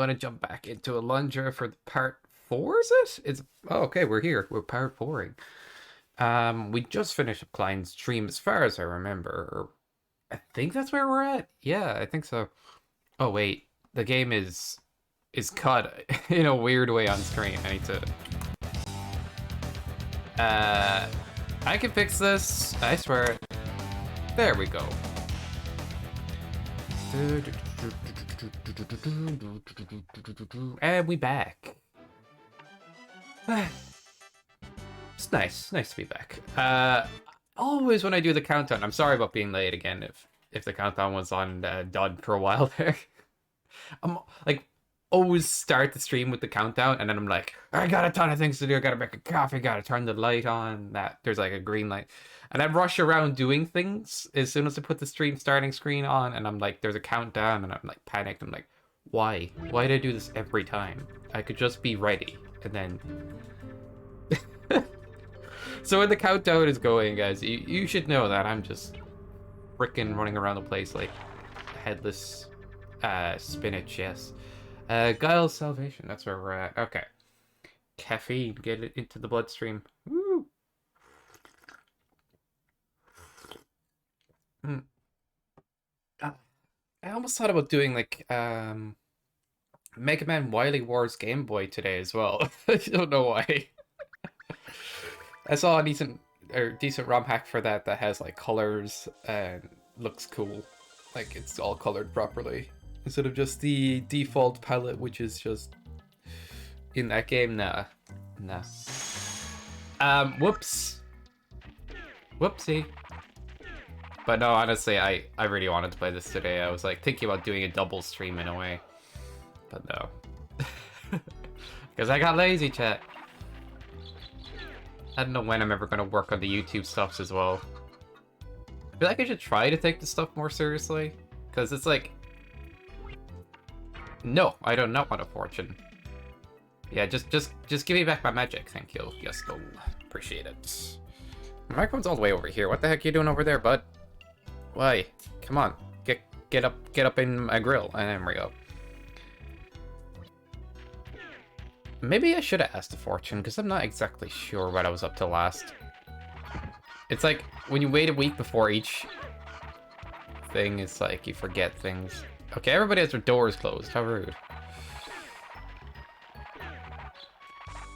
gonna jump back into Alundra for the part four, is it? It's oh, okay, we're here. We're part fouring. We just finished up Klein's stream as far as I remember. Or I think that's where we're at. Yeah, I think so. Oh wait, the game is cut in a weird way on screen. I need to uh I can fix this. I swear. There we go. And we back. It's nice to be back. Always when I do the countdown, I'm sorry about being late again if the countdown was on done for a while there. I'm like always start the stream with the countdown and then I'm like, I got a ton of things to do. I gotta make a coffee, gotta turn the light on. That there's like a green light. And I rush around doing things as soon as I put the stream starting screen on and I'm like, there's a countdown and I'm like panicked. I'm like, why? Why do I do this every time? I could just be ready. And then so when the countdown is going, guys, you should know that I'm just frickin' running around the place like headless spinach, yes. Guile's Salvation, that's where we're at. Okay. Caffeine, get it into the bloodstream. Woo! Mm. I almost thought about doing like Mega Man Wily Wars Game Boy today as well. I don't know why. I saw a decent ROM hack for that has like colors and looks cool. Like it's all colored properly. Instead of just the default palette, which is just in that game, nah. Whoops. Whoopsie. But no, honestly, I really wanted to play this today. I was like thinking about doing a double stream in a way. But no. Because I got lazy, chat. I don't know when I'm ever going to work on the YouTube stuffs as well. I feel like I should try to take the stuff more seriously. Because it's like... No, I do not want a fortune. Yeah, just give me back my magic, thank you. Yes, go. Appreciate it. My microphone's all the way over here. What the heck are you doing over there, bud? Why? Come on. Get up in my grill. And there we go. Maybe I should have asked a fortune, because I'm not exactly sure what I was up to last. It's like, when you wait a week before each thing, it's like, you forget things. Okay, everybody has their doors closed. How rude. I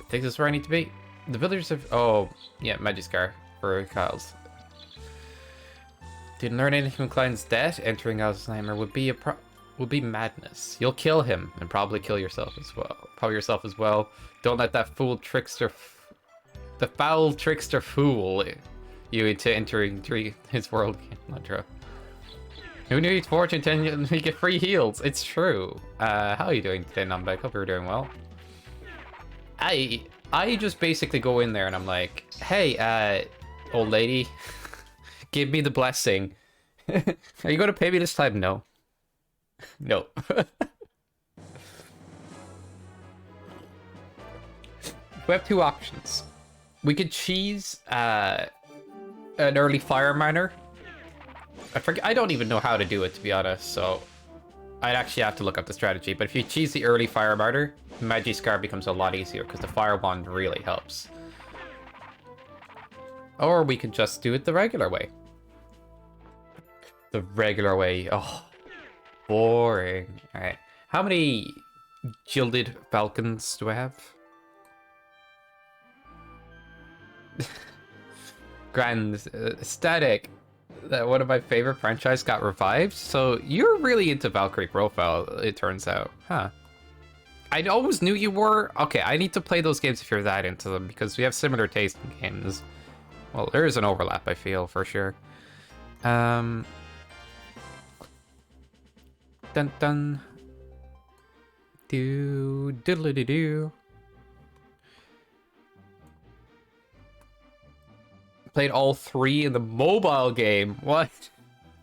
think this is where I need to be. The villagers have... Oh, yeah, Magiscar for Kyle's. Didn't learn anything from Klein's death. Entering Alzheimer would be madness. You'll kill him and probably kill yourself as well. Don't let that fool trickster... The foul trickster fool you into entering his world, Alundra. Who needs fortune 10 and we get free heals? It's true. How are you doing today, Numbek? Hope you're doing well. I just basically go in there and I'm like, hey, old lady, give me the blessing. Are you going to pay me this time? No. No. We have two options. We could cheese an early fire miner. I don't even know how to do it, to be honest, so I'd actually have to look up the strategy. But if you cheese the early fire martyr, Magiscar becomes a lot easier because the fire wand really helps. Or we could just do it the regular way. The regular way. Oh, boring. Alright. How many gilded falcons do I have? Grand Static. That one of my favorite franchise got revived. So you're really into Valkyrie Profile, it turns out. Huh. I always knew you were. Okay, I need to play those games if you're that into them, because we have similar taste in games. Well, there is an overlap, I feel, for sure. Dun dun. Diddly-doo. Played all three in the mobile game. What?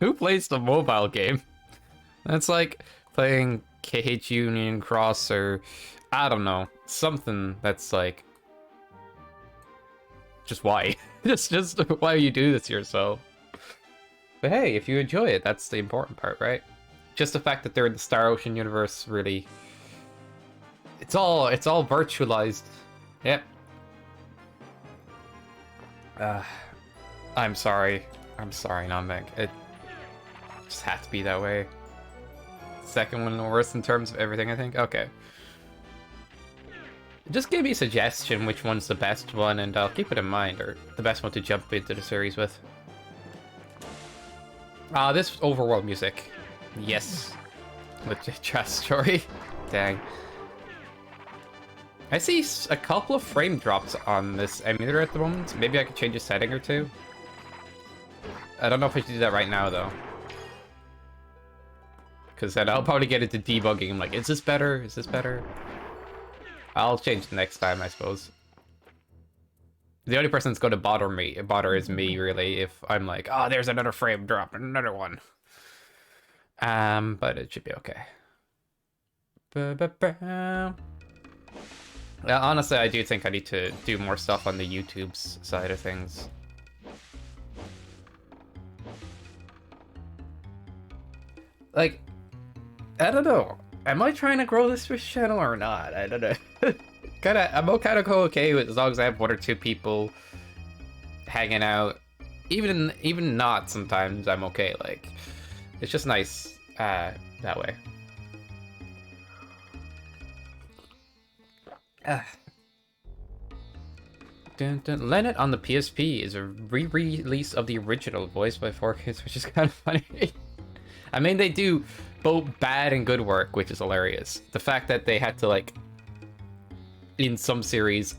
Who plays the mobile game? That's like playing KH Union Cross or I don't know, something that's like just why? just why you do this to yourself. But hey, if you enjoy it, that's the important part, right? Just the fact that they're in the Star Ocean universe really It's all virtualized. Yep. I'm sorry. I'm sorry, Namek. It just had to be that way. Second one worse in terms of everything, I think. Okay. Just give me a suggestion which one's the best one, and I'll keep it in mind, or the best one to jump into the series with. This overworld music. Yes. With the chest story. Dang. I see a couple of frame drops on this emulator at the moment. Maybe I could change a setting or two. I don't know if I should do that right now, though. Because then I'll probably get into debugging. I'm like, is this better? Is this better? I'll change next time, I suppose. The only person that's going to bother is me, really, if I'm like, oh, there's another frame drop, another one. But it should be okay. Honestly, I do think I need to do more stuff on the YouTube's side of things. Like, I don't know. Am I trying to grow this Twitch channel or not? I don't know. I'm kind of okay with as long as I have one or two people hanging out. Even not sometimes I'm okay. Like, it's just nice that way. Lennet on the PSP is a re-release of the original, voiced by 4Kids, which is kind of funny. I mean, they do both bad and good work, which is hilarious. The fact that they had to, like, in some series,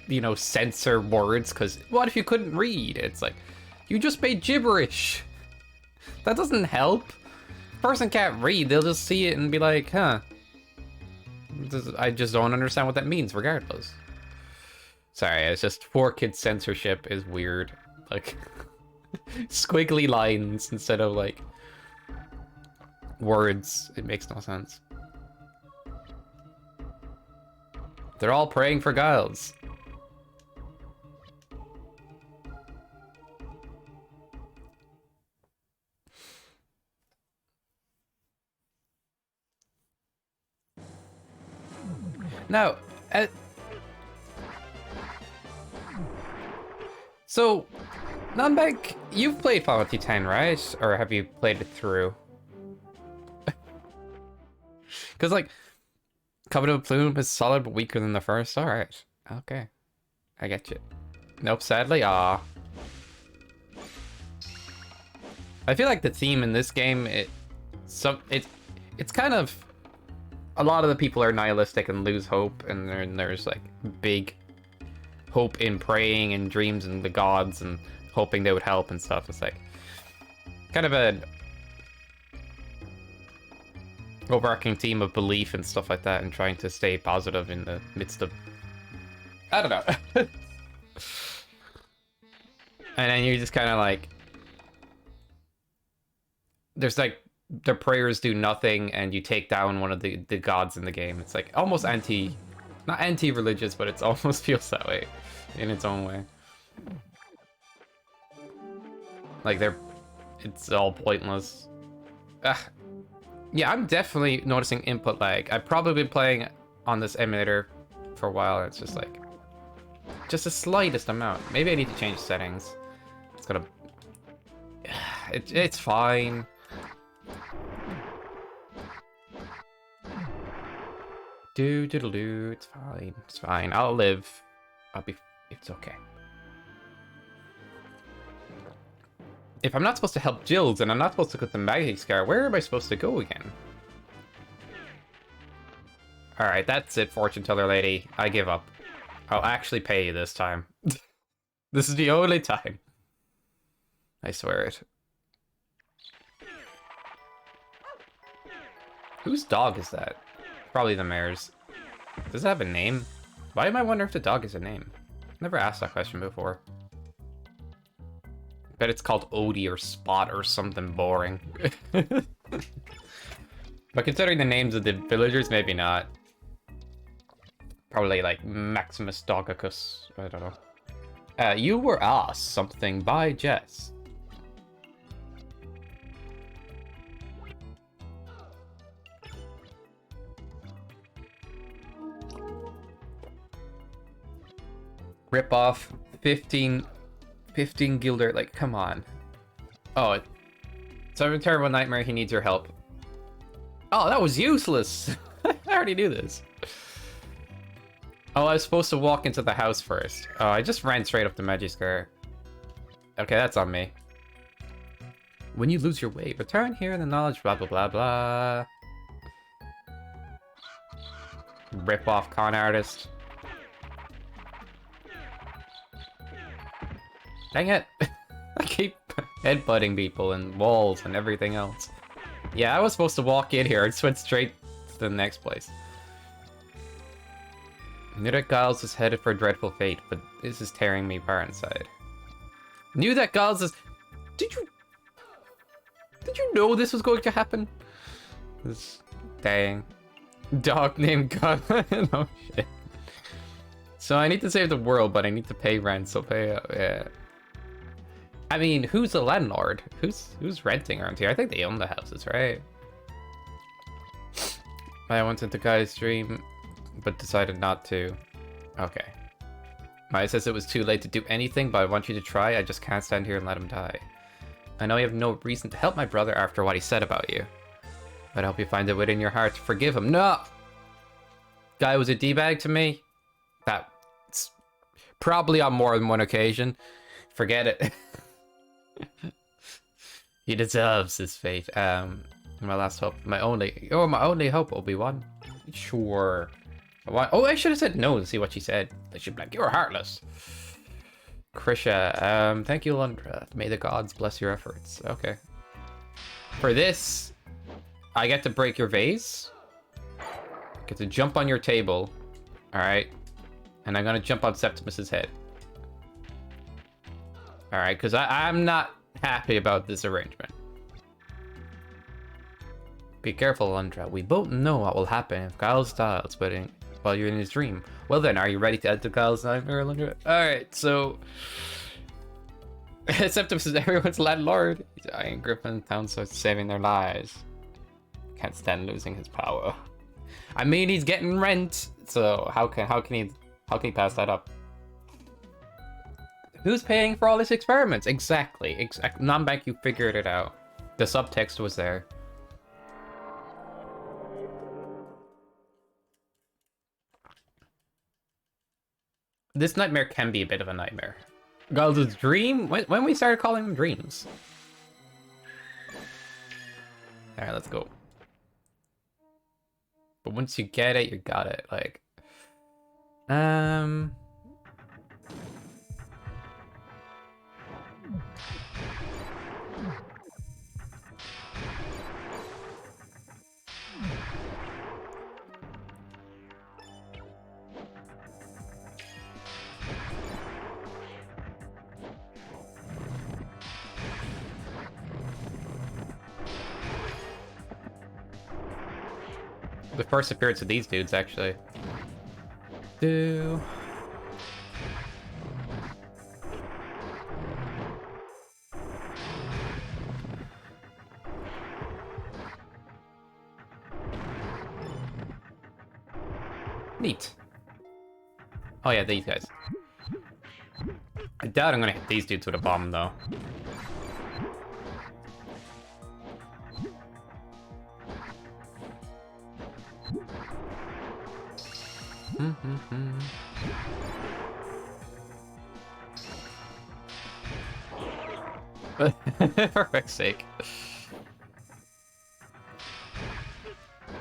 you know, censor words, because what if you couldn't read? It's like, you just made gibberish. That doesn't help. If a person can't read, they'll just see it and be like, huh. I just don't understand what that means, regardless. Sorry, it's just 4Kids censorship is weird. Like, squiggly lines instead of, like, words. It makes no sense. They're all praying for Giles. Now, so, Nunbank, you've played Final Fantasy X, right? Or have you played it through? Because, like, Covenant of Plume is solid but weaker than the first. Alright. Okay. I get you. Nope, sadly, I feel like the theme in this game, it's kind of... A lot of the people are nihilistic and lose hope, and then there's, like, big hope in praying and dreams and the gods and hoping they would help and stuff. It's, like, kind of a overarching theme of belief and stuff like that, and trying to stay positive in the midst of... I don't know. And then you're just kind of like... There's, like, the prayers do nothing, and you take down one of the gods in the game. It's, like, almost not anti-religious, but it almost feels that way in its own way. Like, it's all pointless. Yeah, I'm definitely noticing input lag. I've probably been playing on this emulator for a while, and it's just like, just the slightest amount. Maybe I need to change settings. It's gonna... It's fine. It's fine. It's fine. I'll live. It's okay. If I'm not supposed to help Jills and I'm not supposed to get the magic scar, where am I supposed to go again? Alright, that's it, fortune teller lady. I give up. I'll actually pay you this time. This is the only time. I swear it. Whose dog is that? Probably the mayor's. Does it have a name? Why am I wondering if the dog has a name? Never asked that question before. Bet it's called Odie or Spot or something boring. But considering the names of the villagers, maybe not. Probably like Maximus Dogicus. I don't know. You were asked something by Jess. Rip off 15 Gilder, like, come on. Oh, so in terrible nightmare, he needs your help. Oh, that was useless. I already knew this. Oh, I was supposed to walk into the house first. Oh, I just ran straight up the Magisker. Okay, that's on me. When you lose your way, return here in the knowledge, blah, blah, blah, blah. Rip off con artist. Dang it. I keep headbutting people and walls and everything else. Yeah, I was supposed to walk in here. I just went straight to the next place. Knew that Giles is headed for a dreadful fate, but this is tearing me apart inside. Knew that Giles is... Did you know this was going to happen? This... Dang. Dog named God. Oh shit. So I need to save the world, but I need to pay rent, so pay up, yeah. I mean, who's the landlord? Who's renting around here? I think they own the houses, right? I went into Guy's dream, but decided not to. Okay. Maya says it was too late to do anything, but I want you to try. I just can't stand here and let him die. I know you have no reason to help my brother after what he said about you. But I hope you find it within your heart to forgive him. No! Guy was a D-bag to me. That's probably on more than one occasion. Forget it. He deserves his fate. My last hope. My only hope, Obi-Wan. Sure. Oh, I should have said no to see what she said. They should be like, you're heartless. Krisha, thank you, Alundra. May the gods bless your efforts. Okay. For this, I get to break your vase. Get to jump on your table. Alright. And I'm gonna jump on Septimus's head. Alright, because I'm not happy about this arrangement. Be careful, Alundra. We both know what will happen if Giles dies while you're in his dream. Well then, are you ready to enter Giles' nightmare, Alundra? Alright, so... Septimus is everyone's landlord. He's eyeing Griffin Town, so it's saving their lives. Can't stand losing his power. I mean, he's getting rent, so how can he pass that up? Who's paying for all these experiments? Exactly. Non-bank, you figured it out. The subtext was there. This nightmare can be a bit of a nightmare. Giles' dream? When we started calling them dreams? Alright, let's go. But once you get it, you got it. Like... The first appearance of these dudes, actually. Neat. Oh yeah, these guys. I doubt I'm gonna hit these dudes with a bomb, though. For heck's sake.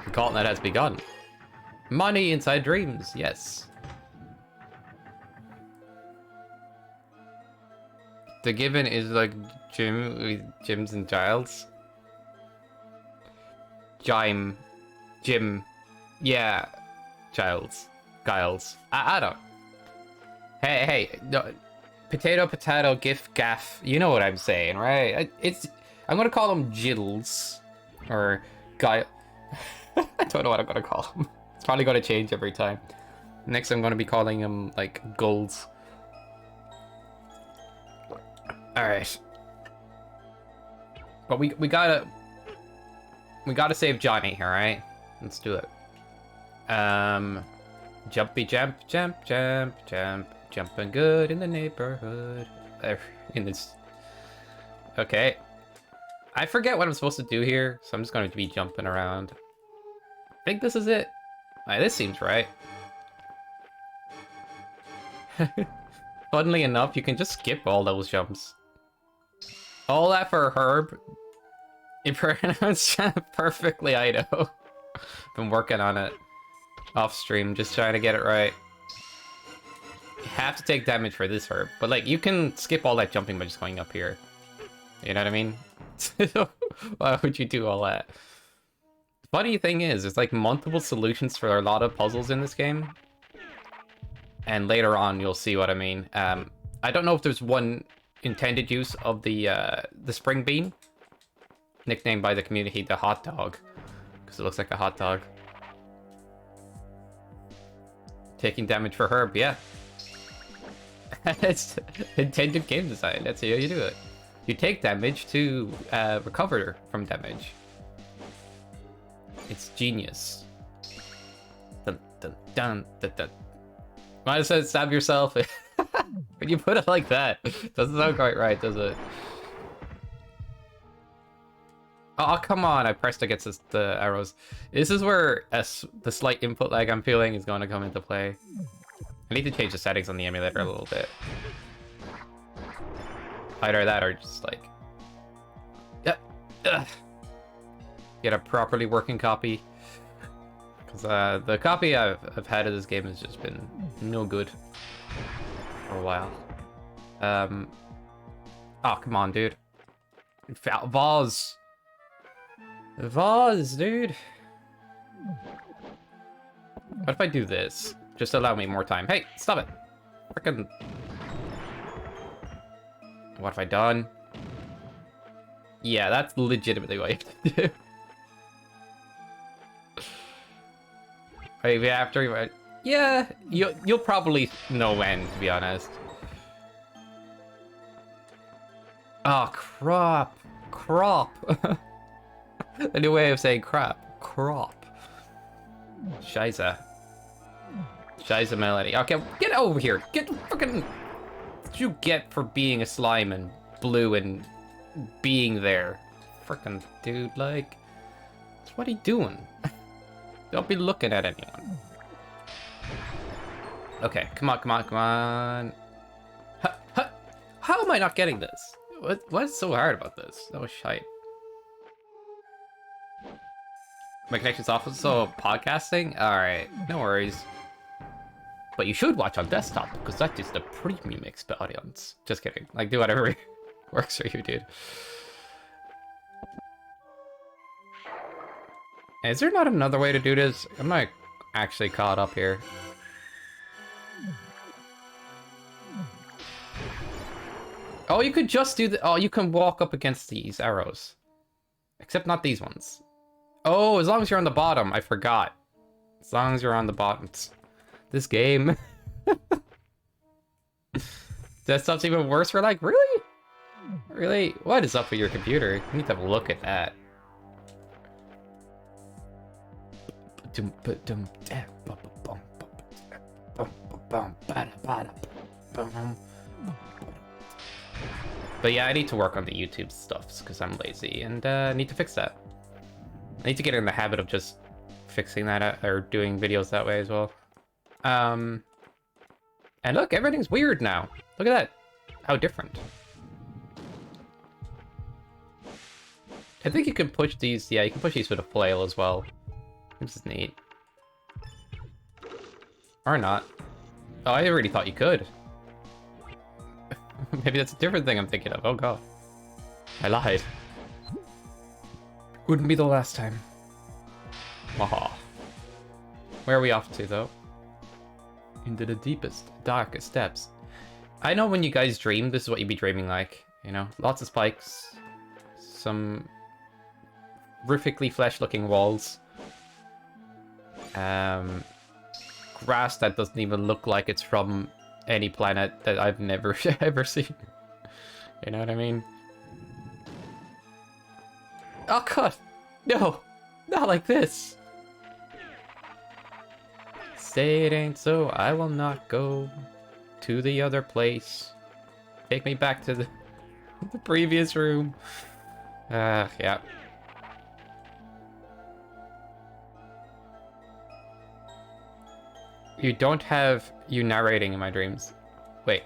The gauntlet has begun. Money inside dreams, yes. The given is like Jims and Giles. Jim. Yeah. Giles. I don't. Hey, no. Potato, gif, gaff. You know what I'm saying, right? I'm gonna call them Jiddles. Or Guy. I don't know what I'm gonna call them. It's probably gonna change every time. Next, I'm gonna be calling them, like, Gulls. Alright. But we gotta save Johnny here, right? Let's do it. Jumpy jump. Jumping good in the neighborhood. In this... Okay. I forget what I'm supposed to do here, so I'm just going to be jumping around. I think this is it. This seems right. Funnily enough, you can just skip all those jumps. All that for Herb. You pronounced perfectly, I know. Been working on it. Off stream, just trying to get it right. You have to take damage for this Herb. But like, you can skip all that jumping by just going up here. You know what I mean? Why would you do all that? Funny thing is, there's like multiple solutions for a lot of puzzles in this game. And later on, you'll see what I mean. I don't know if there's one intended use of the spring bean, nicknamed by the community the hot dog, because it looks like a hot dog. Taking damage for Herb, yeah. It's intended game design. That's how you do it. You take damage to recover from damage. It's genius. Dun, dun, dun, dun, dun. Might have said stab yourself. When you put it like that, doesn't sound quite right, does it? Oh, come on, I pressed against the arrows. This is where the slight input lag I'm feeling is going to come into play. I need to change the settings on the emulator a little bit. Either that or just like... get a properly working copy. Because the copy I've had of this game has just been no good for a while. Oh, come on, dude. Vase. Vase, dude. What if I do this? Just allow me more time. Hey, stop it. Frickin'. What have I done? Yeah, that's legitimately what you have to do. Maybe after you went. Yeah, you'll probably know when, to be honest. Oh, crop. Crop. A new way of saying crap. Crop. Shiza. Shiza Melody. Okay, get over here. Get fucking... What did you get for being a slime and blue and being there? Frickin' dude, like... What are you doing? Don't be looking at anyone. Okay, come on, come on, come on. How am I not getting this? What's so hard about this? That was shite. My connection's off, so podcasting? Alright, no worries. But you should watch on desktop, because that is the premium experience. Just kidding. Like, do whatever works for you, dude. Is there not another way to do this? I'm not actually caught up here. Oh, you could just do the... Oh, you can walk up against these arrows. Except not these ones. Oh, as long as you're on the bottom. I forgot. As long as you're on the bottom. This game. That stuff's even worse for like, really? Really? What is up with your computer? You need to have a look at that. But yeah, I need to work on the YouTube stuff because I'm lazy and need to fix that. I need to get in the habit of just fixing that or doing videos that way as well. And look, everything's weird now. Look at that. How different. I think you can push these. Yeah, you can push these with a flail as well. This is neat. Or not. Oh, I already thought you could. Maybe that's a different thing I'm thinking of. Oh god. I lied. Wouldn't be the last time. Waha. Where are we off to, though? Into the deepest, darkest depths. I know when you guys dream, this is what you'd be dreaming like. You know? Lots of spikes. Some... horrifically flesh-looking walls. Grass that doesn't even look like it's from any planet that I've never ever seen. You know what I mean? Oh god! No! Not like this! Say it ain't so, I will not go. to the other place. Take me back to the previous room. Yeah. You don't have you narrating in my dreams. Wait.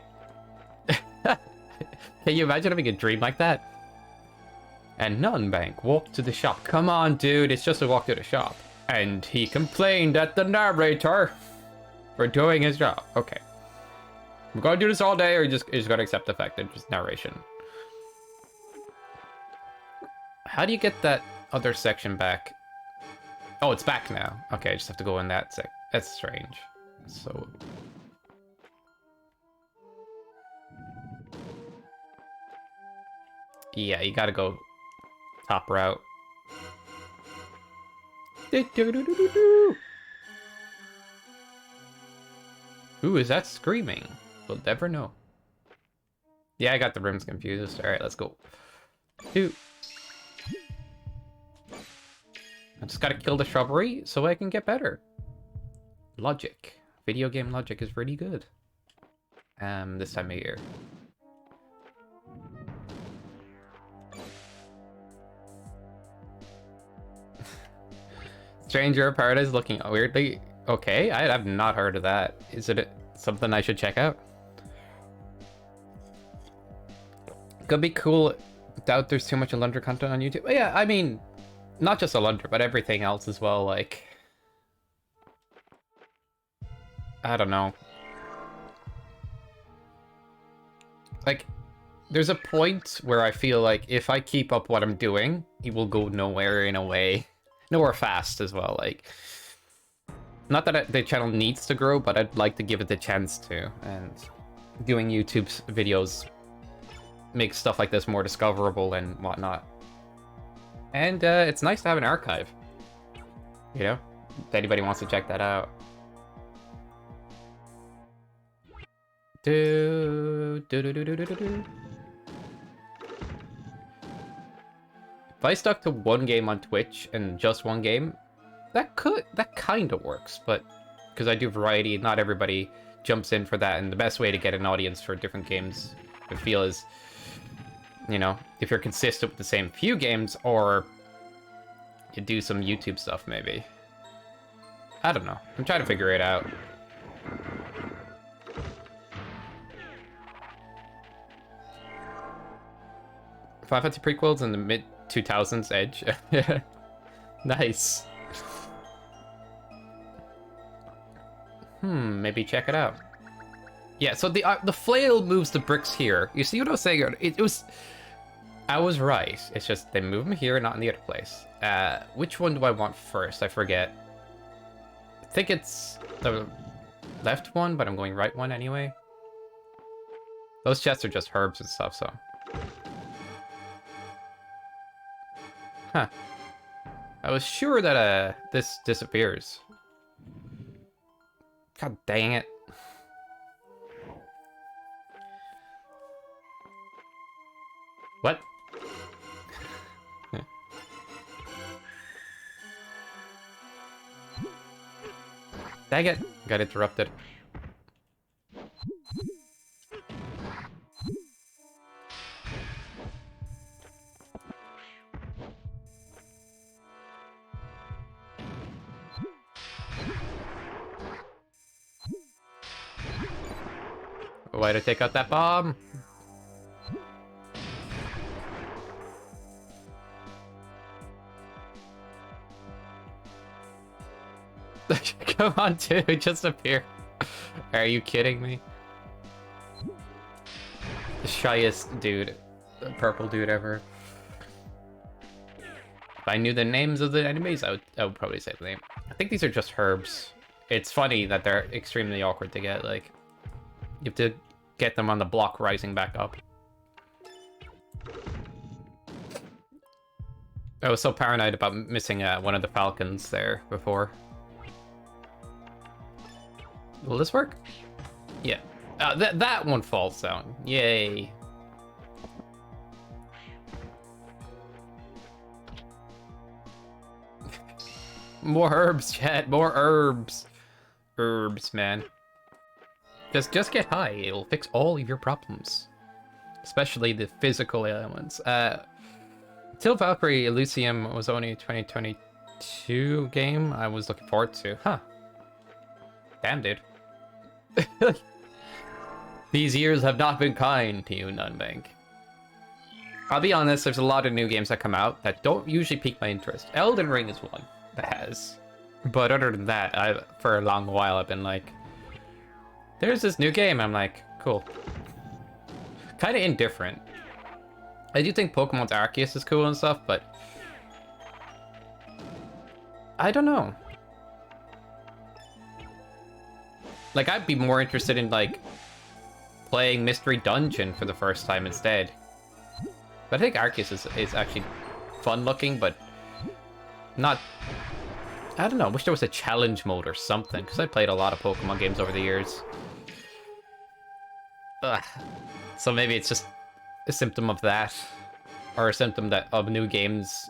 Can you imagine having a dream like that? And Nunbank walked to the shop. Come on, dude, it's just a walk to the shop. And he complained at the narrator for doing his job. Okay. We're gonna do this all day, or you're just gonna accept the fact that it's just narration. How do you get that other section back? Oh, it's back now. Okay, I just have to go in that sec. That's strange. So... yeah, you gotta go top route. Who is that screaming? We'll never know. Yeah, I got the rooms confused. Alright, let's go. I just gotta kill the shrubbery so I can get better. Logic. Video game logic is really good. This time of year. Stranger of Paradise looking weirdly... okay, I have not heard of that. Is it something I should check out? Could be cool. Doubt there's too much Alundra content on YouTube. Yeah, I mean, not just Alundra, but everything else as well. Like, I don't know. Like, there's a point where I feel like if I keep up what I'm doing, it will go nowhere in a way. Nowhere fast as well. Like, not that the channel needs to grow, but I'd like to give it the chance to. And doing YouTube's videos makes stuff like this more discoverable and whatnot. And it's nice to have an archive. You know? If anybody wants to check that out. If I stuck to one game on Twitch and just one game, that kind of works, but because I do variety, not everybody jumps in for that, and the best way to get an audience for different games, I feel, is, you know, if you're consistent with the same few games, or you do some YouTube stuff, maybe. I don't know. I'm trying to figure it out. Final Fantasy prequels in the mid-2000s Edge. Nice. Maybe check it out. Yeah, so the flail moves the bricks here. You see what I was saying? I was right. It's just they move them here, not in the other place. Which one do I want first? I forget. I think it's the left one, but I'm going right one anyway. Those chests are just herbs and stuff, so... huh. I was sure that this disappears. God dang it. What? Dang it. Got interrupted. Way to take out that bomb. Come on, dude, just appear. Are you kidding me? The shyest dude, the purple dude ever. If I knew the names of the enemies, I would probably say the name. I think these are just herbs. It's funny that they're extremely awkward to get, like... you have to get them on the block rising back up. I was so paranoid about missing one of the falcons there before. Will this work? Yeah. That one falls down. Yay. More herbs, chat. More herbs. Herbs, man. Just get high. It'll fix all of your problems. Especially the physical ailments. Till Valkyrie Elysium was only a 2022 game I was looking forward to. Huh. Damn, dude. These years have not been kind to you, Nunbank. I'll be honest, there's a lot of new games that come out that don't usually pique my interest. Elden Ring is one that has. But other than that, for a long while I've been like, there's this new game. I'm like, cool. Kind of indifferent. I do think Pokemon's Arceus is cool and stuff, but I don't know. Like, I'd be more interested in, like, playing Mystery Dungeon for the first time instead. But I think Arceus is actually fun looking, but not... I don't know, I wish there was a challenge mode or something, because I played a lot of Pokemon games over the years. Ugh. So maybe it's just a symptom of that, or a symptom of new games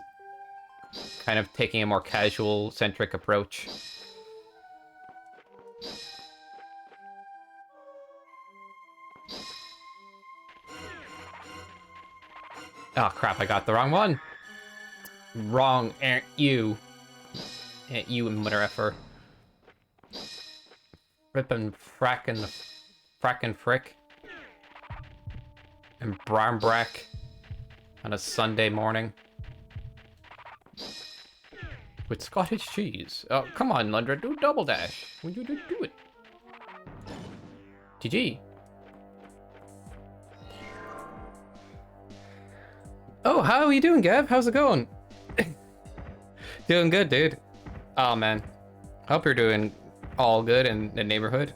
kind of taking a more casual-centric approach. Oh crap, I got the wrong one. Wrong, you. You mother effer. Rippin' frackin' frick. And Brambrack on a Sunday morning. With Scottish cheese. Oh, come on, Alundra, do double dash. When you do it. GG. Oh, how are you doing, Gav? How's it going? Doing good, dude. Oh, man. Hope you're doing all good in the neighborhood.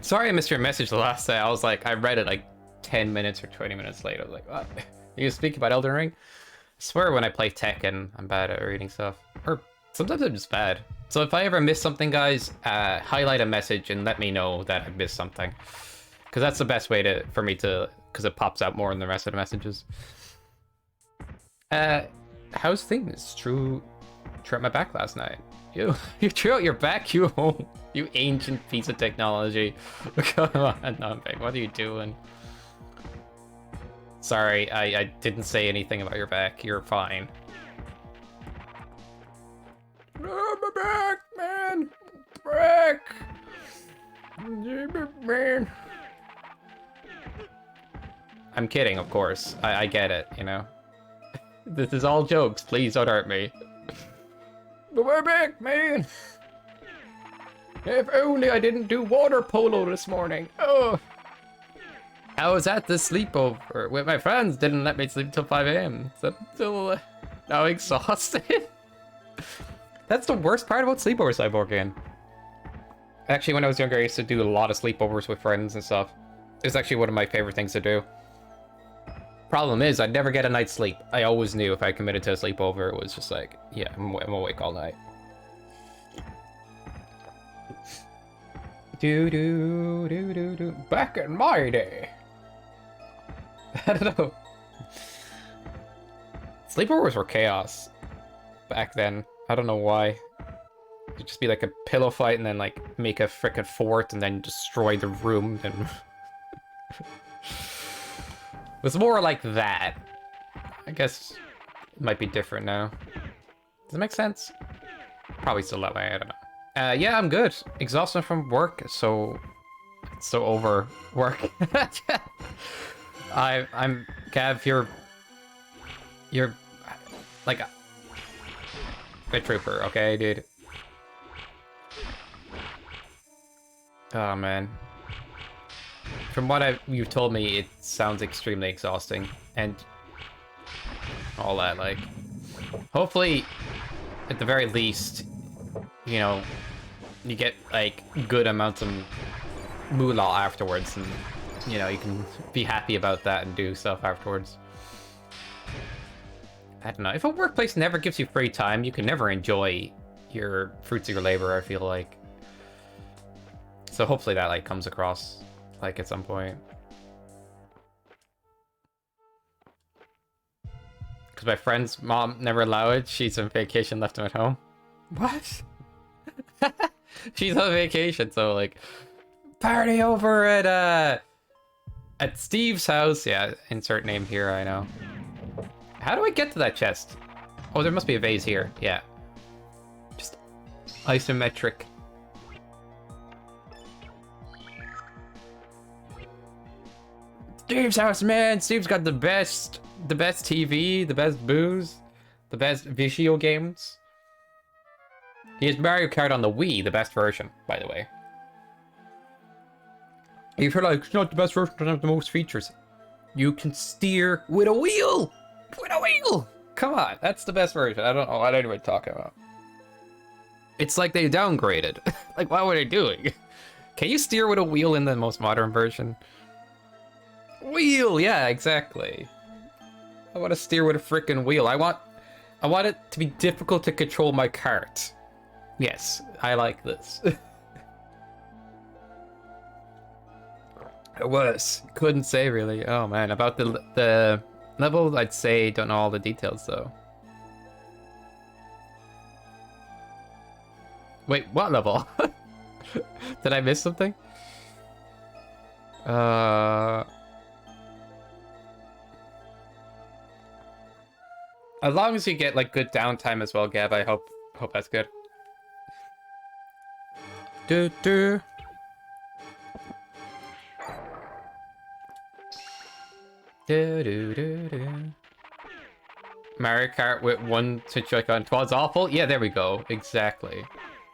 Sorry I missed your message the last day. I was like, I read it like 10 minutes or 20 minutes late. I was like, what? You speak about Elden Ring? I swear when I play Tekken, I'm bad at reading stuff. Or sometimes I'm just bad. So if I ever miss something, guys, highlight a message and let me know that I missed something. Because that's the best way for me to... Because it pops out more than the rest of the messages. How's things? Threw out my back last night. You threw out your back, you ancient piece of technology. Come on, Nunbank, what are you doing? Sorry, I didn't say anything about your back. You're fine. Oh, my back, man! Back! Man. I'm kidding, of course. I get it, you know? This is all jokes. Please don't hurt me. But we're back, man! If only I didn't do water polo this morning. Oh! I was at the sleepover with my friends. Didn't let me sleep till 5 a.m. So I'm still now exhausted. That's the worst part about sleepovers I've worked in. Actually, when I was younger, I used to do a lot of sleepovers with friends and stuff. It's actually one of my favorite things to do. Problem is, I'd never get a night's sleep. I always knew if I committed to a sleepover, it was just like, yeah, I'm awake all night. Do. Back in my day. I don't know. Sleepovers were chaos back then. I don't know why. It'd just be like a pillow fight and then like make a frickin' fort and then destroy the room and... It was more like that. I guess it might be different now. Does it make sense? Probably still that way, I don't know. Yeah, I'm good. Exhausted from work, so over work. I'm Gav, you're like a trooper, okay, dude? Oh man. From what you've told me, it sounds extremely exhausting, and all that, like, hopefully, at the very least, you know, you get, like, good amounts of moolah afterwards, and, you know, you can be happy about that and do stuff afterwards. I don't know, if a workplace never gives you free time, you can never enjoy your fruits of your labor, I feel like. So hopefully that, like, comes across, like, at some point. Because my friend's mom never allowed it. She's on vacation, left him at home. What? She's on vacation, so, like, Party over at Steve's house. Yeah, insert name here, I know. How do I get to that chest? Oh, there must be a vase here. Yeah. Just isometric. Steve's house, man. Steve's got the best TV, the best booze, the best video games. He has Mario Kart on the Wii, the best version, by the way. If you're like, it's not the best version, doesn't have the most features. You can steer with a wheel! With a wheel! Come on, that's the best version. I don't know what anyone's talking about. It's like they downgraded. Like, what were they doing? Can you steer with a wheel in the most modern version? Wheel, yeah, exactly. I want to steer with a freaking wheel. I want it to be difficult to control my cart. Yes, I like this. It was. Couldn't say really. Oh man, about the level, I'd say don't know all the details though. Wait, what level? Did I miss something? As long as you get like good downtime as well, Gab, I hope that's good. Do do. Do do do do. Mario Kart with one Switch Joy-Con. Twas awful. Yeah, there we go. Exactly.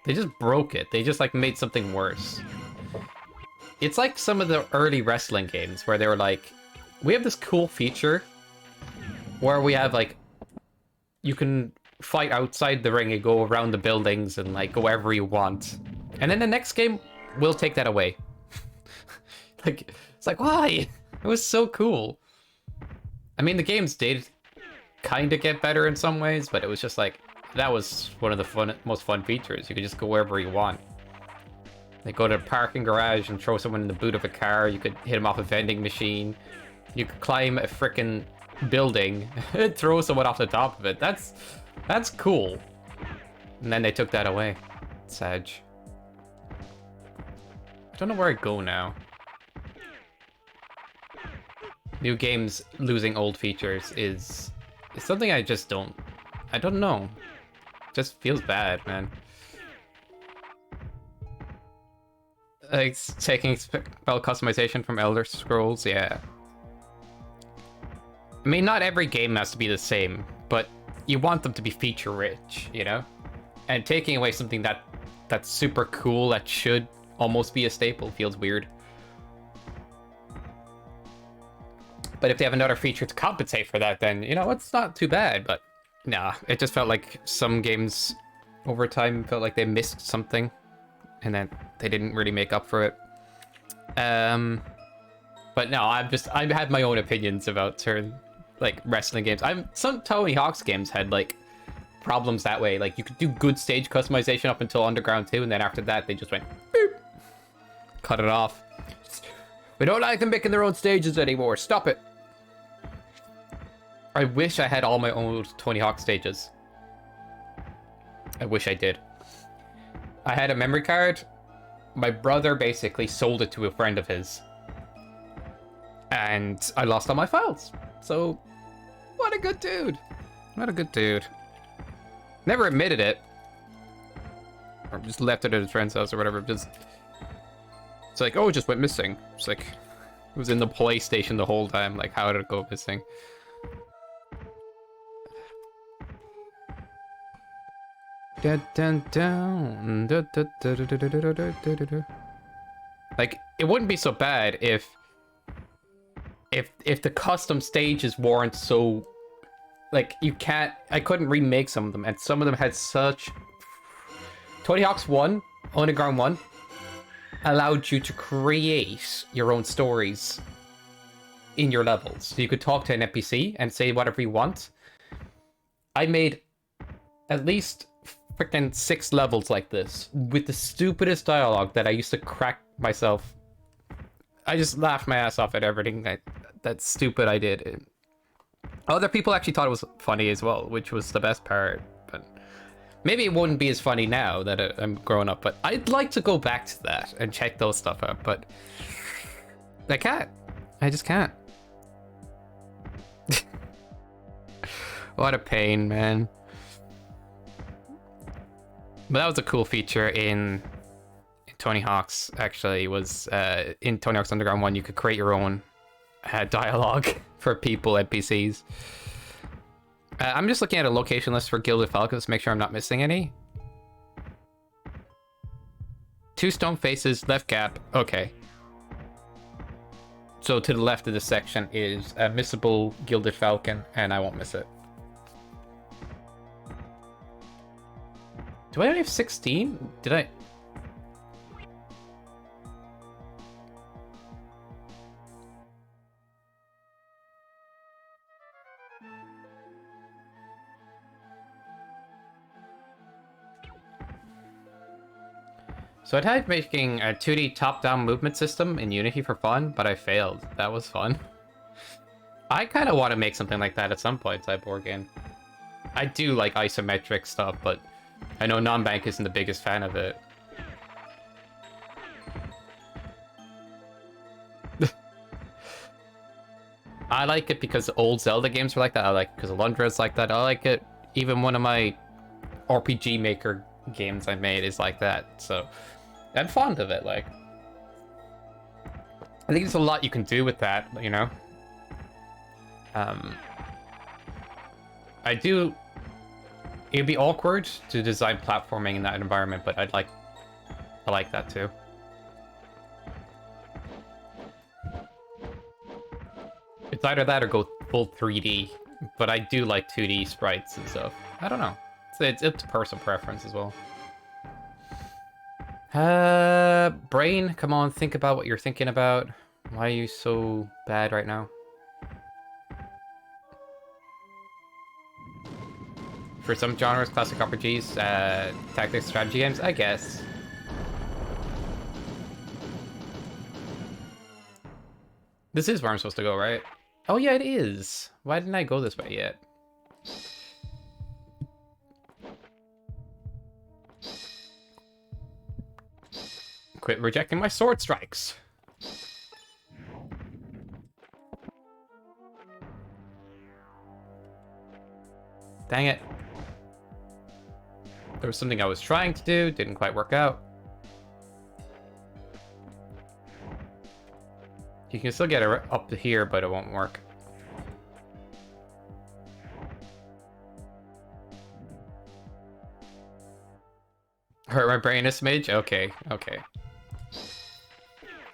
They just broke it. They just like made something worse. It's like some of the early wrestling games where they were like, we have this cool feature where we have like, you can fight outside the ring and go around the buildings and like go wherever you want. And then the next game will take that away. Like, it's like, why? It was so cool. I mean, the games did kind of get better in some ways, but it was just like, that was one of the most fun features. You could just go wherever you want. Like go to a parking garage and throw someone in the boot of a car. You could hit them off a vending machine. You could climb a frickin' building and throw someone off the top of it. That's cool. And then they took that away. Sad. I don't know where I go now. New games losing old features is something I just don't know. Just feels bad, man. Like taking spell customization from Elder Scrolls, yeah. I mean, not every game has to be the same, but you want them to be feature rich, you know? And taking away something that's super cool, that should almost be a staple, feels weird. But if they have another feature to compensate for that, then, you know, it's not too bad. But nah, it just felt like some games over time felt like they missed something. And then they didn't really make up for it. But no, I've had my own opinions about certain, like, wrestling games. Some Tony Hawk's games had, like, problems that way. Like, you could do good stage customization up until Underground 2, and then after that, they just went, boop, cut it off. We don't like them making their own stages anymore. Stop it. I wish I had all my old Tony Hawk stages. I wish I did. I had a memory card. My brother basically sold it to a friend of his. And I lost all my files. So, what a good dude. What a good dude. Never admitted it. Or just left it at his friend's house or whatever. It's like, oh, it just went missing. It's like, it was in the PlayStation the whole time. Like, how did it go missing? Like, it wouldn't be so bad if the custom stages weren't so, like, I couldn't remake some of them, and some of them had such. Tony Hawk's 1, Underground 1, allowed you to create your own stories in your levels. So you could talk to an NPC and say whatever you want. I made at least freaking 6 levels like this with the stupidest dialogue that I used to crack myself. I just laughed my ass off at everything that stupid I did. Other people actually thought it was funny as well, which was the best part. But Maybe it wouldn't be as funny now that I'm growing up, but I'd like to go back to that and check those stuff out, but I can't. I just can't. What a pain, man. But that was a cool feature in Tony Hawk's, actually, was in Tony Hawk's Underground 1, you could create your own dialogue for people, NPCs. I'm just looking at a location list for Gilded Falcons to make sure I'm not missing any. 2 stone faces, left gap, okay. So to the left of this section is a missable Gilded Falcon, and I won't miss it. Do I only have 16? Did I? So I tried making a 2D top-down movement system in Unity for fun, but I failed. That was fun. I kind of want to make something like that at some point, Cyborg. I do like isometric stuff, but I know Non-Bank isn't the biggest fan of it. I like it because old Zelda games were like that. I like it because Alundra is like that. I like it. Even one of my RPG Maker games I made is like that. So I'm fond of it. Like, I think there's a lot you can do with that, you know. I do. It'd be awkward to design platforming in that environment, but I like that too. It's either that or go full 3D, but I do like 2D sprites and stuff. I don't know. It's personal preference as well. Brain, come on, think about what you're thinking about. Why are you so bad right now? For some genres, classic RPGs, tactics, strategy games, I guess. This is where I'm supposed to go, right? Oh yeah, it is. Why didn't I go this way yet? Quit rejecting my sword strikes. Dang it. There was something I was trying to do, didn't quite work out. You can still get it up to here, but it won't work. Hurt my brain a smidge? Okay, okay.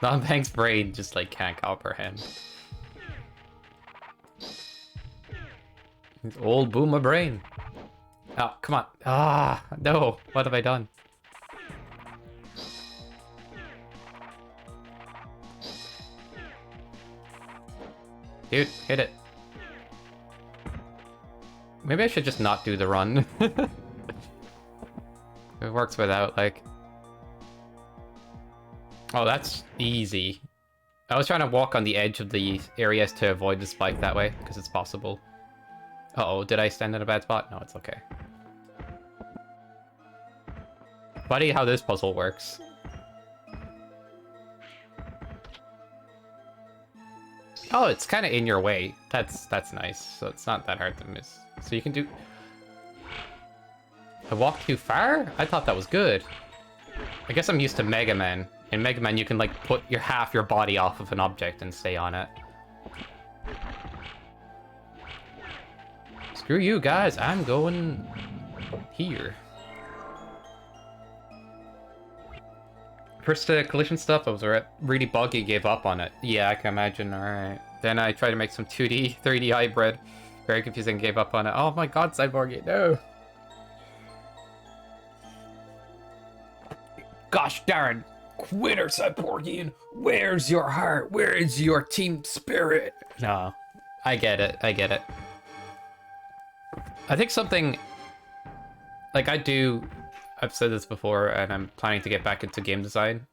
Non-Bank's brain just, like, can't comprehend. It's old boomer brain. Oh, come on. Ah, no. What have I done? Dude, hit it. Maybe I should just not do the run. It works without, like... Oh, that's easy. I was trying to walk on the edge of the areas to avoid the spike that way, because it's possible. Uh-oh, did I stand in a bad spot? No, it's okay. Funny how this puzzle works. Oh, it's kind of in your way. That's nice. So it's not that hard to miss. So you can do... I walked too far? I thought that was good. I guess I'm used to Mega Man. In Mega Man, you can, like, put half your body off of an object and stay on it. Screw you, guys. I'm going here. First collision stuff, I was really buggy, gave up on it. Yeah, I can imagine. Alright. Then I tried to make some 2D, 3D hybrid. Very confusing, gave up on it. Oh my god, Cyborg, no! Gosh darn! Quitter, Cyborgian! Where's your heart? Where's your team spirit? No. I get it, I get it. I think something... Like, I've said this before, and I'm planning to get back into game design.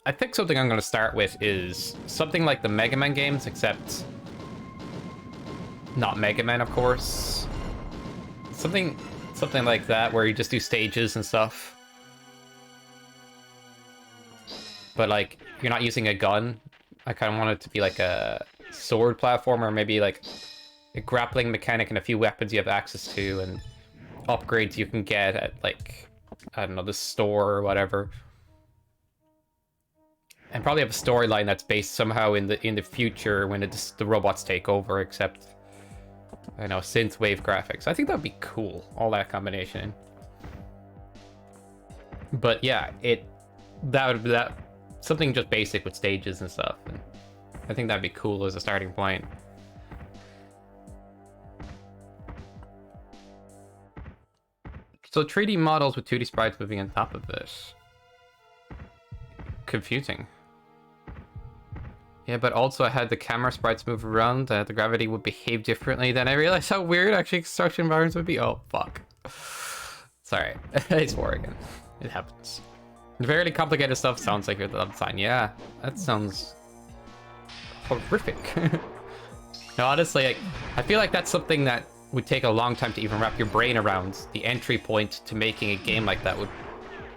I think something I'm going to start with is something like the Mega Man games, except not Mega Man, of course. Something Something like that, where you just do stages and stuff. But, like, you're not using a gun. I kind of want it to be like a sword platformer, maybe like a grappling mechanic and a few weapons you have access to, and upgrades you can get at, like, I don't know, the store or whatever. And probably have a storyline that's based somehow in the future when the robots take over, except, I know, synthwave graphics. I think that'd be cool, all that combination. But yeah, that something just basic with stages and stuff. And I think that'd be cool as a starting point. So 3D models with 2D sprites moving on top of this. Confusing. Yeah, but also I had the camera sprites move around, the gravity would behave differently. Then I realized how weird actually construction environments would be. Oh, fuck. Sorry. It's war again. It happens. Very complicated stuff sounds like your design. Yeah, that sounds horrific. No, honestly, like, I feel like that's something that would take a long time to even wrap your brain around. The entry point to making a game like that would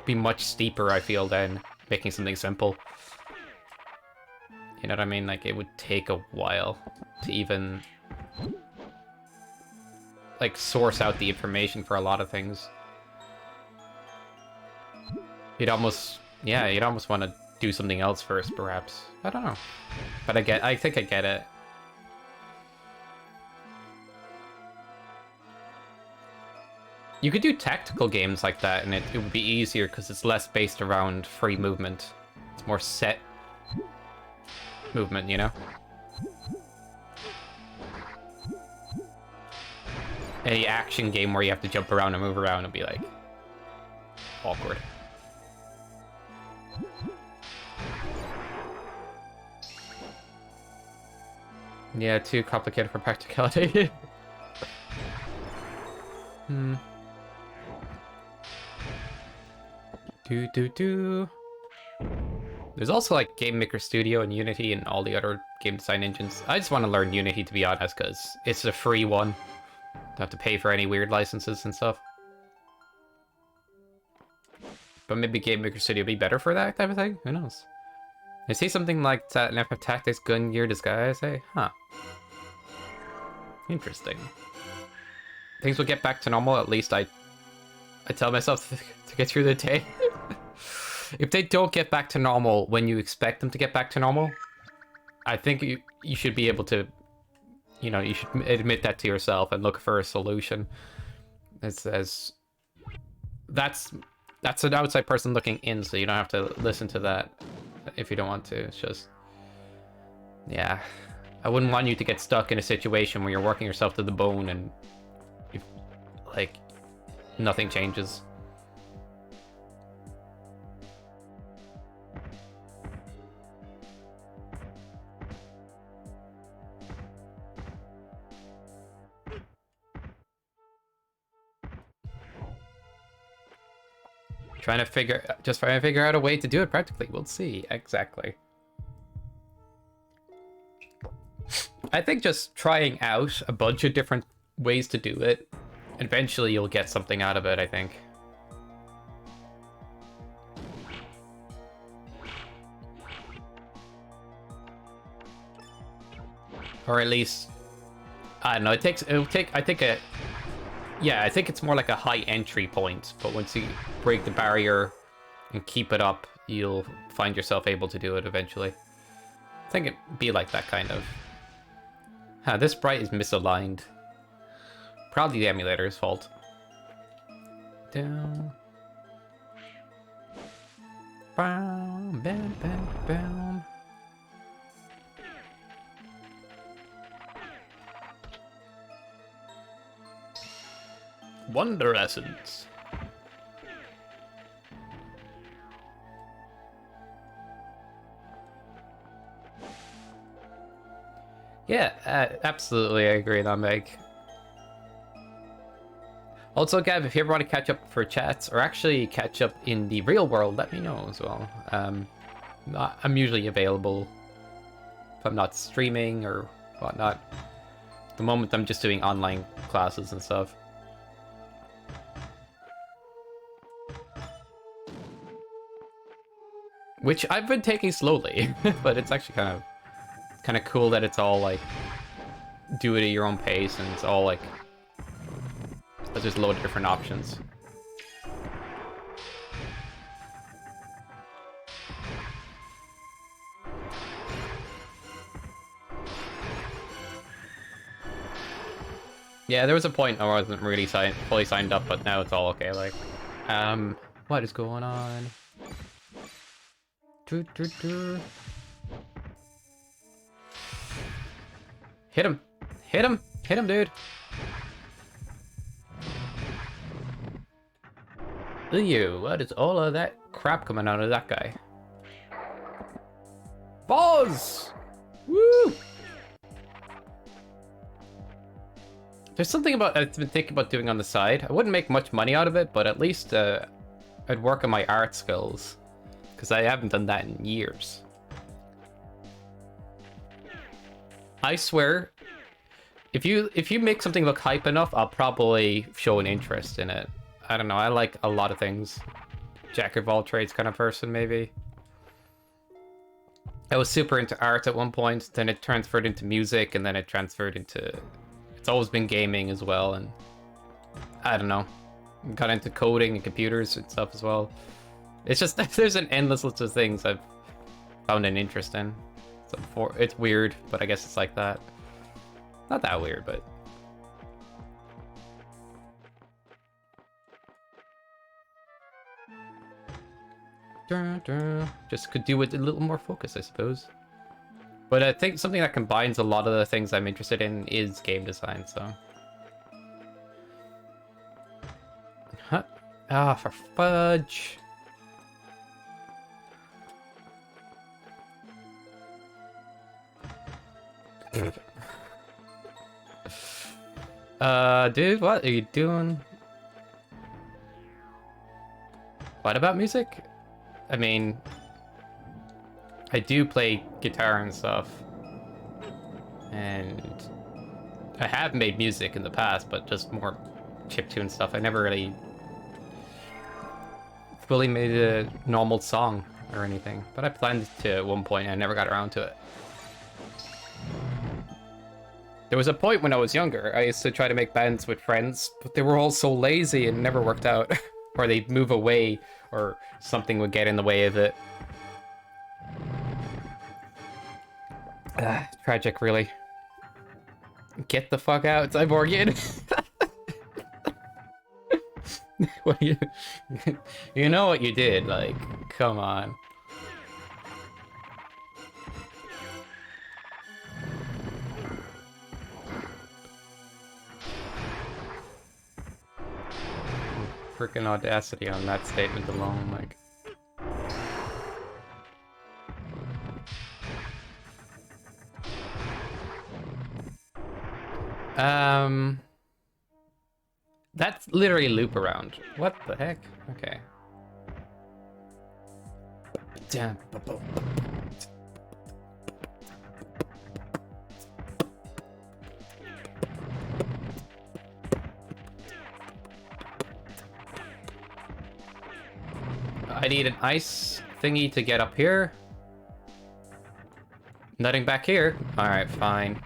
be much steeper, I feel, than making something simple. You know what I mean? Like, it would take a while to even, like, source out the information for a lot of things. You'd almost want to do something else first, perhaps. I don't know. But I think I get it. You could do tactical games like that, and it would be easier because it's less based around free movement. It's more set movement, you know? Any action game where you have to jump around and move around would be, like, awkward. Yeah, too complicated for practicality. There's also, like, Game Maker Studio and Unity and all the other game design engines. I just want to learn Unity, to be honest, because it's a free one. Don't have to pay for any weird licenses and stuff. But maybe Game Maker Studio would be better for that type of thing? Who knows? I see something like that in FF Tactics Gun Gear Disguise, eh? Huh. Interesting. Things will get back to normal, at least I tell myself to get through the day. If they don't get back to normal when you expect them to get back to normal, I think you should be able to, you know, you should admit that to yourself and look for a solution. That's an outside person looking in, so you don't have to listen to that if you don't want to. It's just, yeah, I wouldn't want you to get stuck in a situation where you're working yourself to the bone and like nothing changes. Trying to figure out a way to do it practically. We'll see. Exactly. I think just trying out a bunch of different ways to do it, eventually you'll get something out of it, I think. Or at least, I don't know, I think it's more like a high entry point, but once you break the barrier and keep it up, you'll find yourself able to do it eventually. I think it'd be like that, kind of. This sprite is misaligned. Probably the emulator's fault. Down. Bam, bam, bam, bam. Wonder Essence. Yeah, absolutely, I agree on that, Meg. Also, Gav, if you ever want to catch up for chats, or actually catch up in the real world, let me know as well. I'm usually available if I'm not streaming or whatnot. At the moment, I'm just doing online classes and stuff. which I've been taking slowly, but it's actually kind of cool that it's all like do it at your own pace, and it's all like there's a load of different options. Yeah, there was a point I wasn't really fully signed up, but now it's all okay. Like, what is going on? Hit him! Hit him! Hit him, dude! Ew, what is all of that crap coming out of that guy? Balls! Woo! There's something about I've been thinking about doing on the side. I wouldn't make much money out of it, but at least I'd work on my art skills, because I haven't done that in years. I swear, if you make something look hype enough, I'll probably show an interest in it. I don't know. I like a lot of things. Jack of all trades kind of person, maybe. I was super into art at one point, then it transferred into music, and then it transferred into... It's always been gaming as well, and I don't know. Got into coding and computers and stuff as well. It's just, there's an endless list of things I've found an interest in. So it's weird, but I guess it's like that. Not that weird, but... Just could do with a little more focus, I suppose. But I think something that combines a lot of the things I'm interested in is game design, so... Huh? Ah, for fudge! Dude, what are you doing? What about music? I mean... I do play guitar and stuff, and I have made music in the past, but just more chiptune stuff. I never really fully made a normal song or anything, but I planned to at one point and I never got around to it. There was a point when I was younger, I used to try to make bands with friends, but they were all so lazy and never worked out, or they'd move away, or something would get in the way of it. Tragic, really. Get the fuck out, Cyborgian. What you know what you did, like, come on. Freaking audacity on that statement alone, like. That's literally loop around. What the heck? Okay. Damn. I need an ice thingy to get up here. Nothing back here. Alright, fine.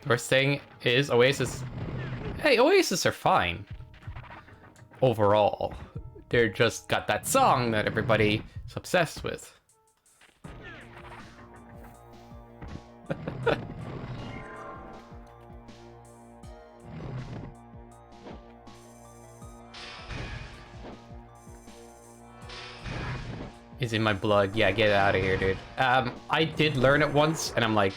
Worst thing is Oasis. Hey, Oasis are fine. Overall. They're just got that song that everybody is obsessed with. Is in my blood. Yeah, get out of here, dude. I did learn it once, and I'm like,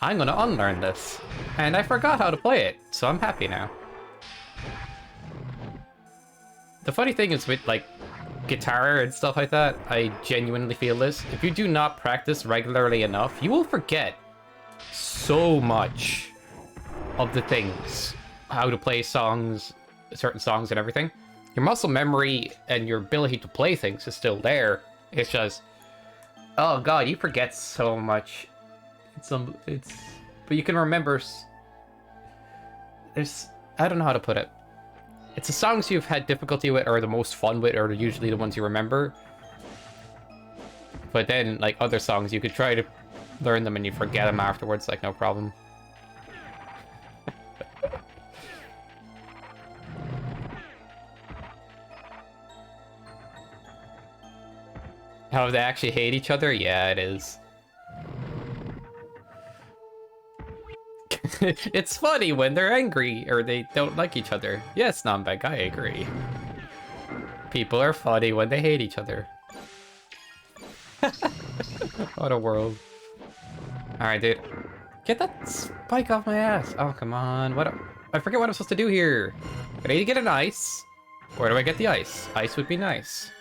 I'm gonna unlearn this. And I forgot how to play it, so I'm happy now. The funny thing is with, like, guitar and stuff like that, I genuinely feel this. If you do not practice regularly enough, you will forget so much of the things. How to play songs, certain songs and everything. Your muscle memory and your ability to play things is still there. It's just, oh god, you forget so much. But you can remember. There's, I don't know how to put it. It's the songs you've had difficulty with or the most fun with are usually the ones you remember. But then, like, other songs, you could try to learn them and you forget them afterwards, like, no problem. How they actually hate each other? Yeah, it is. It's funny when they're angry or they don't like each other. Yes, Nombek, I agree. People are funny when they hate each other. What a world. Alright, dude. Get that spike off my ass. Oh, come on. I forget what I'm supposed to do here. I need to get an ice. Where do I get the ice? Ice would be nice.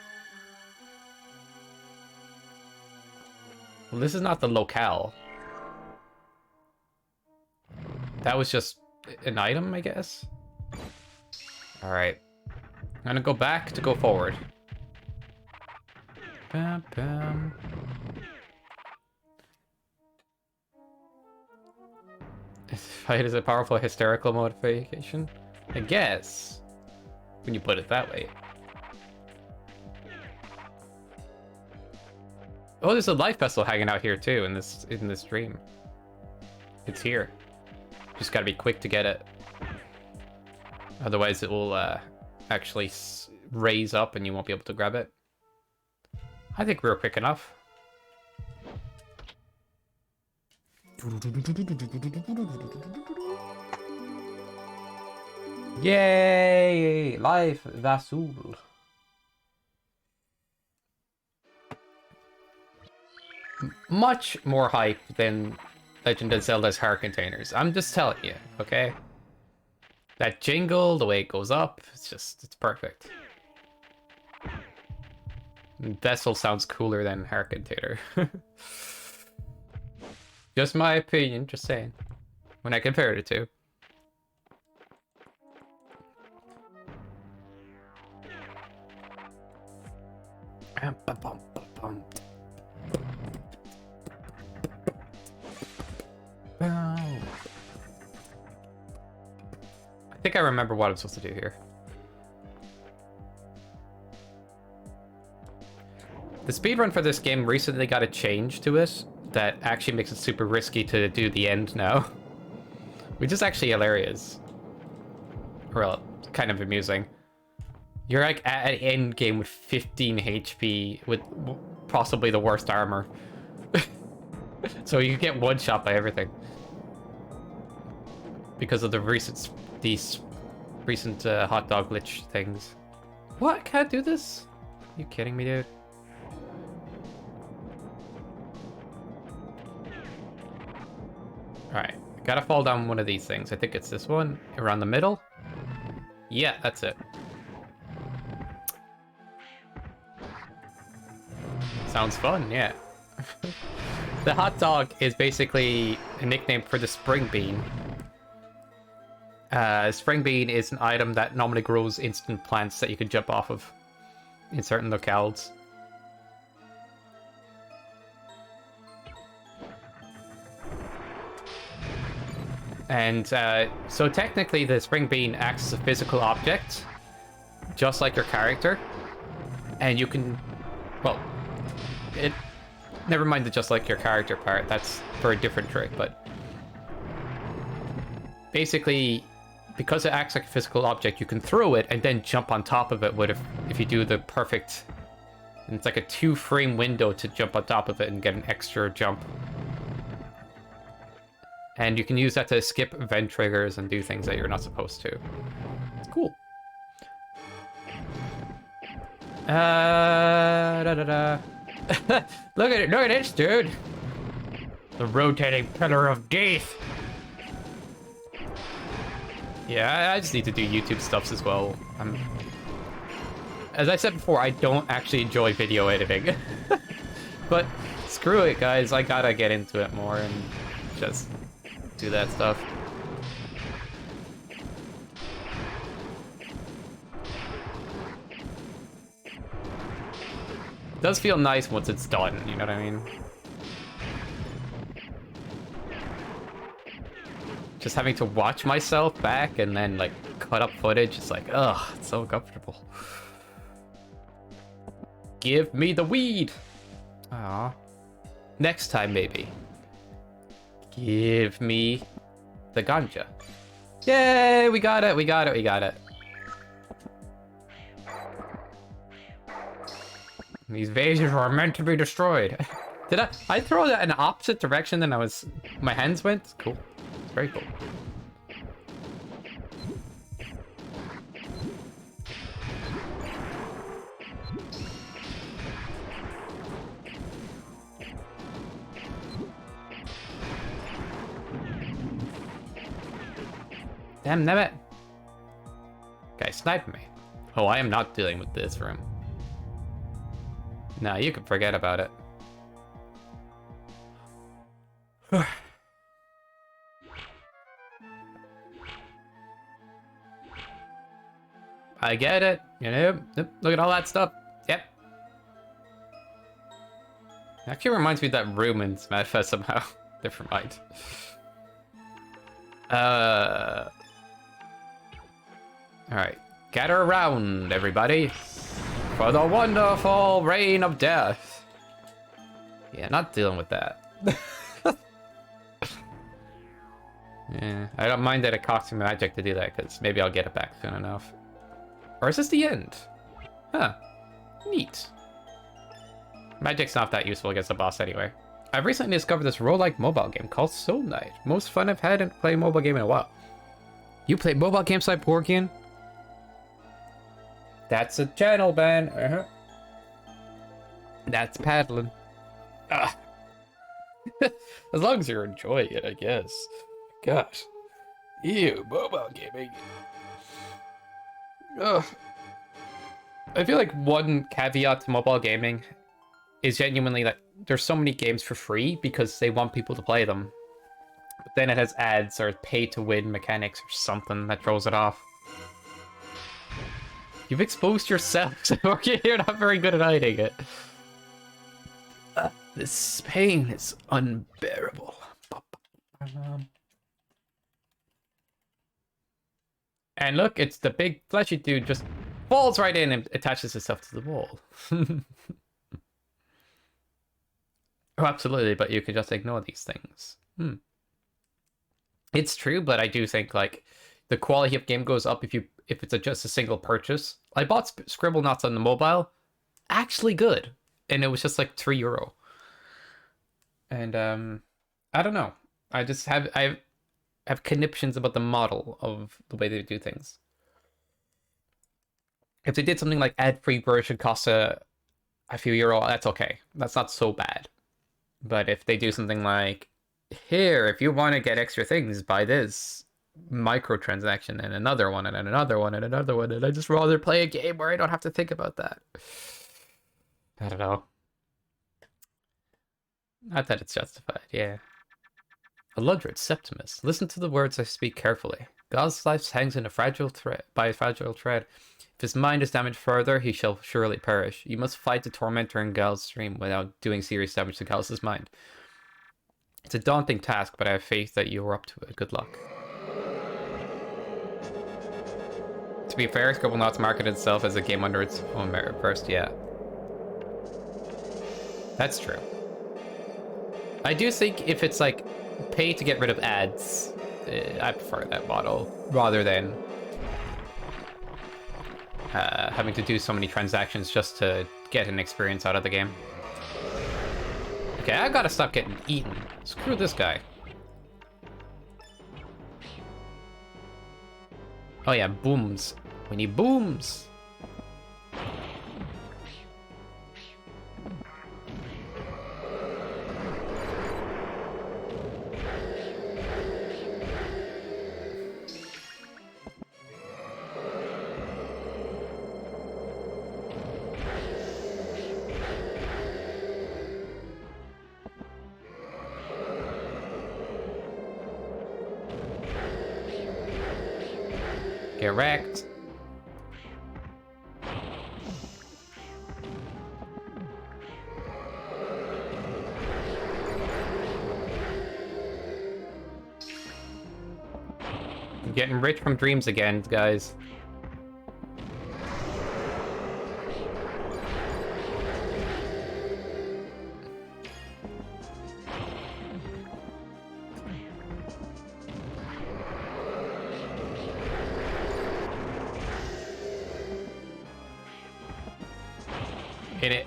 Well, this is not the locale. That was just an item, I guess? Alright. I'm gonna go back to go forward. Bam, bam. Fight is a powerful hysterical motivation? I guess. When you put it that way. Oh, there's a life vessel hanging out here too in this dream. It's here. Just gotta be quick to get it. Otherwise it will actually raise up and you won't be able to grab it. I think we were quick enough. Yay! Life Vasul. Much more hype than Legend of Zelda's heart containers. I'm just telling you, okay? That jingle, the way it goes up, it's perfect. Vessel sounds cooler than heart container. Just my opinion, just saying. When I compared it to. I think I remember what I'm supposed to do here. The speedrun for this game recently got a change to it that actually makes it super risky to do the end now. Which is actually hilarious. Well, kind of amusing. You're like at an end game with 15 HP with possibly the worst armor. So you get one shot by everything. Because of these recent hot dog glitch things. What? I can't do this? Are you kidding me, dude? Alright, gotta fall down one of these things. I think it's this one, around the middle. Yeah, that's it. Sounds fun, yeah. The hot dog is basically a nickname for the spring bean. Spring bean is an item that normally grows instant plants that you can jump off of in certain locales. And so technically the spring bean acts as a physical object, just like your character. And you can, well, never mind the just like your character part, that's for a different trick, but basically, because it acts like a physical object, you can throw it and then jump on top of it if you do the perfect, and it's like a 2-frame window to jump on top of it and get an extra jump. And you can use that to skip event triggers and do things that you're not supposed to. It's cool. Look at it! Look at this, dude! The rotating pillar of death! Yeah, I just need to do YouTube stuffs as well. As I said before, I don't actually enjoy video editing. But screw it, guys. I gotta get into it more and just do that stuff. It does feel nice once it's done, you know what I mean? Just having to watch myself back and then, like, cut up footage. It's like, ugh, it's so comfortable. Give me the weed. Aw. Next time, maybe. Give me the ganja. Yay, we got it, we got it, we got it. These vases were meant to be destroyed. Did I throw that in the opposite direction than my hands went? Cool. Very cool. Damn it. Guy sniped me. Oh, I am not dealing with this room. No, you can forget about it. I get it, you know? Look at all that stuff. Yep. Actually reminds me of that room in Smash somehow. Never mind. Alright. Gather around, everybody. For the wonderful reign of death. Yeah, not dealing with that. Yeah, I don't mind that it costs me magic to do that, because maybe I'll get it back soon enough. Or is this the end? Huh. Neat. Magic's not that useful against the boss anyway. I've recently discovered this roguelike mobile game called Soul Knight. Most fun I've had in playing a mobile game in a while. You play mobile games like Borgian? That's a channel ban. That's paddling. Ah. As long as you're enjoying it, I guess. Gosh. Ew, mobile gaming. Ugh. I feel like one caveat to mobile gaming is genuinely that there's so many games for free because they want people to play them. But then it has ads or pay-to-win mechanics or something that throws it off. You've exposed yourself, so you're not very good at hiding it. This pain is unbearable. And look, it's the big fleshy dude just falls right in and attaches himself to the wall. Oh, absolutely, but you can just ignore these things. It's true, but I do think like the quality of game goes up if it's just a single purchase. I bought Scribblenauts on the mobile, actually good, and it was just like €3. And I don't know. I have conniptions about the model of the way they do things. If they did something like ad-free version costs a few euro, that's okay. That's not so bad. But if they do something like, here, if you want to get extra things, buy this microtransaction and another one and another one and another one, and I just rather play a game where I don't have to think about that. I don't know. Not that it's justified, yeah. Alundra, Septimus, listen to the words I speak carefully. God's life hangs in a fragile thread. If his mind is damaged further, he shall surely perish. You must fight the tormentor in Gal's dream without doing serious damage to Gal's mind. It's a daunting task, but I have faith that you are up to it. Good luck. To be fair, Scribblenauts marketed itself as a game under its own merit first, yeah. That's true. I do think if it's like pay to get rid of ads, I prefer that model rather than having to do so many transactions just to get an experience out of the game. Okay, I gotta stop getting eaten. Screw this guy. Oh yeah, booms. We need booms. Get wrecked. Getting rich from dreams again, guys.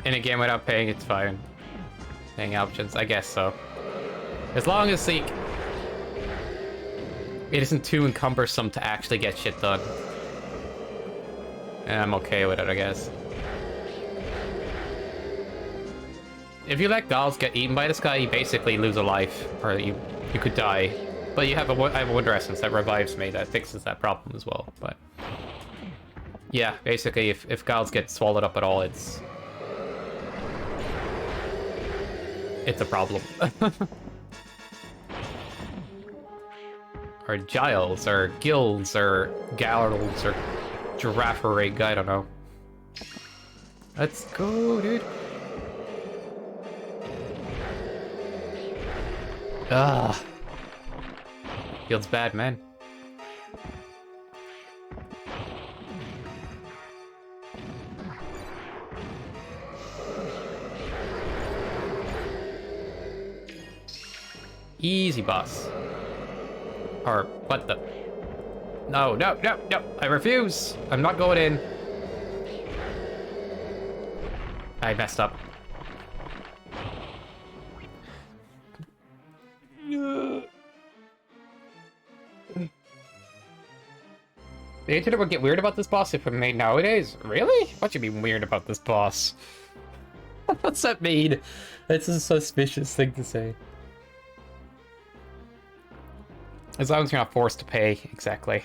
In a game without paying, it's fine. Paying options, I guess so. As long as it isn't too cumbersome to actually get shit done. And I'm okay with it, I guess. If you let dolls get eaten by this guy, you basically lose a life, or you could die. But I have a Wonder Essence that revives me, that fixes that problem as well. But yeah, basically, if Gals get swallowed up at all, it's a problem. Or Giles, or Gills, or Gals, or Giraffe Rig, I don't know. Let's go, dude. Ah. Feels bad, man. Easy, boss. Or, what the? No, no, no, no. I refuse. I'm not going in. I messed up. The internet would get weird about this boss if it made nowadays? Really? What do you mean weird about this boss? What's that mean? It's a suspicious thing to say. As long as you're not forced to pay, exactly.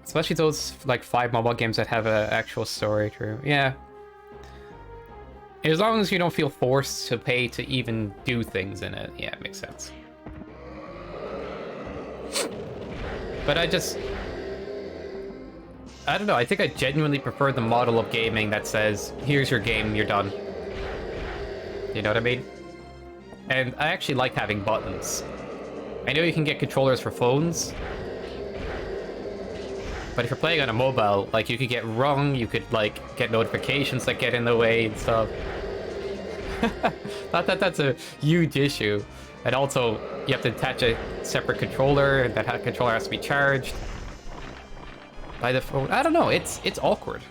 Especially those, like, 5 mobile games that have an actual story, true. Yeah. As long as you don't feel forced to pay to even do things in it, yeah, it makes sense. But I don't know, I think I genuinely prefer the model of gaming that says, here's your game, you're done. You know what I mean? And I actually like having buttons. I know you can get controllers for phones, but if you're playing on a mobile, like, you could get rung, you could, like, get notifications that get in the way and stuff. Not that that's a huge issue. And also, you have to attach a separate controller, and that controller has to be charged by the phone. I don't know, it's awkward,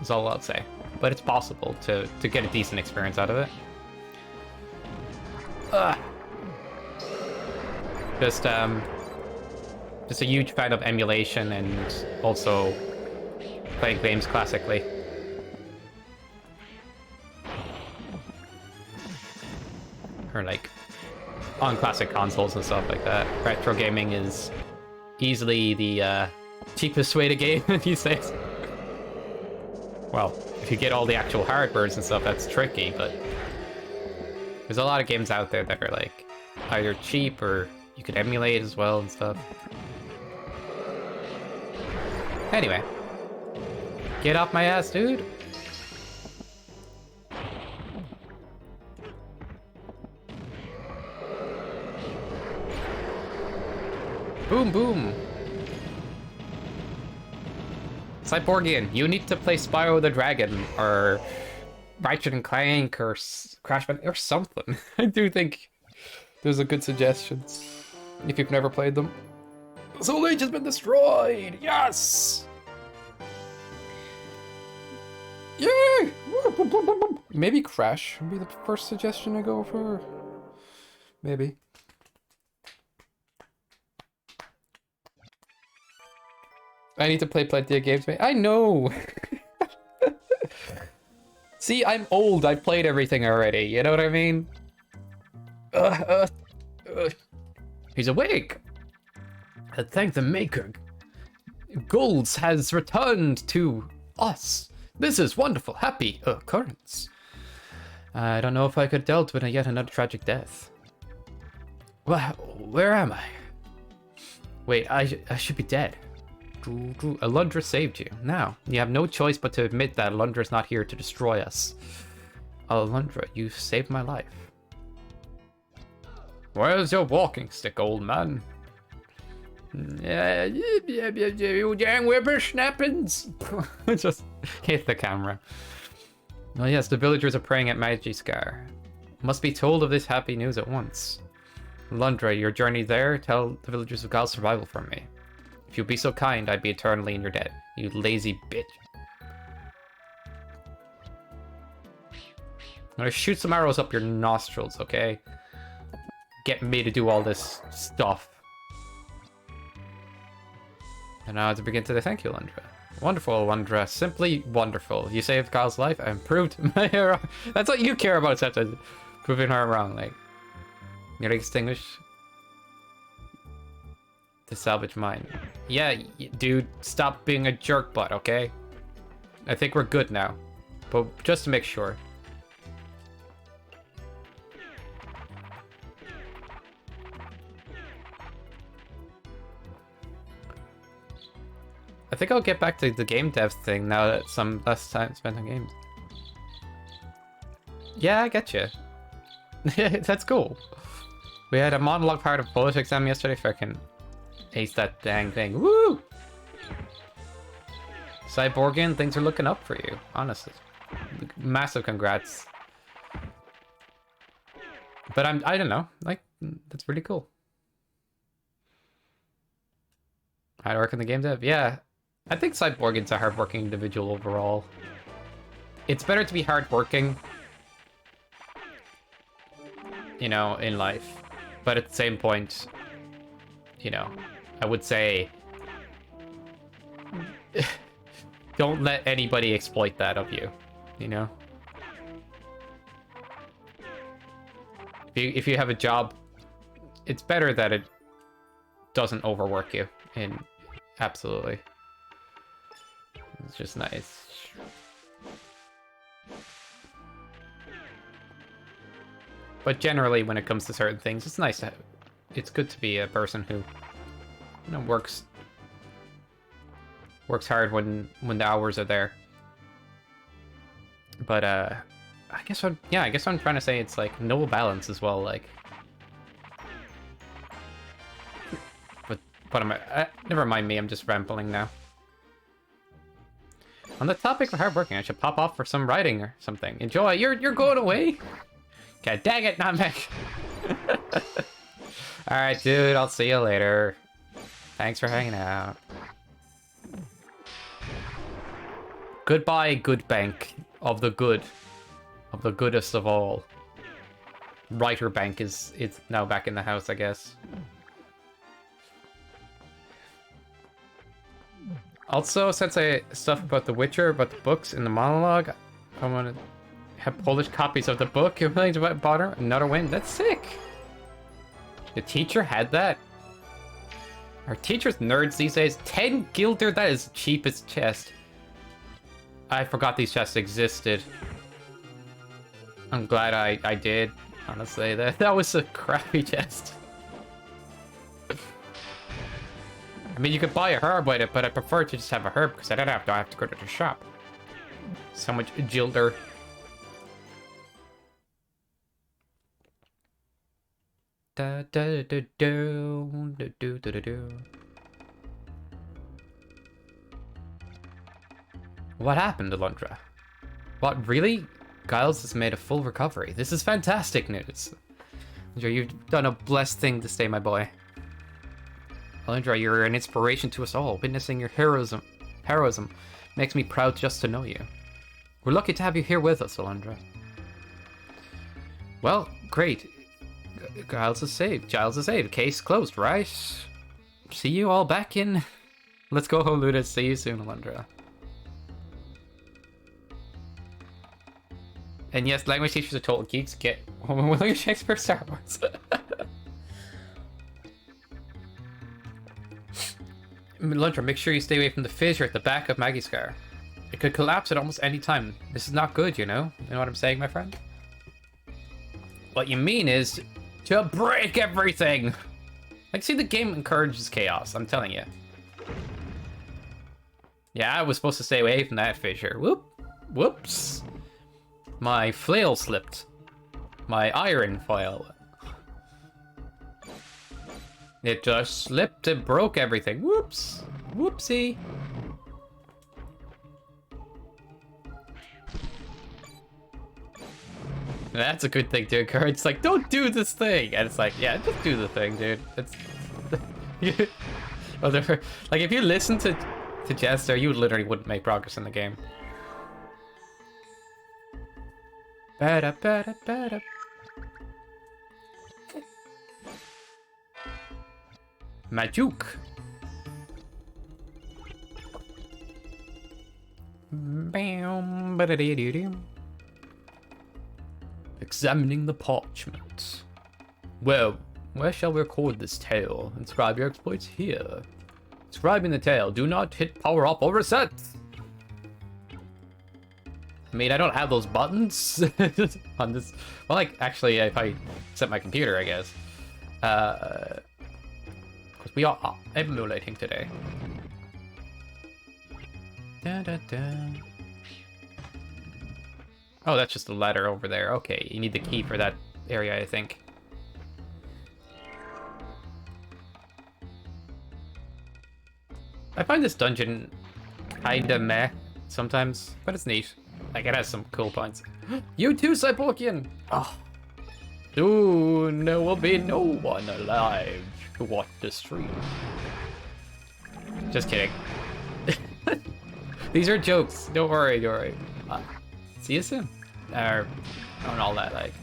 is all I'll say. But it's possible to get a decent experience out of it. Just a huge fan of emulation and also playing games classically. Or like on classic consoles and stuff like that. Retro gaming is easily the cheapest way to game these days. Well, if you get all the actual hardwares and stuff, that's tricky, but there's a lot of games out there that are like either cheap or you could emulate as well and stuff. Anyway. Get off my ass, dude. Boom, boom. Cyborgian, you need to play Spyro the Dragon, or Ratchet and Clank, or Crash Bandicoot, or something. I do think those are good suggestions, if you've never played them. Soul Age has been destroyed! Yes! Yay! Maybe Crash would be the first suggestion I go for. Maybe. I need to play plenty of games, mate. I know! See, I'm old. I've played everything already. You know what I mean? He's awake! Thank the Maker. Golds has returned to us. This is wonderful, happy occurrence. I don't know if I could have dealt with yet another tragic death. Well, where am I? Wait, I should be dead. Alundra saved you. Now, you have no choice but to admit that Alundra's not here to destroy us. Alundra, you saved my life. Where's your walking stick, old man? You dang whippersnappings! Just hit the camera. Oh yes, the villagers are praying at Magiskar. Must be told of this happy news at once. Alundra, your journey there, tell the villagers of Gal's survival from me. If you'd be so kind, I'd be eternally in your debt. You lazy bitch. I'm gonna shoot some arrows up your nostrils, okay? Get me to do all this stuff. And now to begin to thank you, Alundra. Wonderful, Alundra. Simply wonderful. You saved Kyle's life. I improved my hero. That's what you care about, except as proving her wrong. Like, you're gonna extinguish to salvage mine. Yeah, dude, stop being a jerk butt, okay? I think we're good now. But just to make sure. I think I'll get back to the game dev thing now that some less time spent on games. Yeah, I get you. That's cool. We had a monologue part of bullet exam yesterday. If I can ace that dang thing. Woo! Cyborgian, things are looking up for you, honestly. Massive congrats. But I don't know, like, that's really cool. How to work in the game dev? Yeah. I think Cyborgian's a hardworking individual overall. It's better to be hardworking, you know, in life. But at the same point, you know, I would say don't let anybody exploit that of you, you know? If you have a job, it's better that it doesn't overwork you. And absolutely. It's just nice. But generally, when it comes to certain things, it's nice to have, it's good to be a person who, you know, works hard when the hours are there. But I guess what I'm trying to say, it's like no balance as well. Like, but what am I? Never mind me. I'm just rambling now. On the topic of hardworking, I should pop off for some writing or something. Enjoy. You're going away. God dang it, not Mac. All right, dude. I'll see you later. Thanks for hanging out. Goodbye, good bank of the good, of the goodest of all. Writer bank is now back in the house, I guess. Also, since I stuff about The Witcher, about the books in the monologue, I want to have Polish copies of the book. You're willing to bother another win? That's sick. The teacher had that. Are teachers nerds these days? 10 guilder, that is the cheapest chest. I forgot these chests existed. I'm glad I did, honestly. That was a crappy chest. I mean, you could buy a herb with it, but I prefer to just have a herb because I don't have to go to the shop. So much gilder. Da da da do do do do do. What happened, Alundra? What, really? Giles has made a full recovery. This is fantastic news. Alundra, you've done a blessed thing to stay my boy. Alundra, you're an inspiration to us all. Witnessing your heroism makes me proud just to know you. We're lucky to have you here with us, Alundra. Well, great. Giles is saved. Giles is saved. Case closed, right? See you all back in... Let's go home, Luda. See you soon, Alundra. And yes, language teachers are total geeks. Get home with William Shakespeare Star Wars. Alundra, make sure you stay away from the fissure at the back of Magiskar. It could collapse at almost any time. This is not good, you know? You know what I'm saying, my friend? What you mean is to break everything! Like, see, the game encourages chaos, I'm telling you. Yeah, I was supposed to stay away from that fissure. Whoops. My flail slipped. My iron foil. It just slipped and broke everything. Whoops. Whoopsie. That's a good thing to encourage. It's like, don't do this thing. And it's like, yeah, just do the thing, dude. It's... like, if you listen to Jester, you literally wouldn't make progress in the game. Ba-da-ba-da-ba-da. Majuk. Bam, ba-da-dee-dee-dee. Examining the parchment. Well, where shall we record this tale? Inscribe your exploits here. Inscribing the tale. Do not hit power up or reset. I mean, I don't have those buttons on this. Well, like, actually, if I set my computer, I guess. Because we are emulating today. Da, da, da. Oh, that's just a ladder over there. Okay, you need the key for that area, I think. I find this dungeon kinda meh sometimes, but it's neat. Like, it has some cool points. You too, Cyborgian! Oh. Soon there will be no one alive to watch the stream. Just kidding. These are jokes. Don't worry, don't worry. See you soon. Or, on all that, like.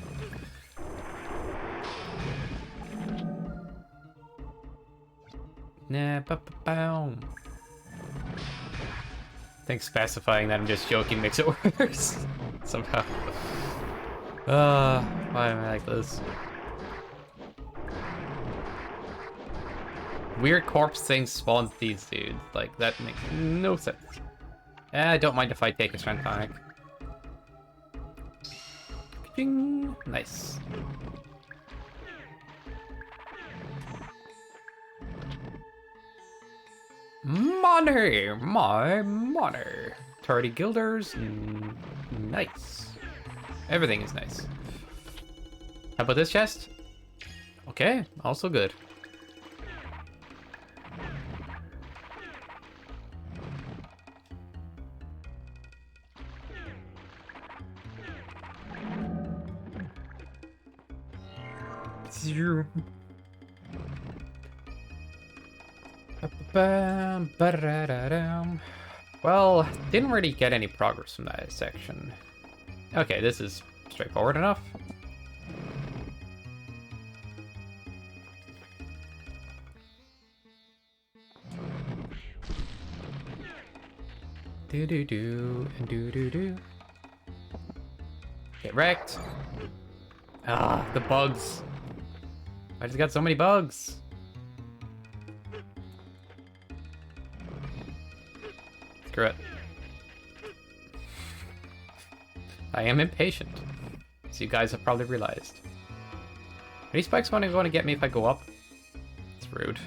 Nah, ba-ba-boom. I think specifying that I'm just joking makes it worse. Somehow. Why am I like this? Weird corpse thing spawns these dudes. Like, that makes no sense. I don't mind if I take a strength tonic. Ding. Nice. Money! My money! 30 guilders. Nice. Everything is nice. How about this chest? Okay, also good. Well, didn't really get any progress from that section. Okay, this is straightforward enough. Do-do-do and do-do-do. Get wrecked. Ah, the bugs. I just got so many bugs. Screw it. I am impatient, as you guys have probably realized. Are these spikes going to get me if I go up? It's rude.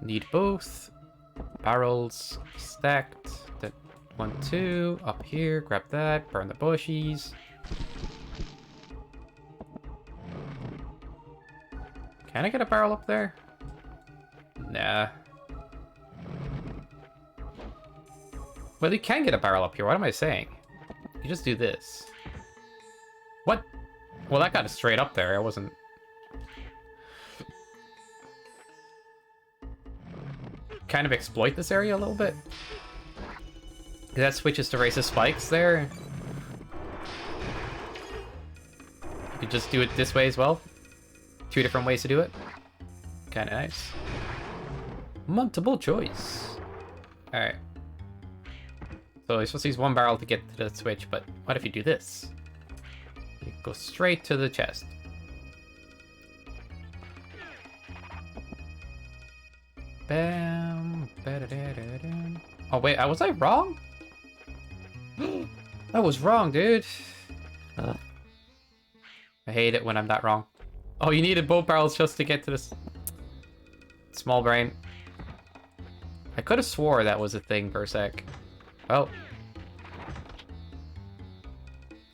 Need both. Barrels stacked. That 1, 2. Up here. Grab that. Burn the bushies. Can I get a barrel up there? Nah. Well, you can get a barrel up here. What am I saying? You just do this. What? Well, that got it straight up there. I wasn't... kind of exploit this area a little bit. That switches to race of spikes there. You could just do it this way as well. 2 different ways to do it. Kind of nice. Multiple choice. Alright. So you're supposed to use 1 barrel to get to the switch, but what if you do this? You go straight to the chest. Bam. Ba-da-da-da-da. Oh wait, was I wrong? I was wrong, dude. I hate it when I'm that wrong. Oh, you needed both barrels just to get to this. Small brain. I could have swore that was a thing for a sec. Oh.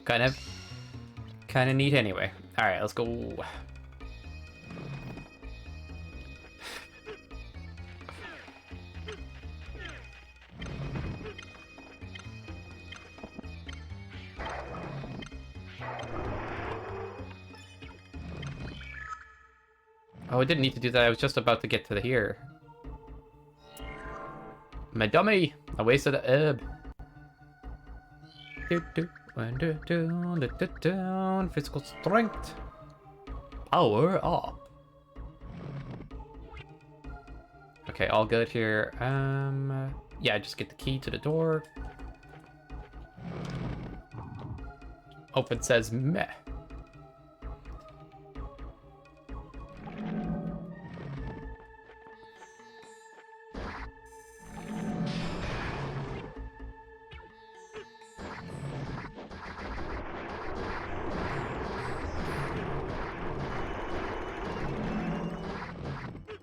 Kind of neat anyway. Alright, let's go. Oh, I didn't need to do that. I was just about to get to the here. My dummy! I wasted a herb. Physical strength. Power up. Okay, all good here. Yeah, just get the key to the door. Open says meh.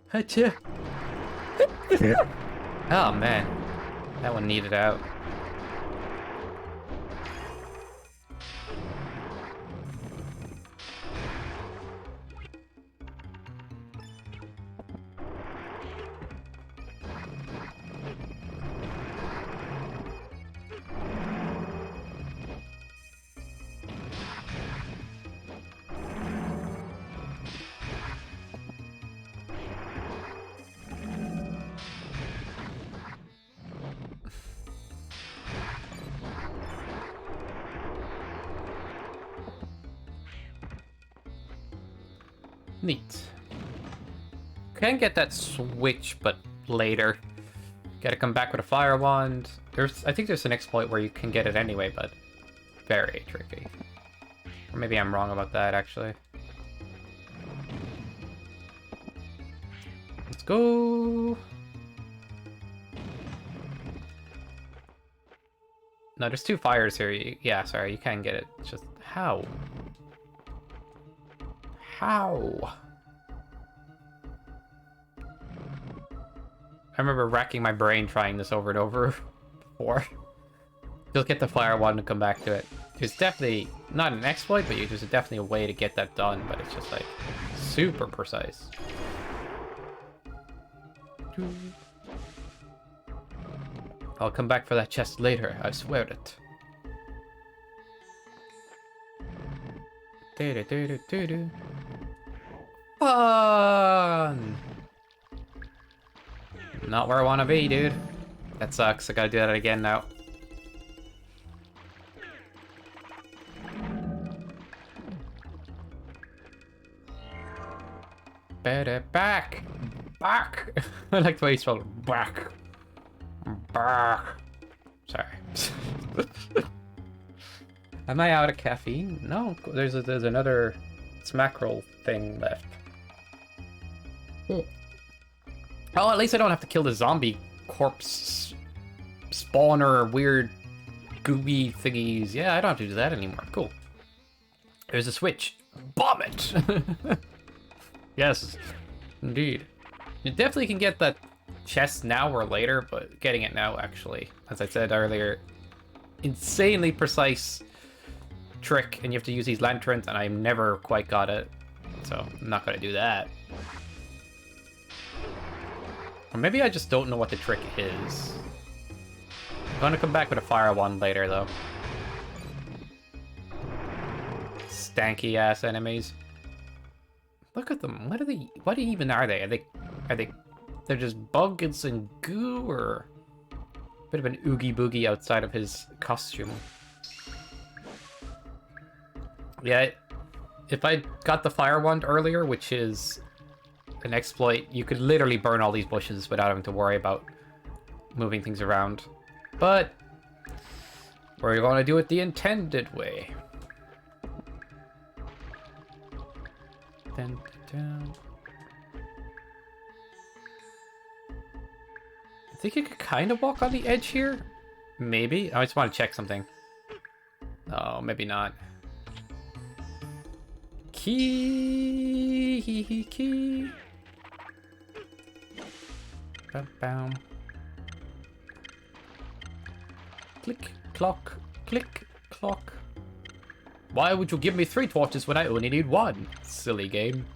Hacha. Oh man, that one needed out. Neat. Can get that switch, but later. Gotta come back with a fire wand. I think there's an exploit where you can get it anyway, but very tricky. Or maybe I'm wrong about that, actually. Let's go. No, there's 2 fires here. Yeah, sorry, you can get it. It's just how? How? I remember racking my brain trying this over and over before. Just get the fire wand and come back to it. It's definitely not an exploit, but there's definitely a way to get that done, but it's just like super precise. I'll come back for that chest later, I swear it. Fun! Not where I want to be, dude. That sucks. I gotta do that again now. Better back! Back! I like the way you spell back. Back. Sorry. Am I out of caffeine? No, there's another smackerel thing left. Oh, at least I don't have to kill the zombie corpse spawner weird gooey thingies. Yeah, I don't have to do that anymore. Cool. There's a switch. Bomb it! Yes, indeed. You definitely can get that chest now or later, but getting it now, actually, as I said earlier, insanely precise trick, and you have to use these lanterns, and I never quite got it, so I'm not gonna do that. Or maybe I just don't know what the trick is. I'm gonna come back with a fire wand later, though. Stanky ass enemies. Look at them. What even are they? They're just bugs and goo, or a bit of an oogie boogie outside of his costume. Yeah, if I got the fire wand earlier, which is an exploit, you could literally burn all these bushes without having to worry about moving things around. But we're going to do it the intended way. Dun, dun. I think you could kind of walk on the edge here. Maybe. I just want to check something. Oh, maybe not. Key. Bam. Click, clock, click, clock. Why would you give me 3 torches when I only need 1? Silly game.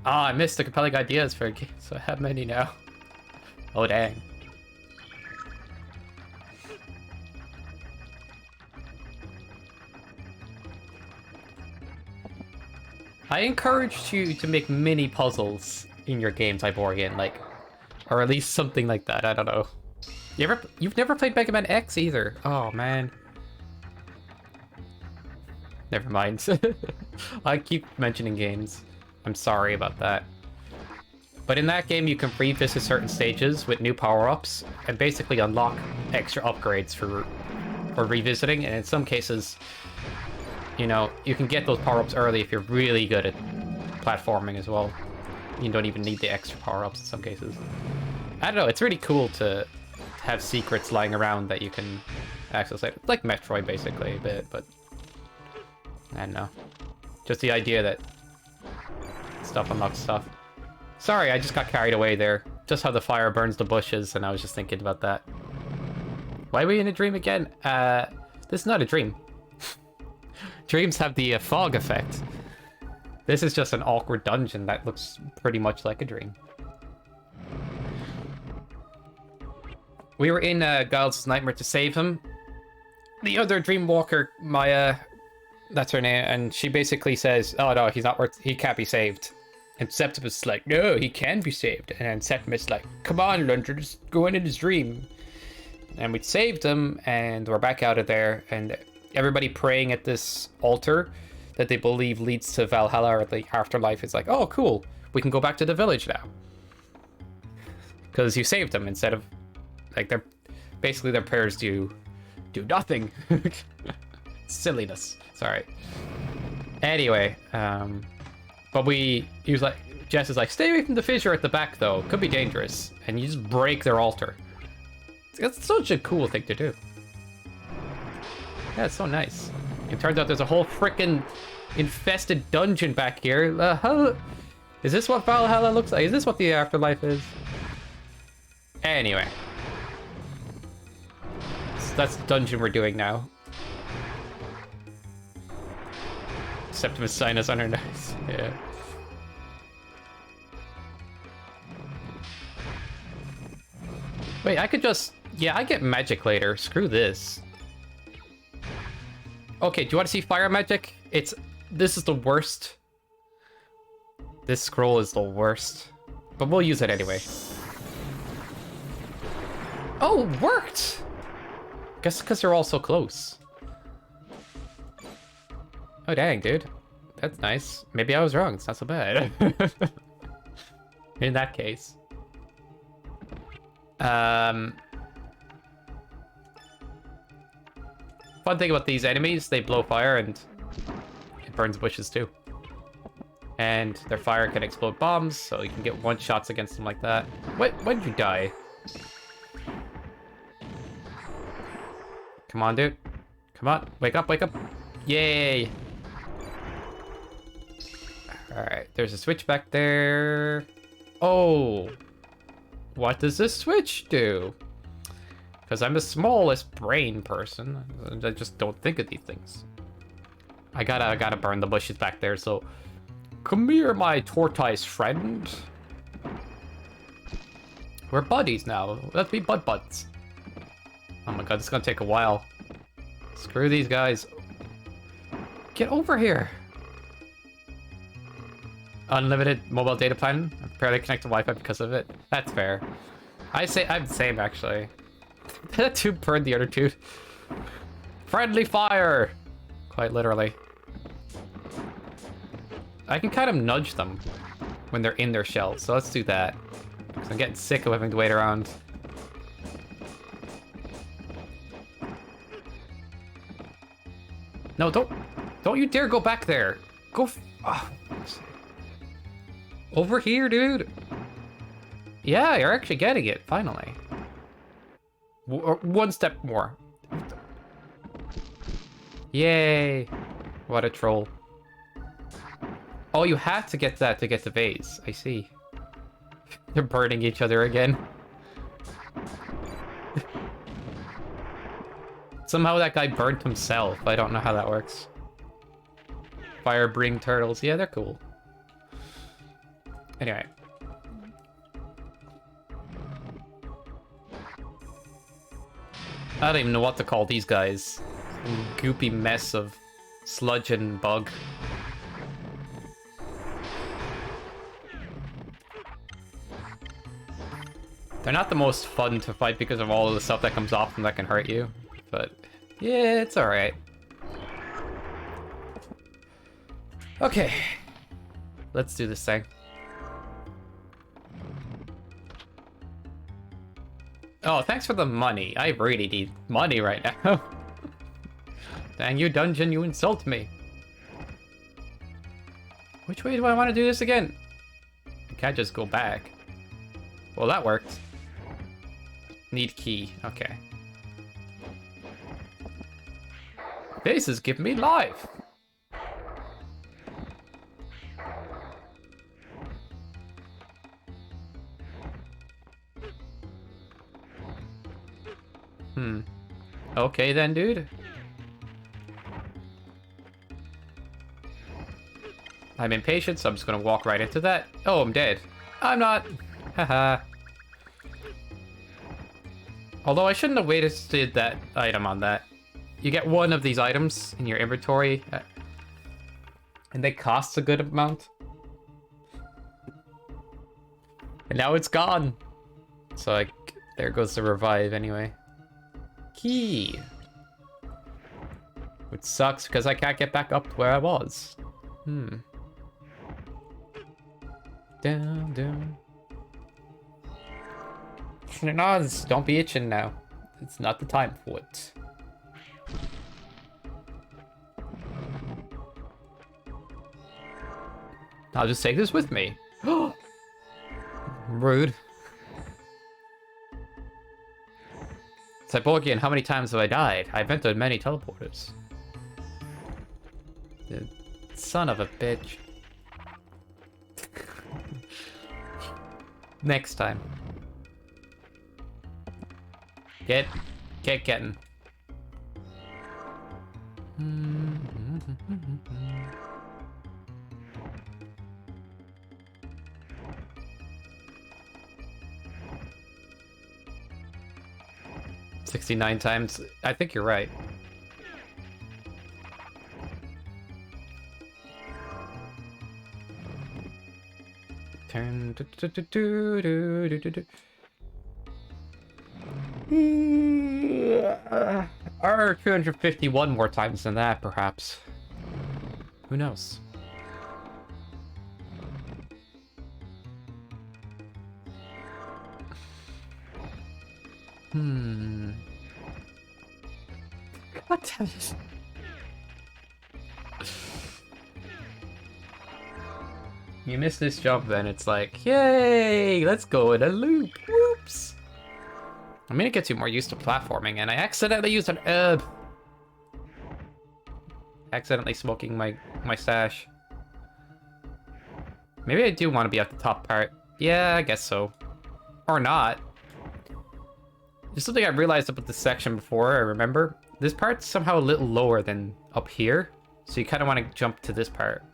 Ah, I missed the compelling ideas for a game, so I have many now. Oh, dang. I encouraged you to make mini puzzles in your games Ivorian, like, or at least something like that. I don't know. You've never played Mega Man X either. Oh man. Never mind. I keep mentioning games. I'm sorry about that. But in that game, you can revisit certain stages with new power-ups and basically unlock extra upgrades for revisiting. And in some cases, you know, you can get those power-ups early if you're really good at platforming as well. You don't even need the extra power-ups in some cases. I don't know, it's really cool to have secrets lying around that you can access. Like Metroid, basically, a bit, but I don't know. Just the idea that stuff unlocks stuff. Sorry, I just got carried away there. Just how the fire burns the bushes, and I was just thinking about that. Why are we in a dream again? This is not a dream. Dreams have the fog effect. This is just an awkward dungeon that looks pretty much like a dream. We were in Giles' nightmare to save him. The other Dreamwalker, Maya, that's her name, and she basically says, "Oh no, he's not worth. He can't be saved." And Septimus is like, "No, he can be saved." And then Septimus is like, "Come on, Alundra, just go in his dream." And we saved him, and we're back out of there, and everybody praying at this altar that they believe leads to Valhalla or the afterlife is like, "Oh, cool, we can go back to the village now." Because you saved them instead of, like, they're basically their prayers do nothing. Silliness. Sorry. Anyway, but he was like, Jess is like, "Stay away from the fissure at the back, though. Could be dangerous." And you just break their altar. It's such a cool thing to do. Yeah, it's so nice. It turns out there's a whole frickin' infested dungeon back here. Is this what Valhalla looks like? Is this what the afterlife is? Anyway. So that's the dungeon we're doing now. Septimus Sinus on her nose. Yeah. Wait, I could just... Yeah, I get magic later. Screw this. Okay, do you want to see fire magic? This is the worst. This scroll is the worst. But we'll use it anyway. Oh, it worked! Guess because they're all so close. Oh, dang, dude. That's nice. Maybe I was wrong. It's not so bad. In that case. Fun thing about these enemies, they blow fire and it burns bushes too. And their fire can explode bombs, so you can get one-shots against them like that. When did you die? Come on, dude. Come on, wake up, wake up. Yay! Alright, there's a switch back there. Oh! What does this switch do? Because I'm the smallest brain person. I just don't think of these things. I gotta burn the bushes back there, so... Come here, my tortoise friend. We're buddies now. Let's be buds. Oh my god, this is gonna take a while. Screw these guys. Get over here. Unlimited mobile data plan. I'm barely connected to Wi-Fi because of it. That's fair. I'm the same, actually. That dude burned the other dude. Friendly fire! Quite literally. I can kind of nudge them when they're in their shells, so let's do that. Because I'm getting sick of having to wait around. No, don't you dare go back there. Go over here, dude. Yeah, you're actually getting it, finally. One step more. Yay. What a troll. Oh, you have to get that to get the vase. I see. They're burning each other again. Somehow that guy burnt himself. I don't know how that works. Fire-breathing turtles. Yeah, they're cool. Anyway. I don't even know what to call these guys. Some goopy mess of sludge and bug. They're not the most fun to fight because of all of the stuff that comes off them that can hurt you. But yeah, it's alright. Okay. Let's do this thing. Oh, thanks for the money. I really need money right now. Dang you, dungeon, you insult me. Which way do I want to do this again? I can't just go back. Well, that worked. Need key. Okay. Faces give me life. Okay then, dude. I'm impatient, so I'm just gonna walk right into that. Oh, I'm dead. I'm not. Haha. Although I shouldn't have wasted that item on that. You get one of these items in your inventory, and they cost a good amount. And now it's gone. So, like, there goes the revive anyway. Key. Which sucks because I can't get back up to where I was. Down, down. Schnoz, don't be itching now. It's not the time for it. I'll just take this with me. Rude. Cyborgian, how many times have I died? I've entered many teleporters. The son of a bitch. Next time. Get getting. 69 times. I think you're right. Turn. Or 251 more times than that, perhaps. Who knows? God damn it. You miss this jump, then it's like, yay! Let's go in a loop. Whoops! I mean, it gets you more used to platforming, and I accidentally used an herb. Accidentally smoking my stash. Maybe I do want to be at the top part. Yeah, I guess so. Or not. There's something I realized about this section before, I remember. This part's somehow a little lower than up here, so you kind of want to jump to this part.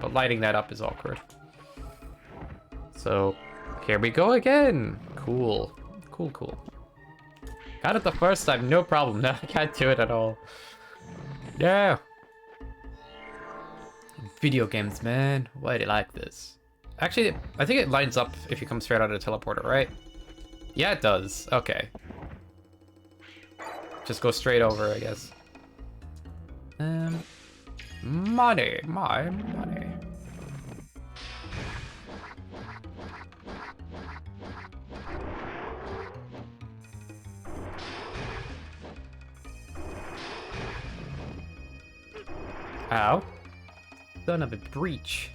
But lighting that up is awkward. So, here we go again. Cool. Cool, cool. Got it the first time, no problem. Now I can't do it at all. Yeah. Video games, man. Why do you like this? Actually, I think it lines up if you come straight out of the teleporter, right? Yeah, it does. Okay. Just go straight over, I guess. Money. My money. Ow. Son of a breach.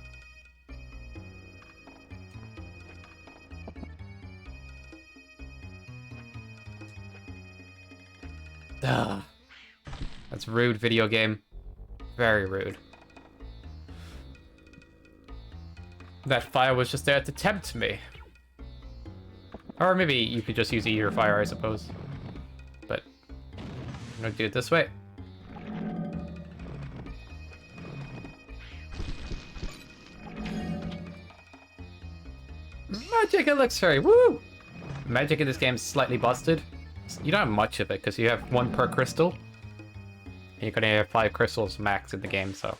Ugh. That's rude, video game. Very rude. That fire was just there to tempt me. Or maybe you could just use a eater fire, I suppose. But I'm gonna do it this way. Magic elixir! Woo! Magic in this game is slightly busted. You don't have much of it because you have 1 per crystal. And you're gonna have 5 crystals max in the game, so.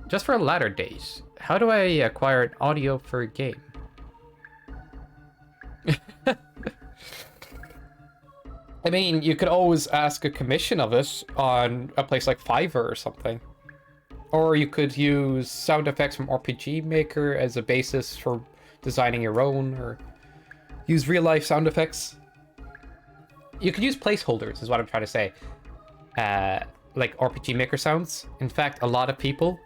Just for a latter date, how do I acquire an audio for a game? I mean, you could always ask a commission of it on a place like Fiverr or something. Or you could use sound effects from RPG Maker as a basis for designing your own, or use real-life sound effects. You could use placeholders, is what I'm trying to say. Like RPG Maker sounds. In fact, a lot of people,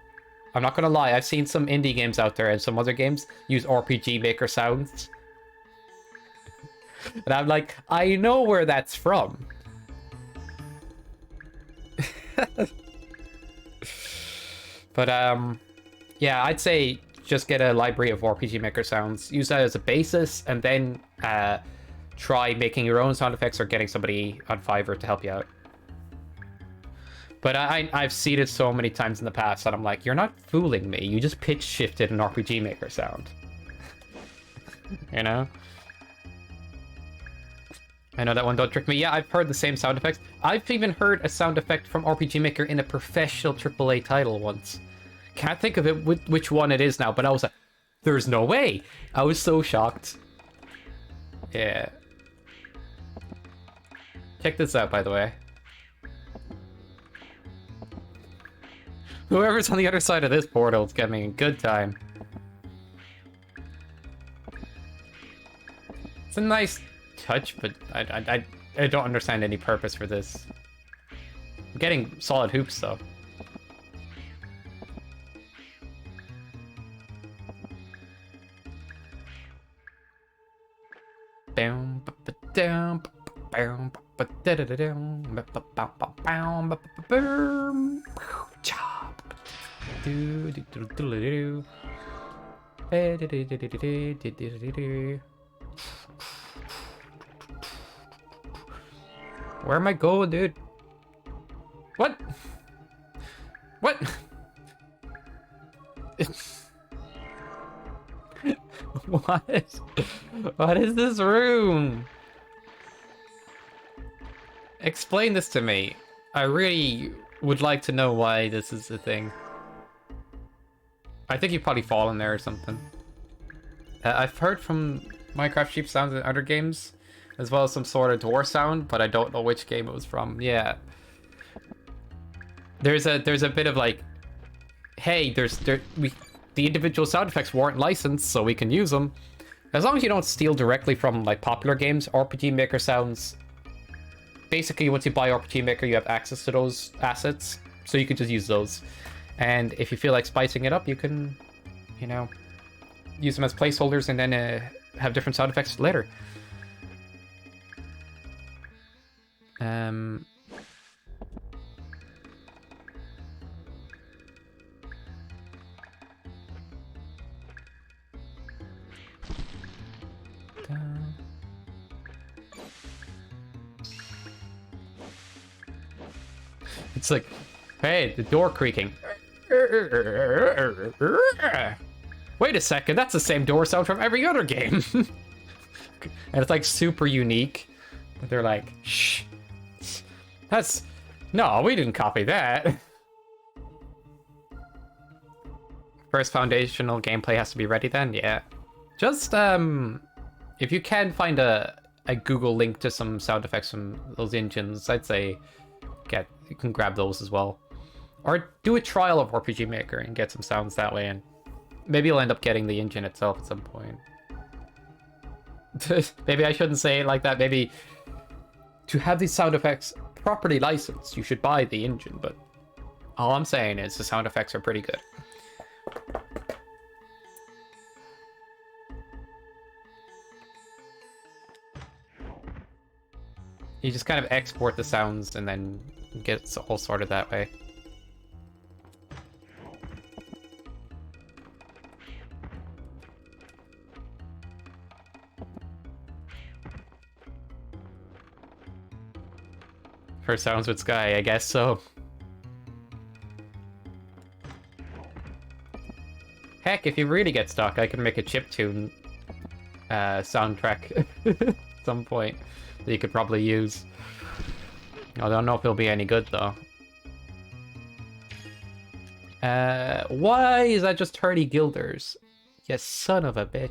I'm not gonna lie, I've seen some indie games out there and some other games use RPG Maker sounds. And I'm like, I know where that's from. But, yeah, I'd say just get a library of RPG Maker sounds, use that as a basis, and then try making your own sound effects or getting somebody on Fiverr to help you out. But I've seen it so many times in the past that I'm like, you're not fooling me. You just pitch shifted an RPG Maker sound. You know? I know that one, don't trick me. Yeah, I've heard the same sound effects. I've even heard a sound effect from RPG Maker in a professional AAA title once. Can't think of it which one it is now, but I was like, there's no way. I was so shocked. Yeah. Check this out, by the way. Whoever's on the other side of this portal is getting a good time. It's a nice touch, but I don't understand any purpose for this. I'm getting solid hoops, though. Where am I going, dude? What? What? What? What is this room? Explain this to me. I really would like to know why this is a thing. I think you've probably fallen there or something. I've heard from Minecraft sheep sounds in other games, as well as some sort of door sound, but I don't know which game it was from. Yeah. There's a bit of like, hey, the individual sound effects weren't licensed, so we can use them. As long as you don't steal directly from like popular games, RPG Maker sounds. Basically, once you buy RPG Maker, you have access to those assets, so you can just use those. And if you feel like spicing it up, you can, you know, use them as placeholders and then have different sound effects later. It's like, hey, the door creaking. Wait a second, that's the same door sound from every other game. And it's like super unique. But they're like, shh. No, we didn't copy that. First foundational gameplay has to be ready then, yeah. Just, if you can find a Google link to some sound effects from those engines, I'd say you can grab those as well. Or do a trial of RPG Maker and get some sounds that way, and maybe you'll end up getting the engine itself at some point. Maybe I shouldn't say it like that. Maybe to have these sound effects properly licensed, you should buy the engine, but all I'm saying is the sound effects are pretty good. You just kind of export the sounds and then get it all sorted that way. For Sounds with Sky, I guess so. Heck, if you really get stuck, I can make a chiptune soundtrack at some point that you could probably use. I don't know if it'll be any good, though. Why is that just 30 guilders? You son of a bitch.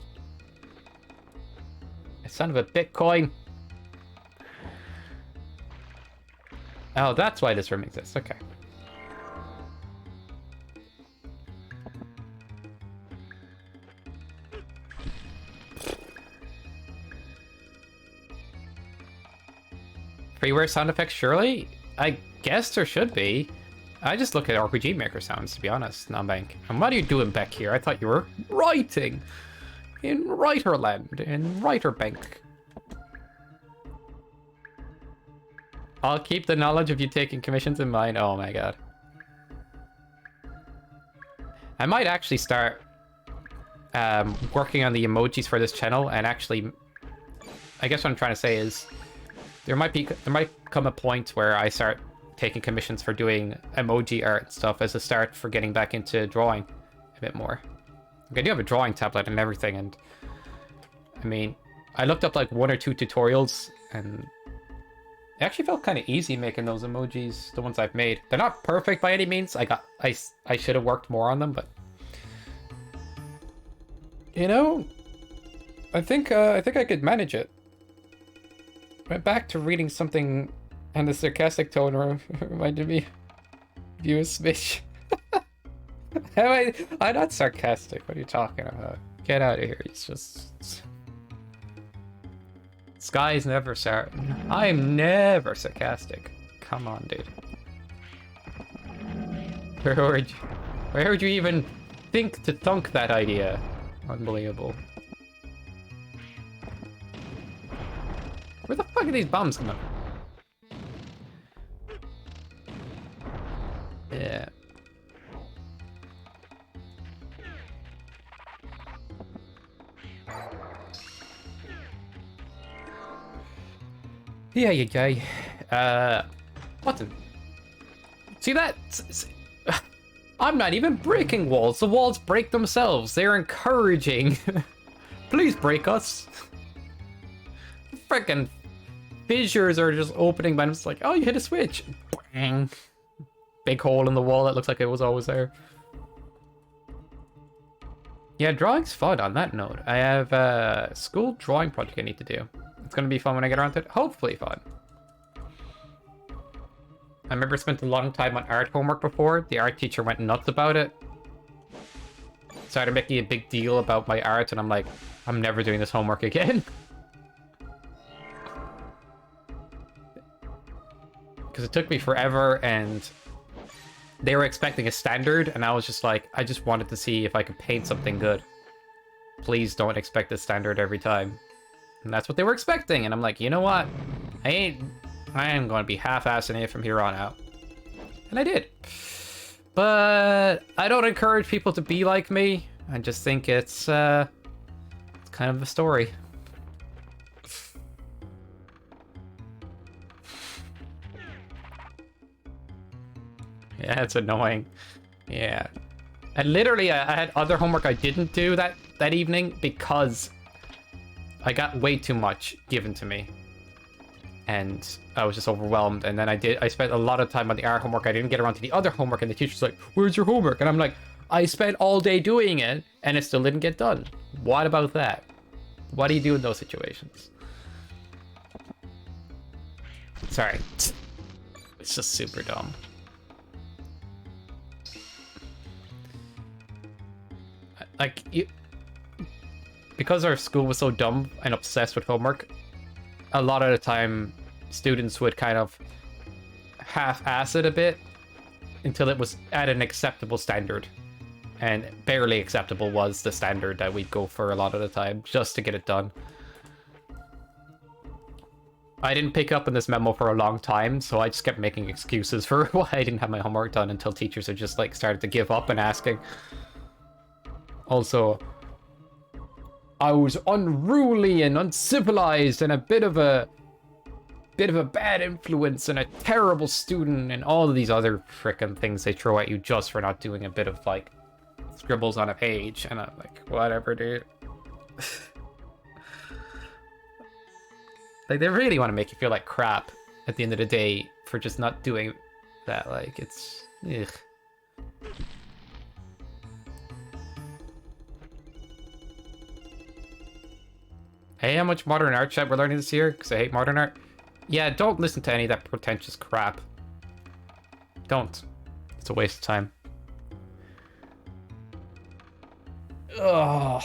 You son of a Bitcoin. Oh, that's why this room exists. Okay. Freeware sound effects, surely? I guess there should be. I just look at RPG Maker sounds, to be honest, Nambank. And what are you doing back here? I thought you were writing. In Writerland, in Writerbank. I'll keep the knowledge of you taking commissions in mind. Oh my god. I might actually start working on the emojis for this channel and actually... I guess what I'm trying to say is... There might come a point where I start taking commissions for doing emoji art and stuff as a start for getting back into drawing a bit more. Like, I do have a drawing tablet and everything, and I mean, I looked up like 1 or 2 tutorials, and it actually felt kind of easy making those emojis, the ones I've made. They're not perfect by any means. I should have worked more on them, but you know, I think I could manage it. Went back to reading something, and the sarcastic tone reminded me of you a smidge. I'm not sarcastic. What are you talking about? Get out of here. It's just... Sky's never I'm never sarcastic. Come on, dude. Where would you even think to thunk that idea? Unbelievable. Where the fuck are these bombs coming from? Yeah. Yeah, you guy. Button. See that? I'm not even breaking walls. The walls break themselves. They're encouraging. Please break us. Freaking fissures are just opening, but I'm just like, oh, you hit a switch. Bang. Big hole in the wall that looks like it was always there. Yeah, drawing's fun on that note. I have a school drawing project I need to do. It's gonna be fun when I get around to it. Hopefully fun. I remember spent a long time on art homework before. The art teacher went nuts about it. Started making a big deal about my art, and I'm like, I'm never doing this homework again. Because it took me forever, and they were expecting a standard, and I was just like, I just wanted to see if I could paint something good. Please don't expect a standard every time. And that's what they were expecting, and I'm like, you know what? I am going to be half-assing it from here on out. And I did. But I don't encourage people to be like me. I just think it's kind of a story. Yeah, it's annoying. Yeah. And literally, I had other homework I didn't do that evening because I got way too much given to me. And I was just overwhelmed. And then I spent a lot of time on the art homework. I didn't get around to the other homework. And the teacher's like, where's your homework? And I'm like, I spent all day doing it and it still didn't get done. What about that? What do you do in those situations? Sorry. It's just super dumb. Like, because our school was so dumb and obsessed with homework, a lot of the time students would kind of half-ass it a bit until it was at an acceptable standard. And barely acceptable was the standard that we'd go for a lot of the time, just to get it done. I didn't pick up on this memo for a long time, so I just kept making excuses for why I didn't have my homework done until teachers had just like started to give up and asking. Also, I was unruly and uncivilized and a bit of a bit of a bad influence and a terrible student and all of these other frickin' things they throw at you just for not doing a bit of, like, scribbles on a page. And I'm like, whatever, dude. Like, they really want to make you feel like crap at the end of the day for just not doing that. Like, it's... ugh. Hey, how much modern art chat we're learning this year? Because I hate modern art. Yeah, don't listen to any of that pretentious crap. Don't. It's a waste of time. Ugh.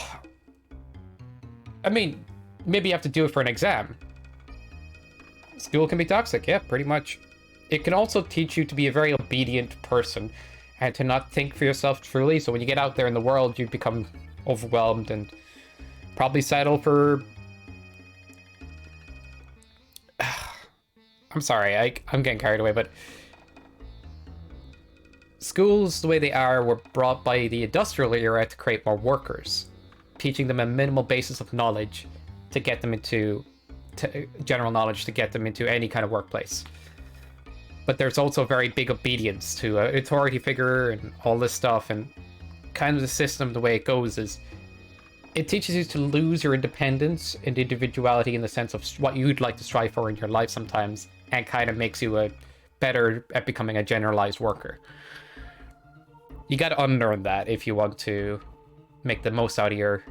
I mean, maybe you have to do it for an exam. School can be toxic, yeah, pretty much. It can also teach you to be a very obedient person and to not think for yourself truly. So when you get out there in the world, you become overwhelmed and probably settle for... I'm sorry, I'm getting carried away, but schools, the way they are, were brought by the industrial era to create more workers, teaching them a minimal basis of knowledge to get them into general knowledge to get them into any kind of workplace. But there's also very big obedience to an authority figure and all this stuff, and kind of the system, the way it goes is it teaches you to lose your independence and individuality in the sense of what you'd like to strive for in your life sometimes, and kind of makes you a better at becoming a generalized worker. You got to unlearn that if you want to make the most out of your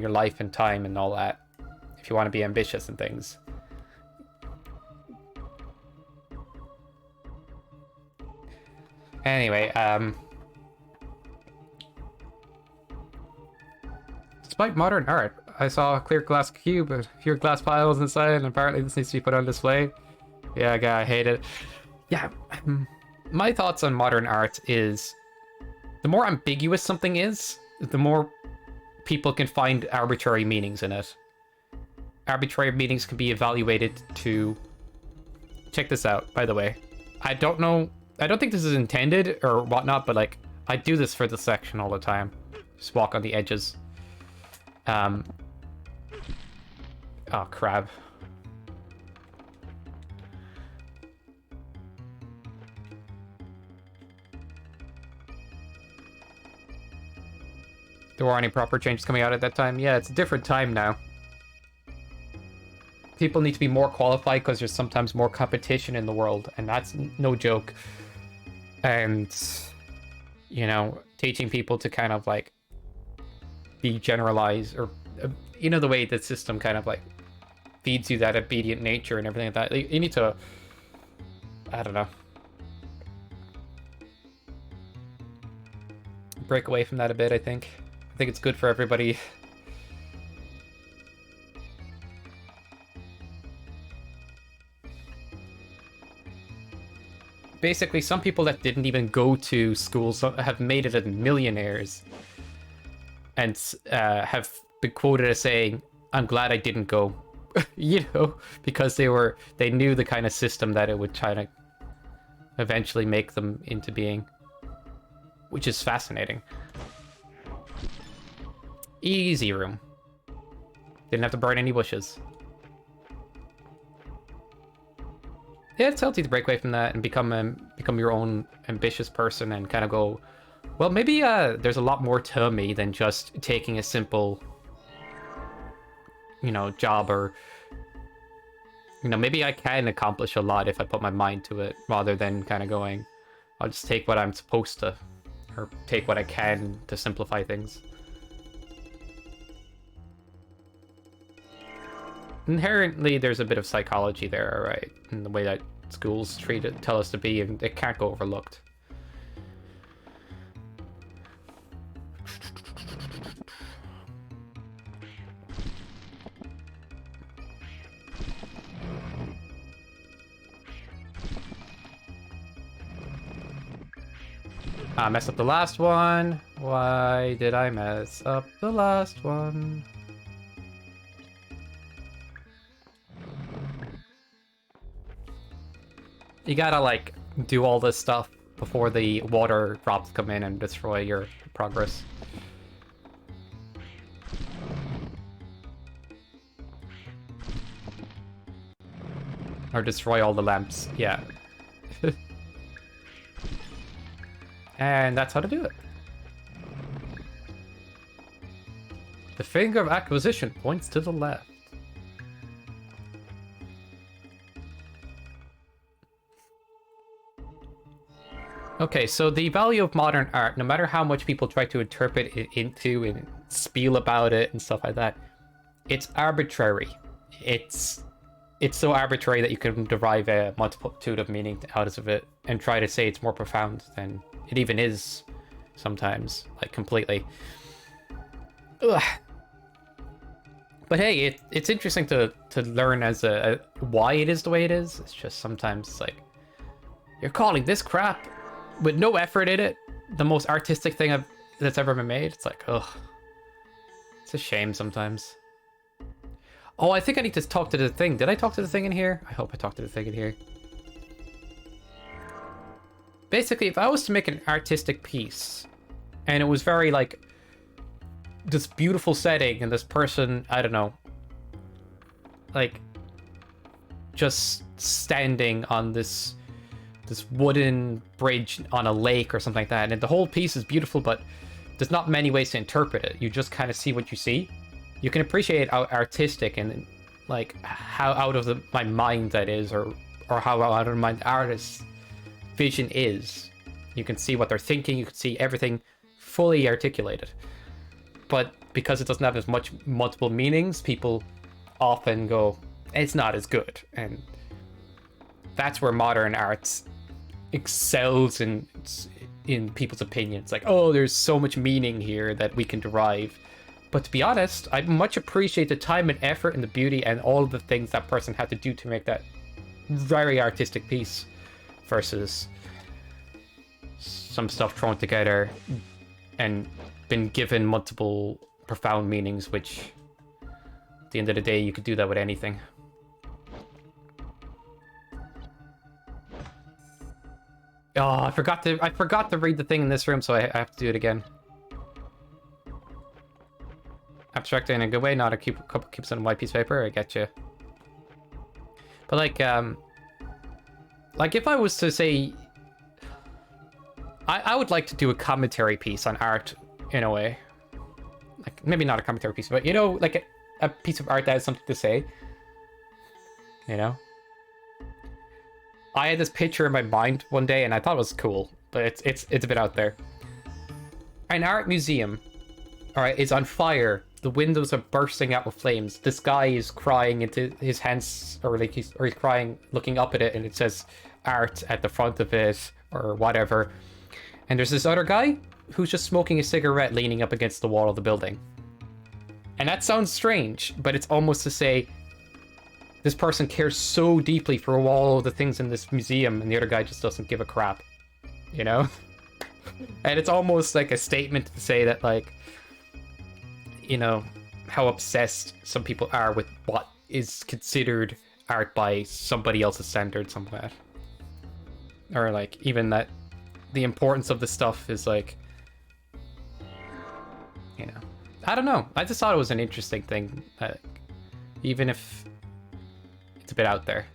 life and time and all that. If you want to be ambitious and things. Anyway, despite modern art, I saw a clear glass cube with fewer glass piles inside, and apparently this needs to be put on display. Yeah, I hate it. Yeah, my thoughts on modern art is the more ambiguous something is, the more people can find arbitrary meanings in it. Arbitrary meanings can be evaluated to... Check this out, by the way. I don't think this is intended or whatnot, but like, I do this for the section all the time. Just walk on the edges. Oh, crap. There weren't any proper changes coming out at that time? Yeah, it's a different time now. People need to be more qualified because there's sometimes more competition in the world, and that's no joke. And, you know, teaching people to kind of like be generalized, or you know, the way the system kind of like feeds you that obedient nature and everything like that. You need to, I don't know, break away from that a bit. I think it's good for everybody. Basically, some people that didn't even go to school have made it as millionaires, and have been quoted as saying, "I'm glad I didn't go," you know, because they knew the kind of system that it would try to eventually make them into being, which is fascinating. Easy room. Didn't have to burn any bushes. Yeah, it's healthy to break away from that and become your own ambitious person and kind of go, well, maybe there's a lot more to me than just taking a simple, you know, job, or, you know, maybe I can accomplish a lot if I put my mind to it, rather than kind of going, I'll just take what I'm supposed to, or take what I can to simplify things. Inherently, there's a bit of psychology there, right? In the way that schools tell us to be, and it can't go overlooked. I messed up the last one. Why did I mess up the last one? You gotta, like, do all this stuff before the water drops come in and destroy your progress. Or destroy all the lamps. Yeah. And that's how to do it. The finger of acquisition points to the left. Okay, so the value of modern art, no matter how much people try to interpret it into and spiel about it and stuff like that, it's arbitrary. It's so arbitrary that you can derive a multitude of meaning out of it and try to say it's more profound than it even is sometimes, like completely. Ugh. But hey, it's interesting to learn as a why it is the way it is. It's just sometimes like, you're calling this crap with no effort in it the most artistic thing that's ever been made. It's like, ugh. It's a shame sometimes. Oh, I think I need to talk to the thing. Did I talk to the thing in here? I hope I talked to the thing in here. Basically, if I was to make an artistic piece, and it was very, like, this beautiful setting, and this person, I don't know, like, just standing on this wooden bridge on a lake or something like that, and the whole piece is beautiful, but there's not many ways to interpret it. You just kind of see what you see. You can appreciate how artistic and like how out of my mind that is, or how out of my artist's vision is. You can see what they're thinking. You can see everything fully articulated. But because it doesn't have as much multiple meanings, people often go, it's not as good. And that's where modern art excels in people's opinions. It's like, oh, there's so much meaning here that we can derive. But to be honest, I much appreciate the time and effort and the beauty and all of the things that person had to do to make that very artistic piece versus some stuff thrown together and been given multiple profound meanings, which at the end of the day, you could do that with anything. Oh, I forgot to read the thing in this room, so I have to do it again. Abstract in a good way, not a keeps on a white piece of paper. I get you. But like if I was to say, I would like to do a commentary piece on art in a way. Like maybe not a commentary piece, but you know, like a piece of art that has something to say. You know. I had this picture in my mind one day, and I thought it was cool, but it's a bit out there. An art museum, all right, is on fire. The windows are bursting out with flames. This guy is crying into his hands, or he's crying, looking up at it, and it says art at the front of it, or whatever. And there's this other guy who's just smoking a cigarette leaning up against the wall of the building. And that sounds strange, but it's almost to say, this person cares so deeply for all of the things in this museum, and the other guy just doesn't give a crap, you know? And it's almost like a statement to say that, like, you know, how obsessed some people are with what is considered art by somebody else's standards somewhere. Or, like, even that the importance of the stuff is, like, you know. I don't know. I just thought it was an interesting thing. Even if it's a bit out there.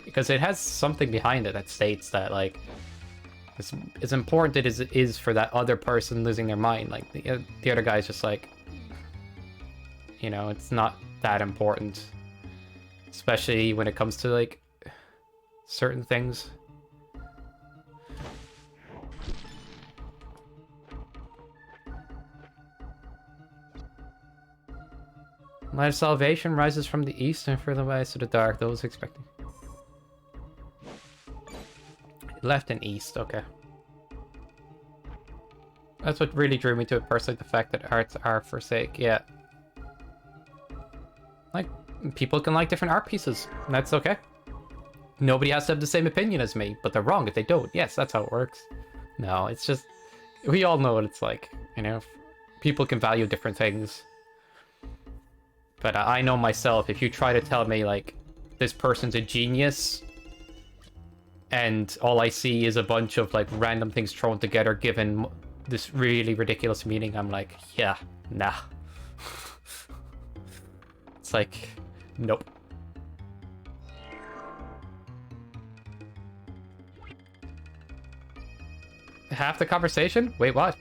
Because it has something behind it that states that, like, as important it is for that other person losing their mind. Like, the other guy's just like, you know, it's not that important. Especially when it comes to, like, certain things. Light of salvation rises from the east and further west to the dark. Those expecting. Left and east, okay. That's what really drew me to it personally, the fact that arts are forsake, yeah. Like, people can like different art pieces, and that's okay. Nobody has to have the same opinion as me, but they're wrong if they don't. Yes, that's how it works. No, it's just, we all know what it's like, you know? People can value different things. But I know myself, if you try to tell me, like, this person's a genius, and all I see is a bunch of, like, random things thrown together given this really ridiculous meaning, I'm like, yeah, nah. It's like, nope. half the conversation? Wait, what?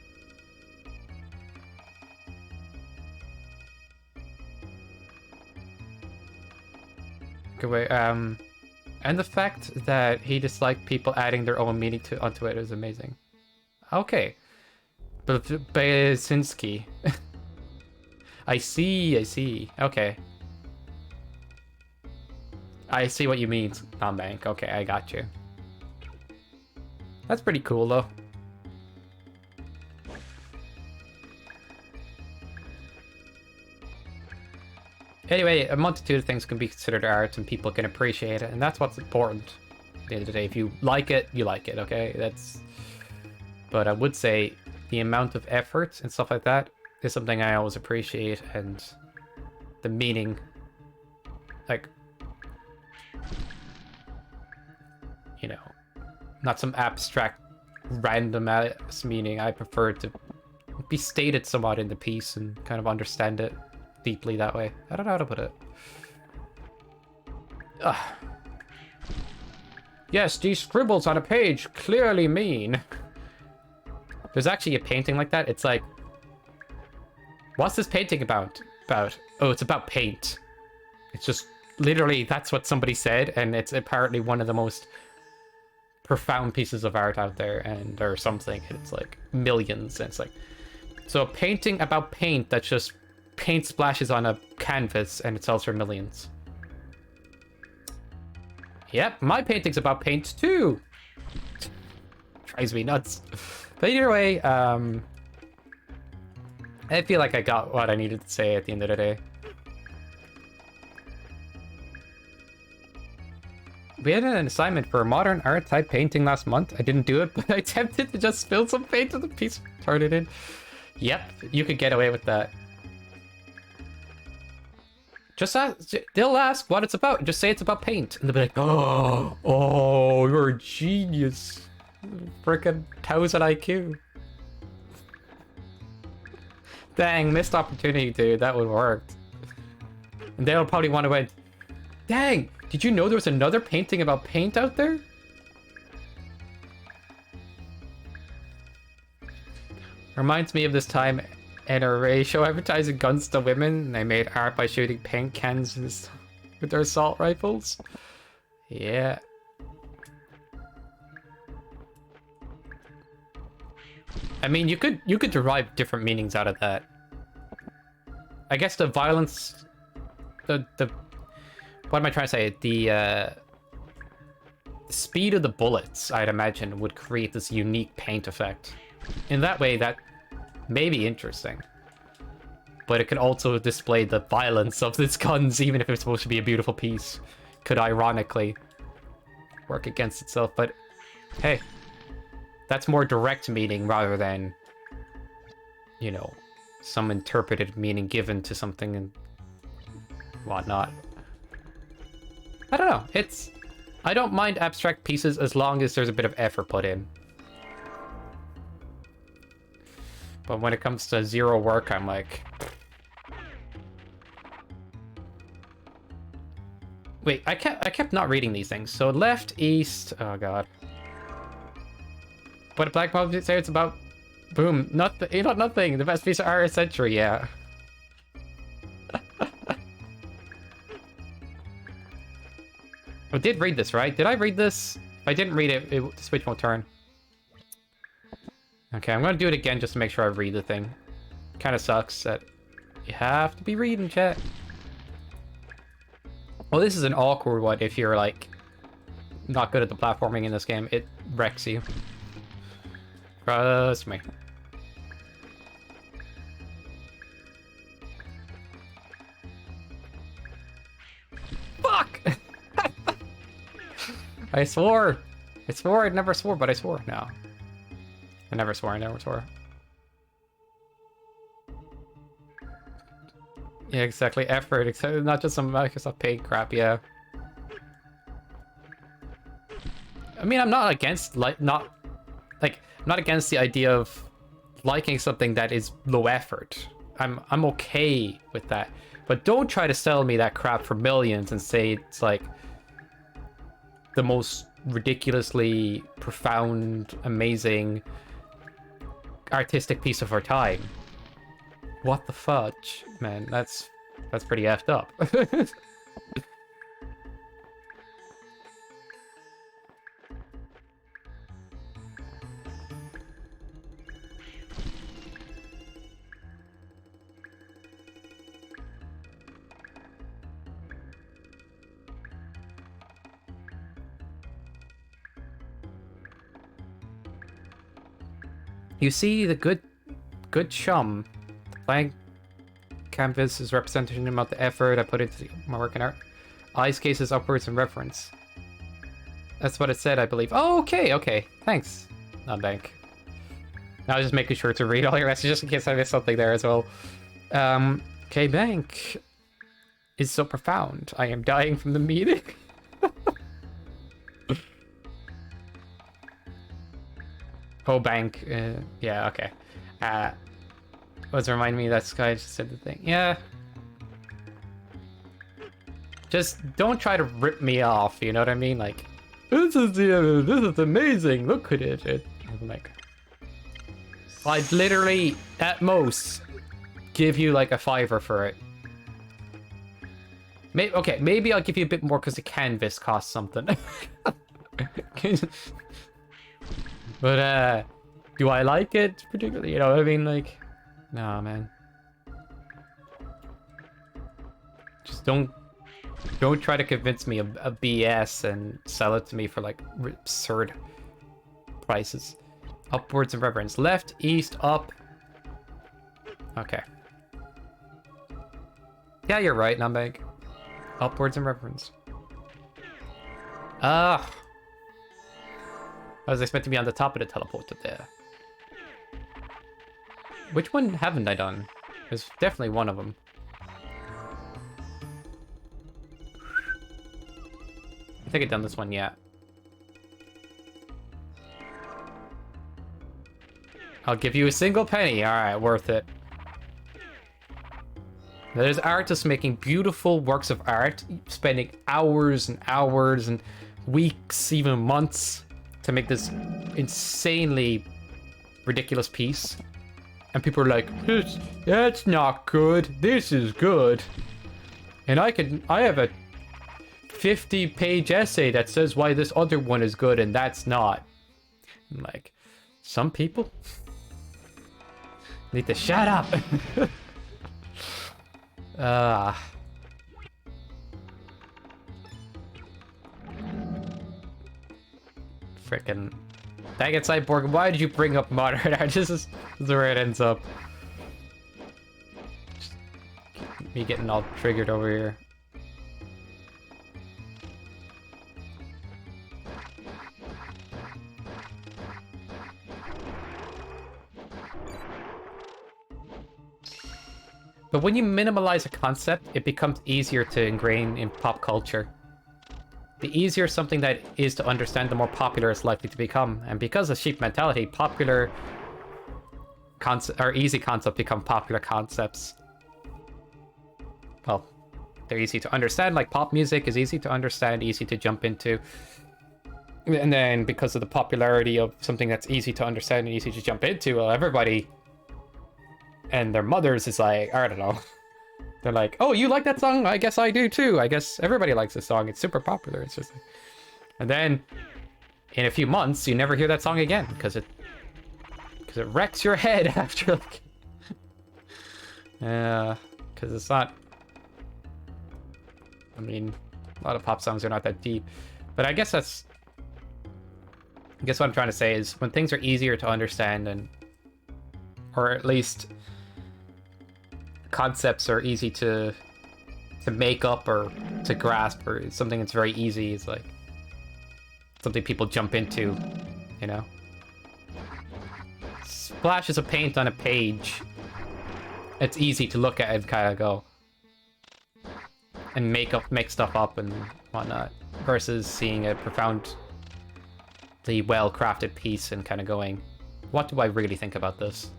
Okay, wait, and the fact that he disliked people adding their own meaning onto it is amazing. Okay. Basinski. I see. Okay. I see what you mean, non-bank. Okay, I got you. That's pretty cool, though. Anyway, a multitude of things can be considered art and people can appreciate it, and that's what's important at the end of the day. If you like it, you like it, okay? But I would say the amount of effort and stuff like that is something I always appreciate, and the meaning, like, you know, not some abstract, random ass meaning. I prefer to be stated somewhat in the piece and kind of understand it deeply that way. I don't know how to put it. Ugh. Yes, these scribbles on a page clearly mean. There's actually a painting like that. It's like, what's this painting about? Oh, it's about paint. It's just literally that's what somebody said, and it's apparently one of the most profound pieces of art out there, and or something. It's like millions, and it's like, so a painting about paint that's just paint splashes on a canvas and it sells for millions. Yep, my painting's about paint too. Drives me nuts. But either way, I feel like I got what I needed to say at the end of the day. We had an assignment for a modern art type painting last month. I didn't do it, but I attempted to just spill some paint on the piece, turn it in. Yep, you could get away with that. Just ask, they'll ask what it's about. Just say it's about paint. And they'll be like, oh, you're a genius. Frickin' 1000 IQ. Dang, missed opportunity, dude. That would work. And they'll probably want to win. Dang, did you know there was another painting about paint out there? Reminds me of this time NRA show advertising guns to women, and they made art by shooting paint cans with their assault rifles. Yeah. I mean, you could derive different meanings out of that. I guess the violence, the what am I trying to say? The speed of the bullets, I'd imagine, would create this unique paint effect. In that way, that may be interesting. But it could also display the violence of these guns, even if it's supposed to be a beautiful piece. Could ironically work against itself, but hey, that's more direct meaning rather than, you know, some interpreted meaning given to something and whatnot. I don't know. I don't mind abstract pieces as long as there's a bit of effort put in. But when it comes to zero work, I'm like... Wait, I kept not reading these things. So left, east... Oh, God. But a black mob say it's about... Boom. Nothing. You know, nothing. The best piece of art of the century, yeah. I did read this, right? Did I read this? If I didn't read it, the switch won't turn. Okay, I'm gonna do it again just to make sure I read the thing. Kind of sucks that you have to be reading, chat. Well, this is an awkward one if you're, like, not good at the platforming in this game. It wrecks you. Trust me. Fuck! I swore! I swore I'd never swore, but I swore. No. I never swore, Yeah, exactly. Effort, except not just some Microsoft Paint crap, yeah. I mean, I'm not against, not against the idea of liking something that is low effort. I'm okay with that. But don't try to sell me that crap for millions and say it's like the most ridiculously profound, amazing, artistic piece of our time. What the fudge? Man, that's pretty effed up. You see, the good chum. Blank canvas is representation of the effort I put into my work in art. Eyes cases upwards in reference. That's what it said, I believe. Oh, okay. Thanks. Bank. I was just making sure to read all your messages just in case I missed something there as well. Bank is so profound. I am dying from the meeting. Oh, Bank. Yeah, okay. Was reminding me that Sky just said the thing. Yeah. Just don't try to rip me off, you know what I mean? Like, this is amazing. Look at it. I'm like, I'd literally, at most, give you like a $5 for it. Okay, maybe I'll give you a bit more because the canvas costs something. But, do I like it particularly? You know what I mean? Like, nah, man. Just don't try to convince me of BS and sell it to me for, like, absurd prices. Upwards and reverence. Left, east, up. Okay. Yeah, you're right, Numbag. Upwards and reverence. I was expecting to be on the top of the teleporter there. Which one haven't I done? There's definitely one of them. I think I've done this one yet. I'll give you a single penny. Alright, worth it. There's artists making beautiful works of art, spending hours and hours and weeks, even months, to make this insanely ridiculous piece. And people are like, that's not good. This is good. And I have a 50-page essay that says why this other one is good and that's not. I'm like, some people need to shut up. Frickin' dang it, Cyborg, why did you bring up modern art? This is where it ends up. Just me getting all triggered over here. But when you minimalize a concept, it becomes easier to ingrain in pop culture. The easier something that is to understand, the more popular it's likely to become. And because of sheep mentality, popular or easy concepts become popular concepts. Well, they're easy to understand, like pop music is easy to understand, easy to jump into. And then because of the popularity of something that's easy to understand and easy to jump into, well, everybody and their mothers is like, I don't know. They're like, oh, you like that song? I guess I do too. I guess everybody likes this song. It's super popular. It's just like... And then in a few months, you never hear that song again because it wrecks your head after like... because it's not... I mean, a lot of pop songs are not that deep. But I guess that's... I guess what I'm trying to say is when things are easier to understand and... Or at least... concepts are easy to make up or to grasp, or something that's very easy is like something people jump into, you know? Splashes of paint on a page. It's easy to look at and kind of go and make stuff up and whatnot, versus seeing a profoundly well-crafted piece and kind of going, what do I really think about this?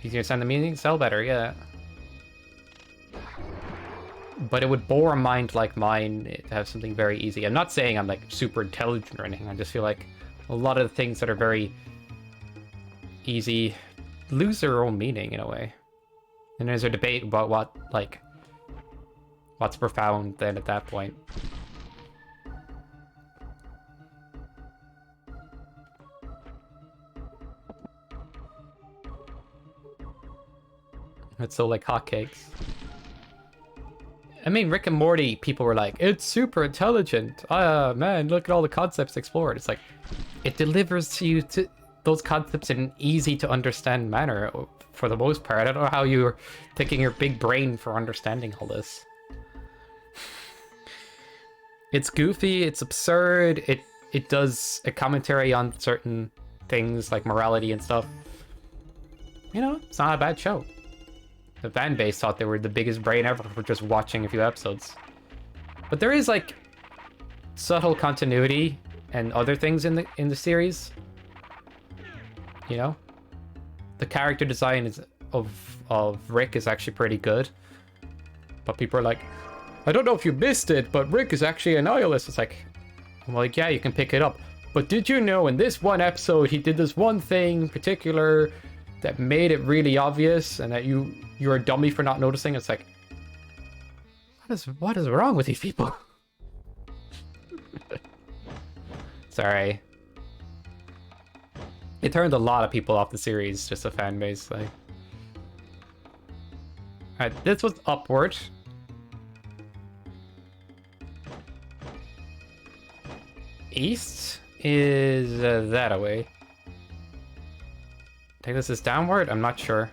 Easier to understand the meaning, sell better, yeah. But it would bore a mind like mine to have something very easy. I'm not saying I'm like super intelligent or anything. I just feel like a lot of the things that are very easy lose their own meaning in a way. And there's a debate about what's profound then at that point. It's so like hotcakes. I mean, Rick and Morty, people were like, it's super intelligent. Ah, man, look at all the concepts explored. It's like, it delivers to you to those concepts in an easy to understand manner for the most part. I don't know how you're taking your big brain for understanding all this. It's goofy, it's absurd, it does a commentary on certain things like morality and stuff. You know, it's not a bad show. The fan base thought they were the biggest brain ever for just watching a few episodes. But there is like subtle continuity and other things in the series. You know? The character design of Rick is actually pretty good. But people are like, I don't know if you missed it, but Rick is actually a nihilist. It's like, I'm like, yeah, you can pick it up. But did you know in this one episode he did this one thing in particular that made it really obvious, and that you're a dummy for not noticing? It's like, what is wrong with these people? Sorry. It turned a lot of people off the series, just a fan base. Like, alright, this was upward. East is that away. I think this is downward? I'm not sure.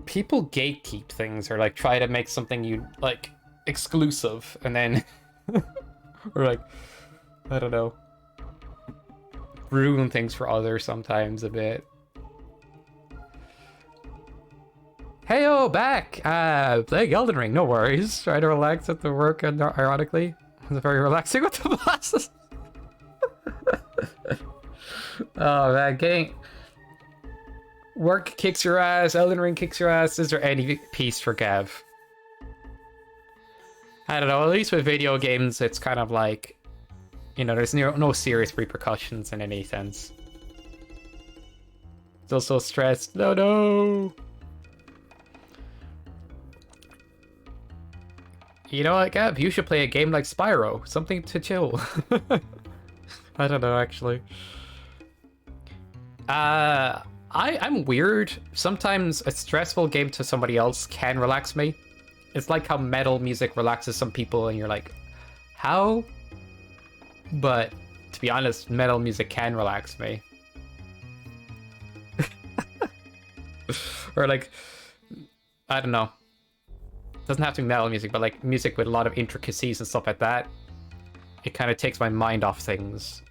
People gatekeep things or like try to make something you like exclusive and then or like, I don't know, ruin things for others sometimes a bit. Heyo, back! Playing Elden Ring, no worries. Try to relax at the work, and ironically, it's very relaxing with the bosses. Oh man, getting work kicks your ass, Elden Ring kicks your ass. Is there any peace for Gav? I don't know, at least with video games, it's kind of like, you know, there's no serious repercussions in any sense. Still so stressed. No! You know what, Gav? You should play a game like Spyro. Something to chill. I don't know, actually. I'm weird. Sometimes a stressful game to somebody else can relax me. It's like how metal music relaxes some people, and you're like, how? But to be honest, metal music can relax me. Or like, I don't know. Doesn't have to be metal music, but like music with a lot of intricacies and stuff like that. It kind of takes my mind off things.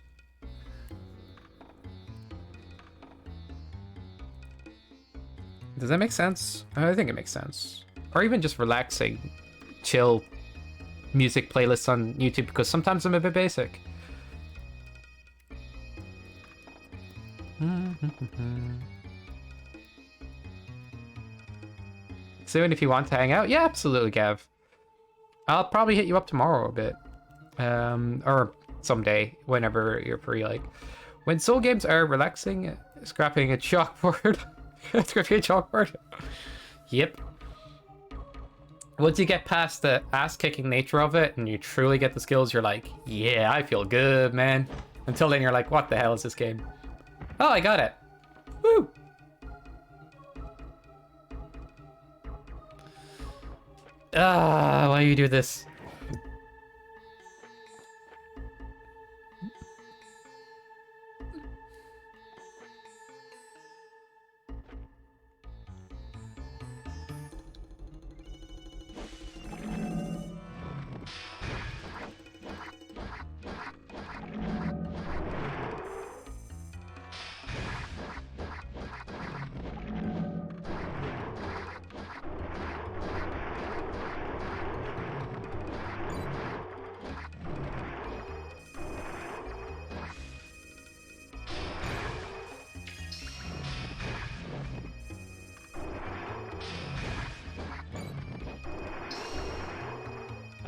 Does that make sense? I think it makes sense. Or even just relaxing, chill music playlists on YouTube, because sometimes I'm a bit basic. Soon, if you want to hang out. Yeah, absolutely, Gav. I'll probably hit you up tomorrow a bit. Or someday, whenever you're free. Like, when soul games are relaxing, scrapping a chalkboard. Scrapping a chalkboard. Yep. Once you get past the ass-kicking nature of it, and you truly get the skills, you're like, yeah, I feel good, man. Until then, you're like, what the hell is this game? Oh, I got it. Woo! Why do you do this?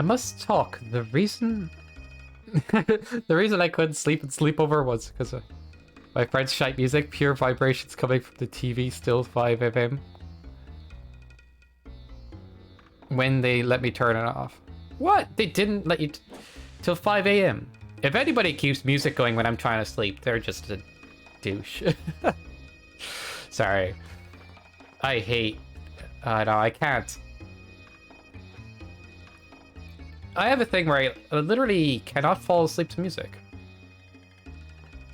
I must talk. The reason... the reason I couldn't sleep and sleep over was because of my friend's shite music, pure vibrations coming from the TV, still 5 FM. When they let me turn it off. What? They didn't let you till 5 AM. If anybody keeps music going when I'm trying to sleep, they're just a douche. Sorry. I hate... no, I can't. I have a thing where I literally cannot fall asleep to music.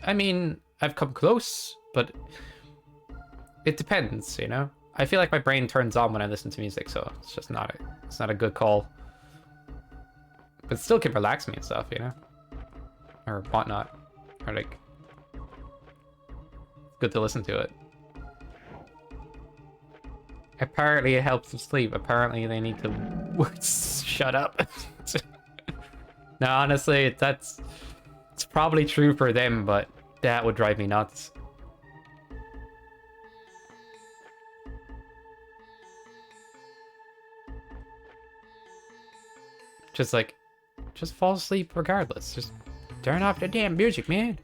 I mean, I've come close, but it depends, you know? I feel like my brain turns on when I listen to music, so it's just not a good call. But it still can relax me and stuff, you know? Or whatnot. Or like... It's good to listen to it. Apparently it helps them sleep. Apparently they need to... Shut up. No, honestly, it's probably true for them, but that would drive me nuts. Just like, just fall asleep regardless. Just turn off the damn music, man.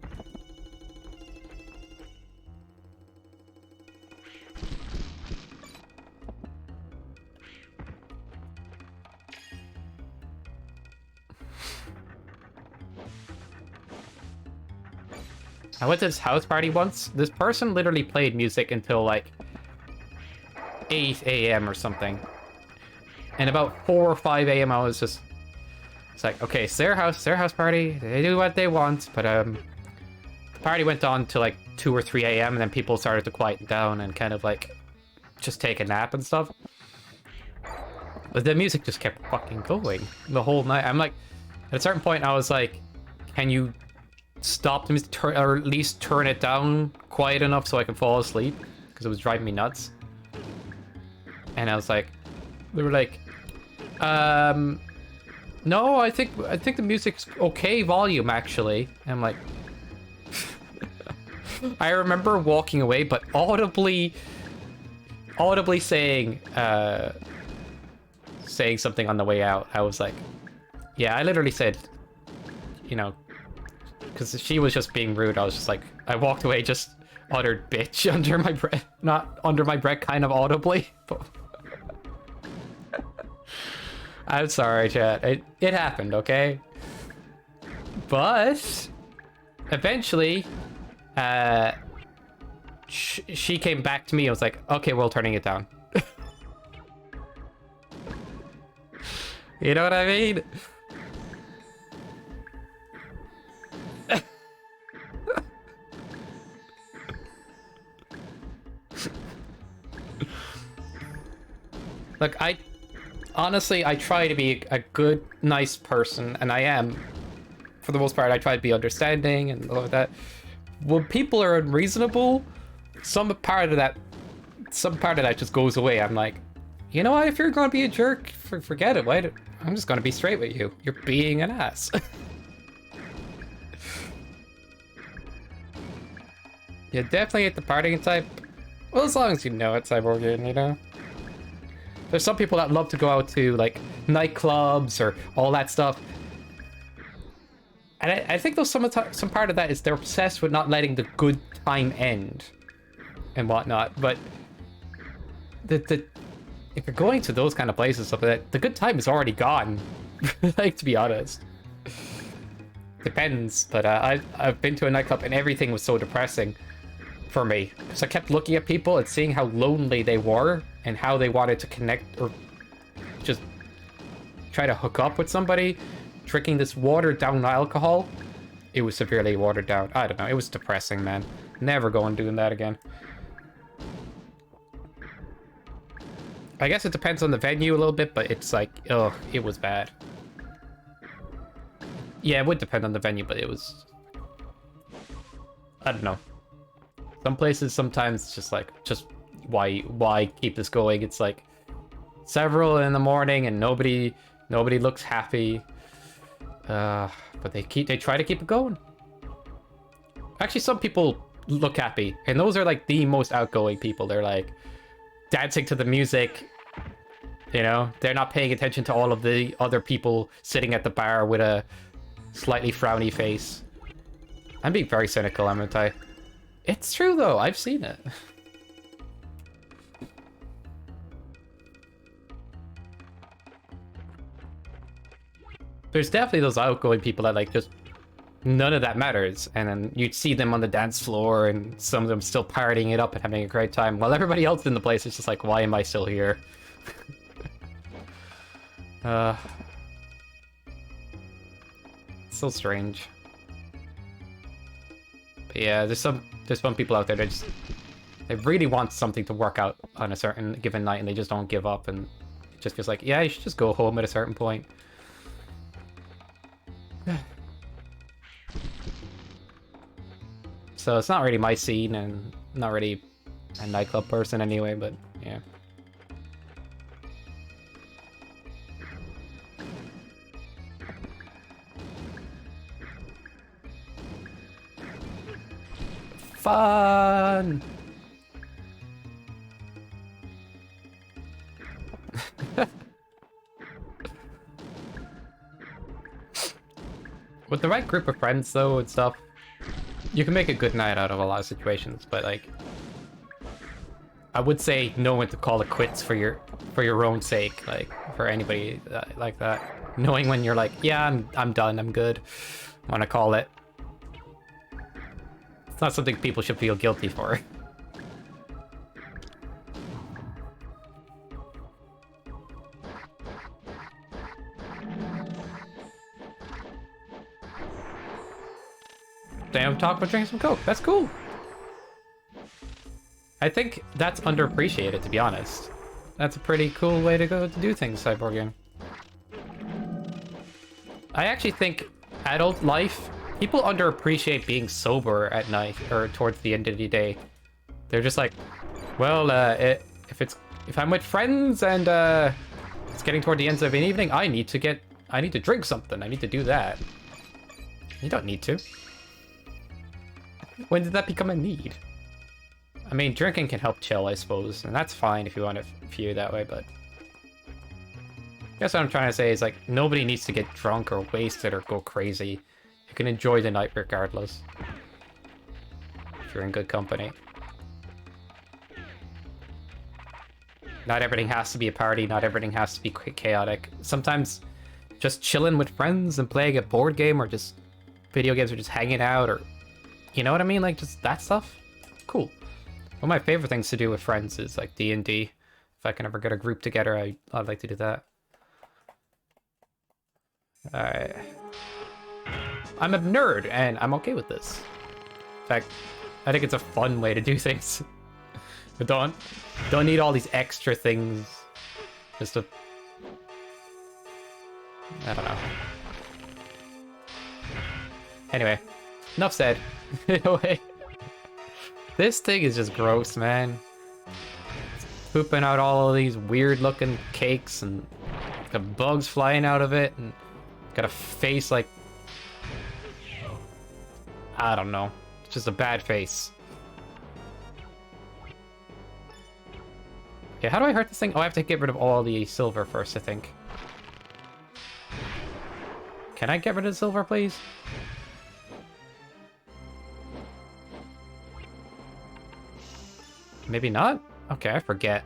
I went to this house party once. This person literally played music until like 8 AM or something. And about 4 or 5 AM I was just... It's like, okay, it's their house party. They do what they want. But the party went on to like 2 or 3 AM and then people started to quieten down and kind of like just take a nap and stuff. But the music just kept fucking going the whole night. I'm like, at a certain point I was like, can you stop the music, or at least turn it down quiet enough so I can fall asleep? Because it was driving me nuts. And I was like, they were like, no, I think the music's okay volume actually. And I'm like, I remember walking away, but audibly saying something on the way out. I was like, yeah, I literally said, you know, because she was just being rude. I was just like, I walked away, just uttered bitch under my breath. Not under my breath, kind of audibly. But I'm sorry, chat. It happened, okay? But eventually, she came back to me. I was like, okay, we're turning it down. You know what I mean? Look, honestly, I try to be a good, nice person, and I am. For the most part, I try to be understanding and all of that. When people are unreasonable, some part of that just goes away. I'm like, you know what? If you're gonna be a jerk, forget it. I'm just gonna be straight with you. You're being an ass. You definitely hit the partying type. Well, as long as you know it's Cyborgian, you know? There's some people that love to go out to, like, nightclubs or all that stuff. And I think though some part of that is they're obsessed with not letting the good time end and whatnot. But if you're going to those kind of places, stuff like that, the good time is already gone. Like, to be honest. Depends, but I've been to a nightclub and everything was so depressing for me. Because I kept looking at people and seeing how lonely they were and how they wanted to connect or just try to hook up with somebody. Drinking this watered down alcohol. It was severely watered down. I don't know. It was depressing, man. Never going doing that again. I guess it depends on the venue a little bit, but it's like, ugh, it was bad. Yeah, it would depend on the venue, but it was... I don't know. Some places, sometimes it's just like, why keep this going? It's like several in the morning and nobody looks happy. But they try to keep it going. Actually, some people look happy, and those are like the most outgoing people. They're like dancing to the music You know, they're not paying attention to all of the other people sitting at the bar with a slightly frowny face. I'm being very cynical, aren't I? It's true, though. I've seen it. There's definitely those outgoing people that, like, just none of that matters. And then you'd see them on the dance floor and some of them still partying it up and having a great time. While everybody else in the place is just like, why am I still here? It's so strange. But yeah, there's some people out there that just they really want something to work out on a certain given night and they just don't give up, and it just feels like, yeah, you should just go home at a certain point. So it's not really my scene and not really a nightclub person anyway, but yeah. Fun! With the right group of friends, though, and stuff, you can make a good night out of a lot of situations, but, like, I would say know when to call it quits for your own sake, like, for anybody like that. Knowing when you're like, yeah, I'm done, I'm good, want to call it. It's not something people should feel guilty for. Damn, talk about drinking some Coke. That's cool. I think that's underappreciated, to be honest. That's a pretty cool way to go to do things, Cyborgian. I actually think adult life, people underappreciate being sober at night or towards the end of the day. They're just like, well, if I'm with friends and it's getting toward the end of an evening, I need to drink something. I need to do that. You don't need to. When did that become a need? I mean, drinking can help chill, I suppose, and that's fine if you want to view it that way, but I guess what I'm trying to say is, like, nobody needs to get drunk or wasted or go crazy. You can enjoy the night regardless, if you're in good company. Not everything has to be a party, not everything has to be chaotic. Sometimes just chilling with friends and playing a board game or just video games or just hanging out or, you know what I mean? Like, just that stuff? Cool. One of my favorite things to do with friends is, like, D&D. If I can ever get a group together, I'd like to do that. Alright. I'm a nerd, and I'm okay with this. In fact, I think it's a fun way to do things. But don't need all these extra things. Just to... I don't know. Anyway, enough said. Anyway, this thing is just gross, man. It's pooping out all of these weird looking cakes and got bugs flying out of it and got a face like, I don't know, it's just a bad face. Okay, how do I hurt this thing? Oh, I have to get rid of all the silver first, I think. Can I get rid of the silver, please? Maybe not? Okay, I forget.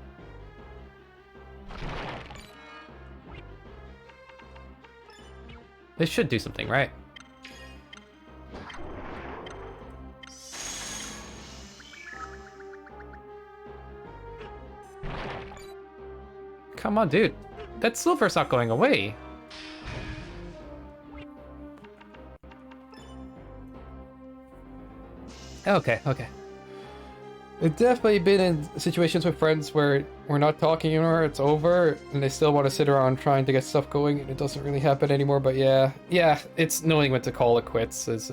This should do something, right? Come on, dude. That silver's not going away. Okay, okay. I've definitely been in situations with friends where we're not talking anymore, it's over, and they still want to sit around trying to get stuff going, and it doesn't really happen anymore, but yeah, it's knowing when to call it quits is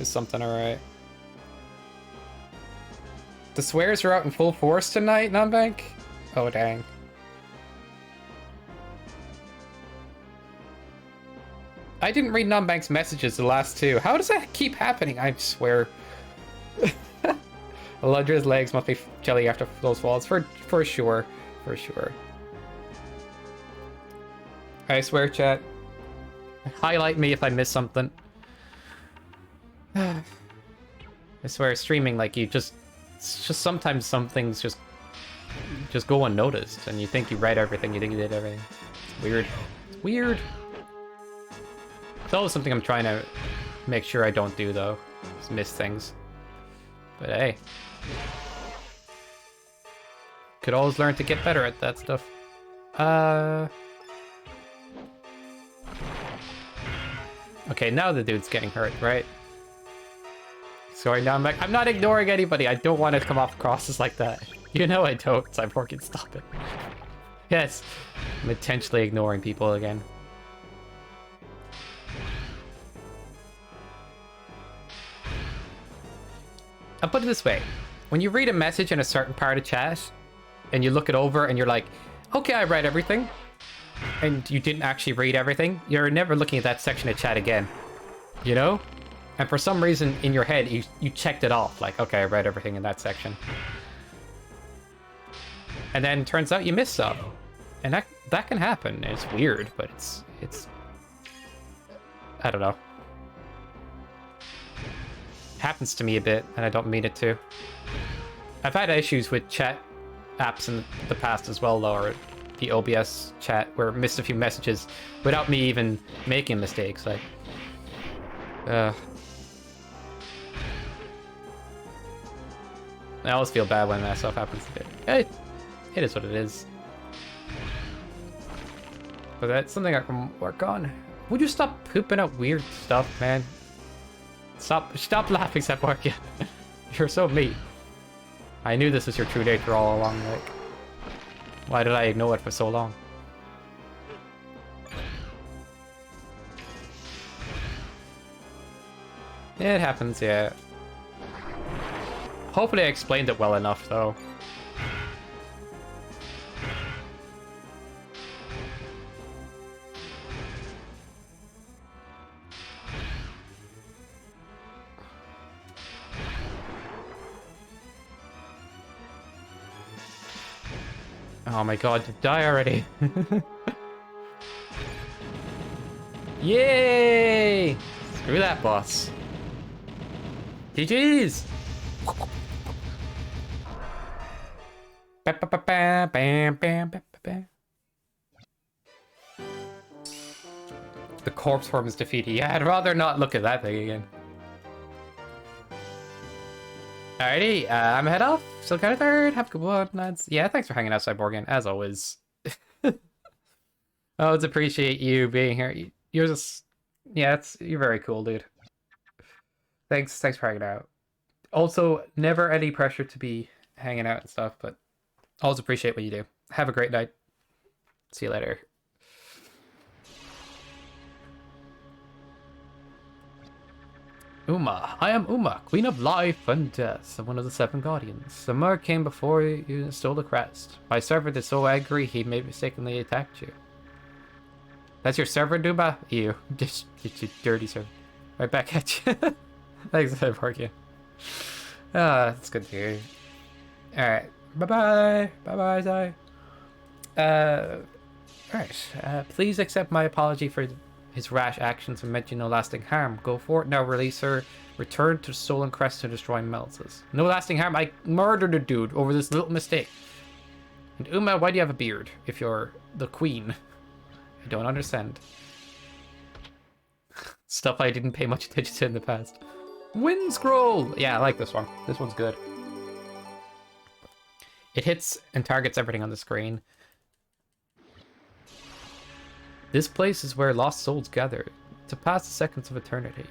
something, alright. The swears are out in full force tonight, Nonbank? Oh, dang. I didn't read Nonbank's messages the last two. How does that keep happening? I swear. Alundra's legs must be jelly after those falls, for sure, for sure. I swear, chat. Highlight me if I miss something. I swear, streaming, like, you just... It's just sometimes some things just go unnoticed, and you think you read everything, you think you did everything. It's weird. It's weird. It's always something I'm trying to make sure I don't do, though. Just miss things. But hey. Could always learn to get better at that stuff. Okay, now the dude's getting hurt, right? Sorry, now I'm not ignoring anybody. I don't want to come off crosses like that. You know I don't, Cyborg, stop it. Yes, I'm intentionally ignoring people again. I'll put it this way. When you read a message in a certain part of chat, and you look it over and you're like, okay, I read everything, and you didn't actually read everything, you're never looking at that section of chat again. You know? And for some reason in your head, you checked it off. Like, okay, I read everything in that section. And then it turns out you missed some. And that can happen. It's weird, but it's I don't know. Happens to me a bit, and I don't mean it to. I've had issues with chat apps in the past as well, though, or the OBS chat, where I missed a few messages without me even making mistakes. Like, I always feel bad when that stuff happens. It is what it is. But that's something I can work on. Would you stop pooping out weird stuff, man? Stop laughing, Sepwark. You're so mean. I knew this was your true nature all along. Like, why did I ignore it for so long? It happens, yeah. Hopefully I explained it well enough, though. Oh my god, die already. Yay! Screw that boss. GG's! The corpse form is defeated. Yeah, I'd rather not look at that thing again. Alrighty, I'm head off. Still kind of third. Have a good one, lads. Yeah, thanks for hanging out, Cyborg, as always. I always appreciate you being here. You're just... Yeah, you're very cool, dude. Thanks for hanging out. Also, never any pressure to be hanging out and stuff, but always appreciate what you do. Have a great night. See you later. Uma. I am Uma, Queen of Life and Death, and one of the 7 Guardians. The Mer came before you and stole the crest. My servant is so angry he may mistakenly attacked you. That's your servant, Uma? You. Just you dirty servant. Right back at you. Thanks for working. That's good to hear. Alright. Bye-bye. Bye-bye, Zai. Alright. Please accept my apology for his rash actions and meant you no lasting harm. Go for it now, release her. Return to Stolen Crest to destroy Melzes. No lasting harm. I murdered a dude over this little mistake. And Uma, why do you have a beard if you're the queen? I don't understand. Stuff I didn't pay much attention to in the past. Wind Scroll! Yeah, I like this one. This one's good. It hits and targets everything on the screen. This place is where lost souls gather to pass the seconds of eternity.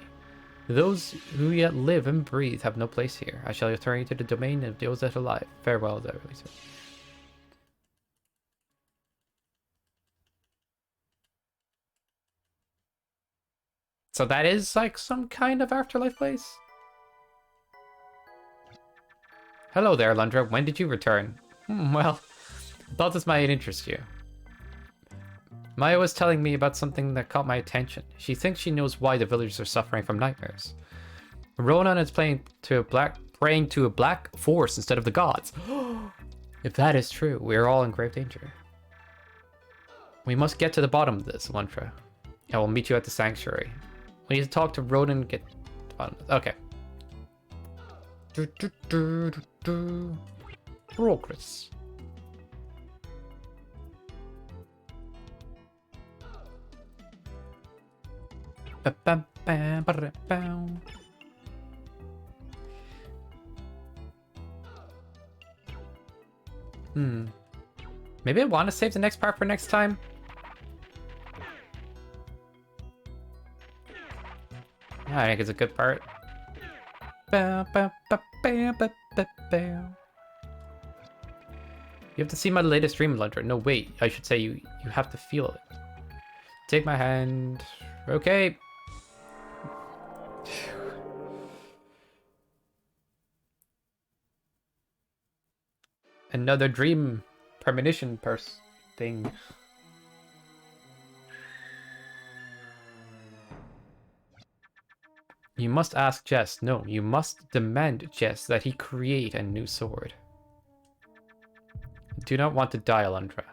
Those who yet live and breathe have no place here. I shall return you to the domain of those that are alive. Farewell, that really said. So that is like some kind of afterlife place? Hello there, Alundra. When did you return? Well, thought this might interest you. Maya was telling me about something that caught my attention. She thinks she knows why the villagers are suffering from nightmares. Ronan is praying to a black force instead of the gods. If that is true, we are all in grave danger. We must get to the bottom of this, Alundra. I will meet you at the sanctuary. We need to talk to Rodan and get to the bottom of this. Okay. Progress. Maybe I want to save the next part for next time. Yeah, I think it's a good part. You have to see my latest stream, Alundra. No, wait. I should say you have to feel it. Take my hand. Okay. Another dream premonition thing. You must ask Jess. No, you must demand Jess that he create a new sword. I do not want to die, Alundra.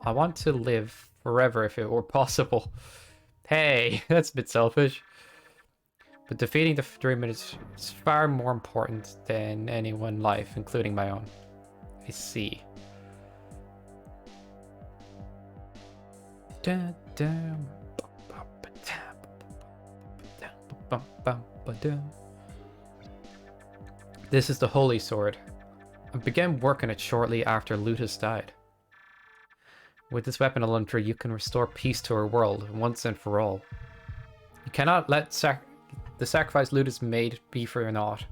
I want to live forever if it were possible. Hey, that's a bit selfish. But defeating the dream is far more important than any one life, including my own. I see. This is the Holy Sword. I began work on it shortly after Lutus died. With this weapon, Alundra, you can restore peace to our world once and for all. You cannot let the sacrifice Lutus made be for naught.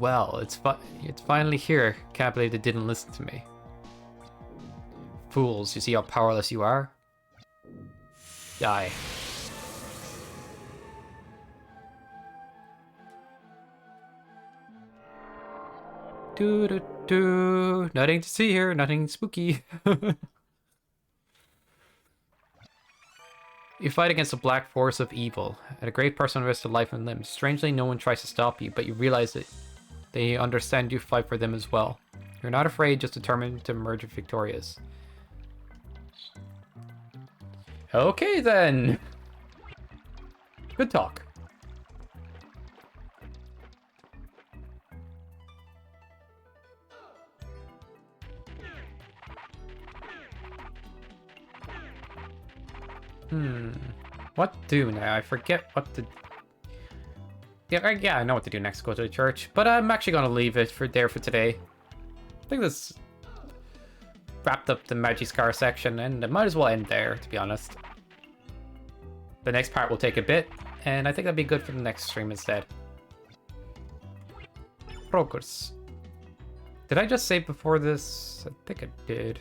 Well, it's finally here. Can't believe they didn't listen to me. Fools, you see how powerless you are? Die. Do. Nothing to see here, nothing spooky. You fight against a black force of evil, at a great personal risk to life and limb. Strangely, no one tries to stop you, but you realize that they understand you fight for them as well. You're not afraid, just determined to emerge victorious. Okay then. Good talk. What to do now? I forget what to... Yeah, I know what to do next. Go to the church. But I'm actually going to leave it for today. I think this wrapped up the Magiscar section, and it might as well end there, to be honest. The next part will take a bit, and I think that'd be good for the next stream instead. Progress. Did I just save before this? I think I did.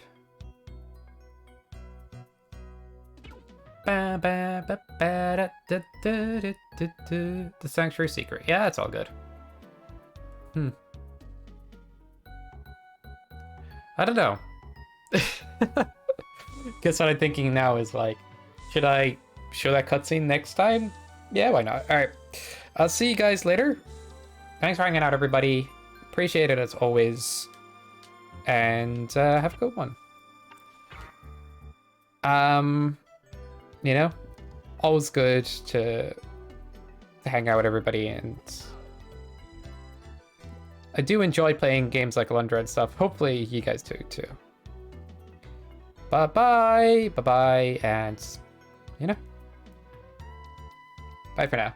The Sanctuary Secret. Yeah, it's all good. I don't know. Guess what I'm thinking now is like, should I show that cutscene next time? Yeah, why not? Alright. I'll see you guys later. Thanks for hanging out, everybody. Appreciate it as always. And have a good one. You know, always good to hang out with everybody, and I do enjoy playing games like Alundra and stuff. Hopefully you guys do too. Bye-bye, and, you know, bye for now.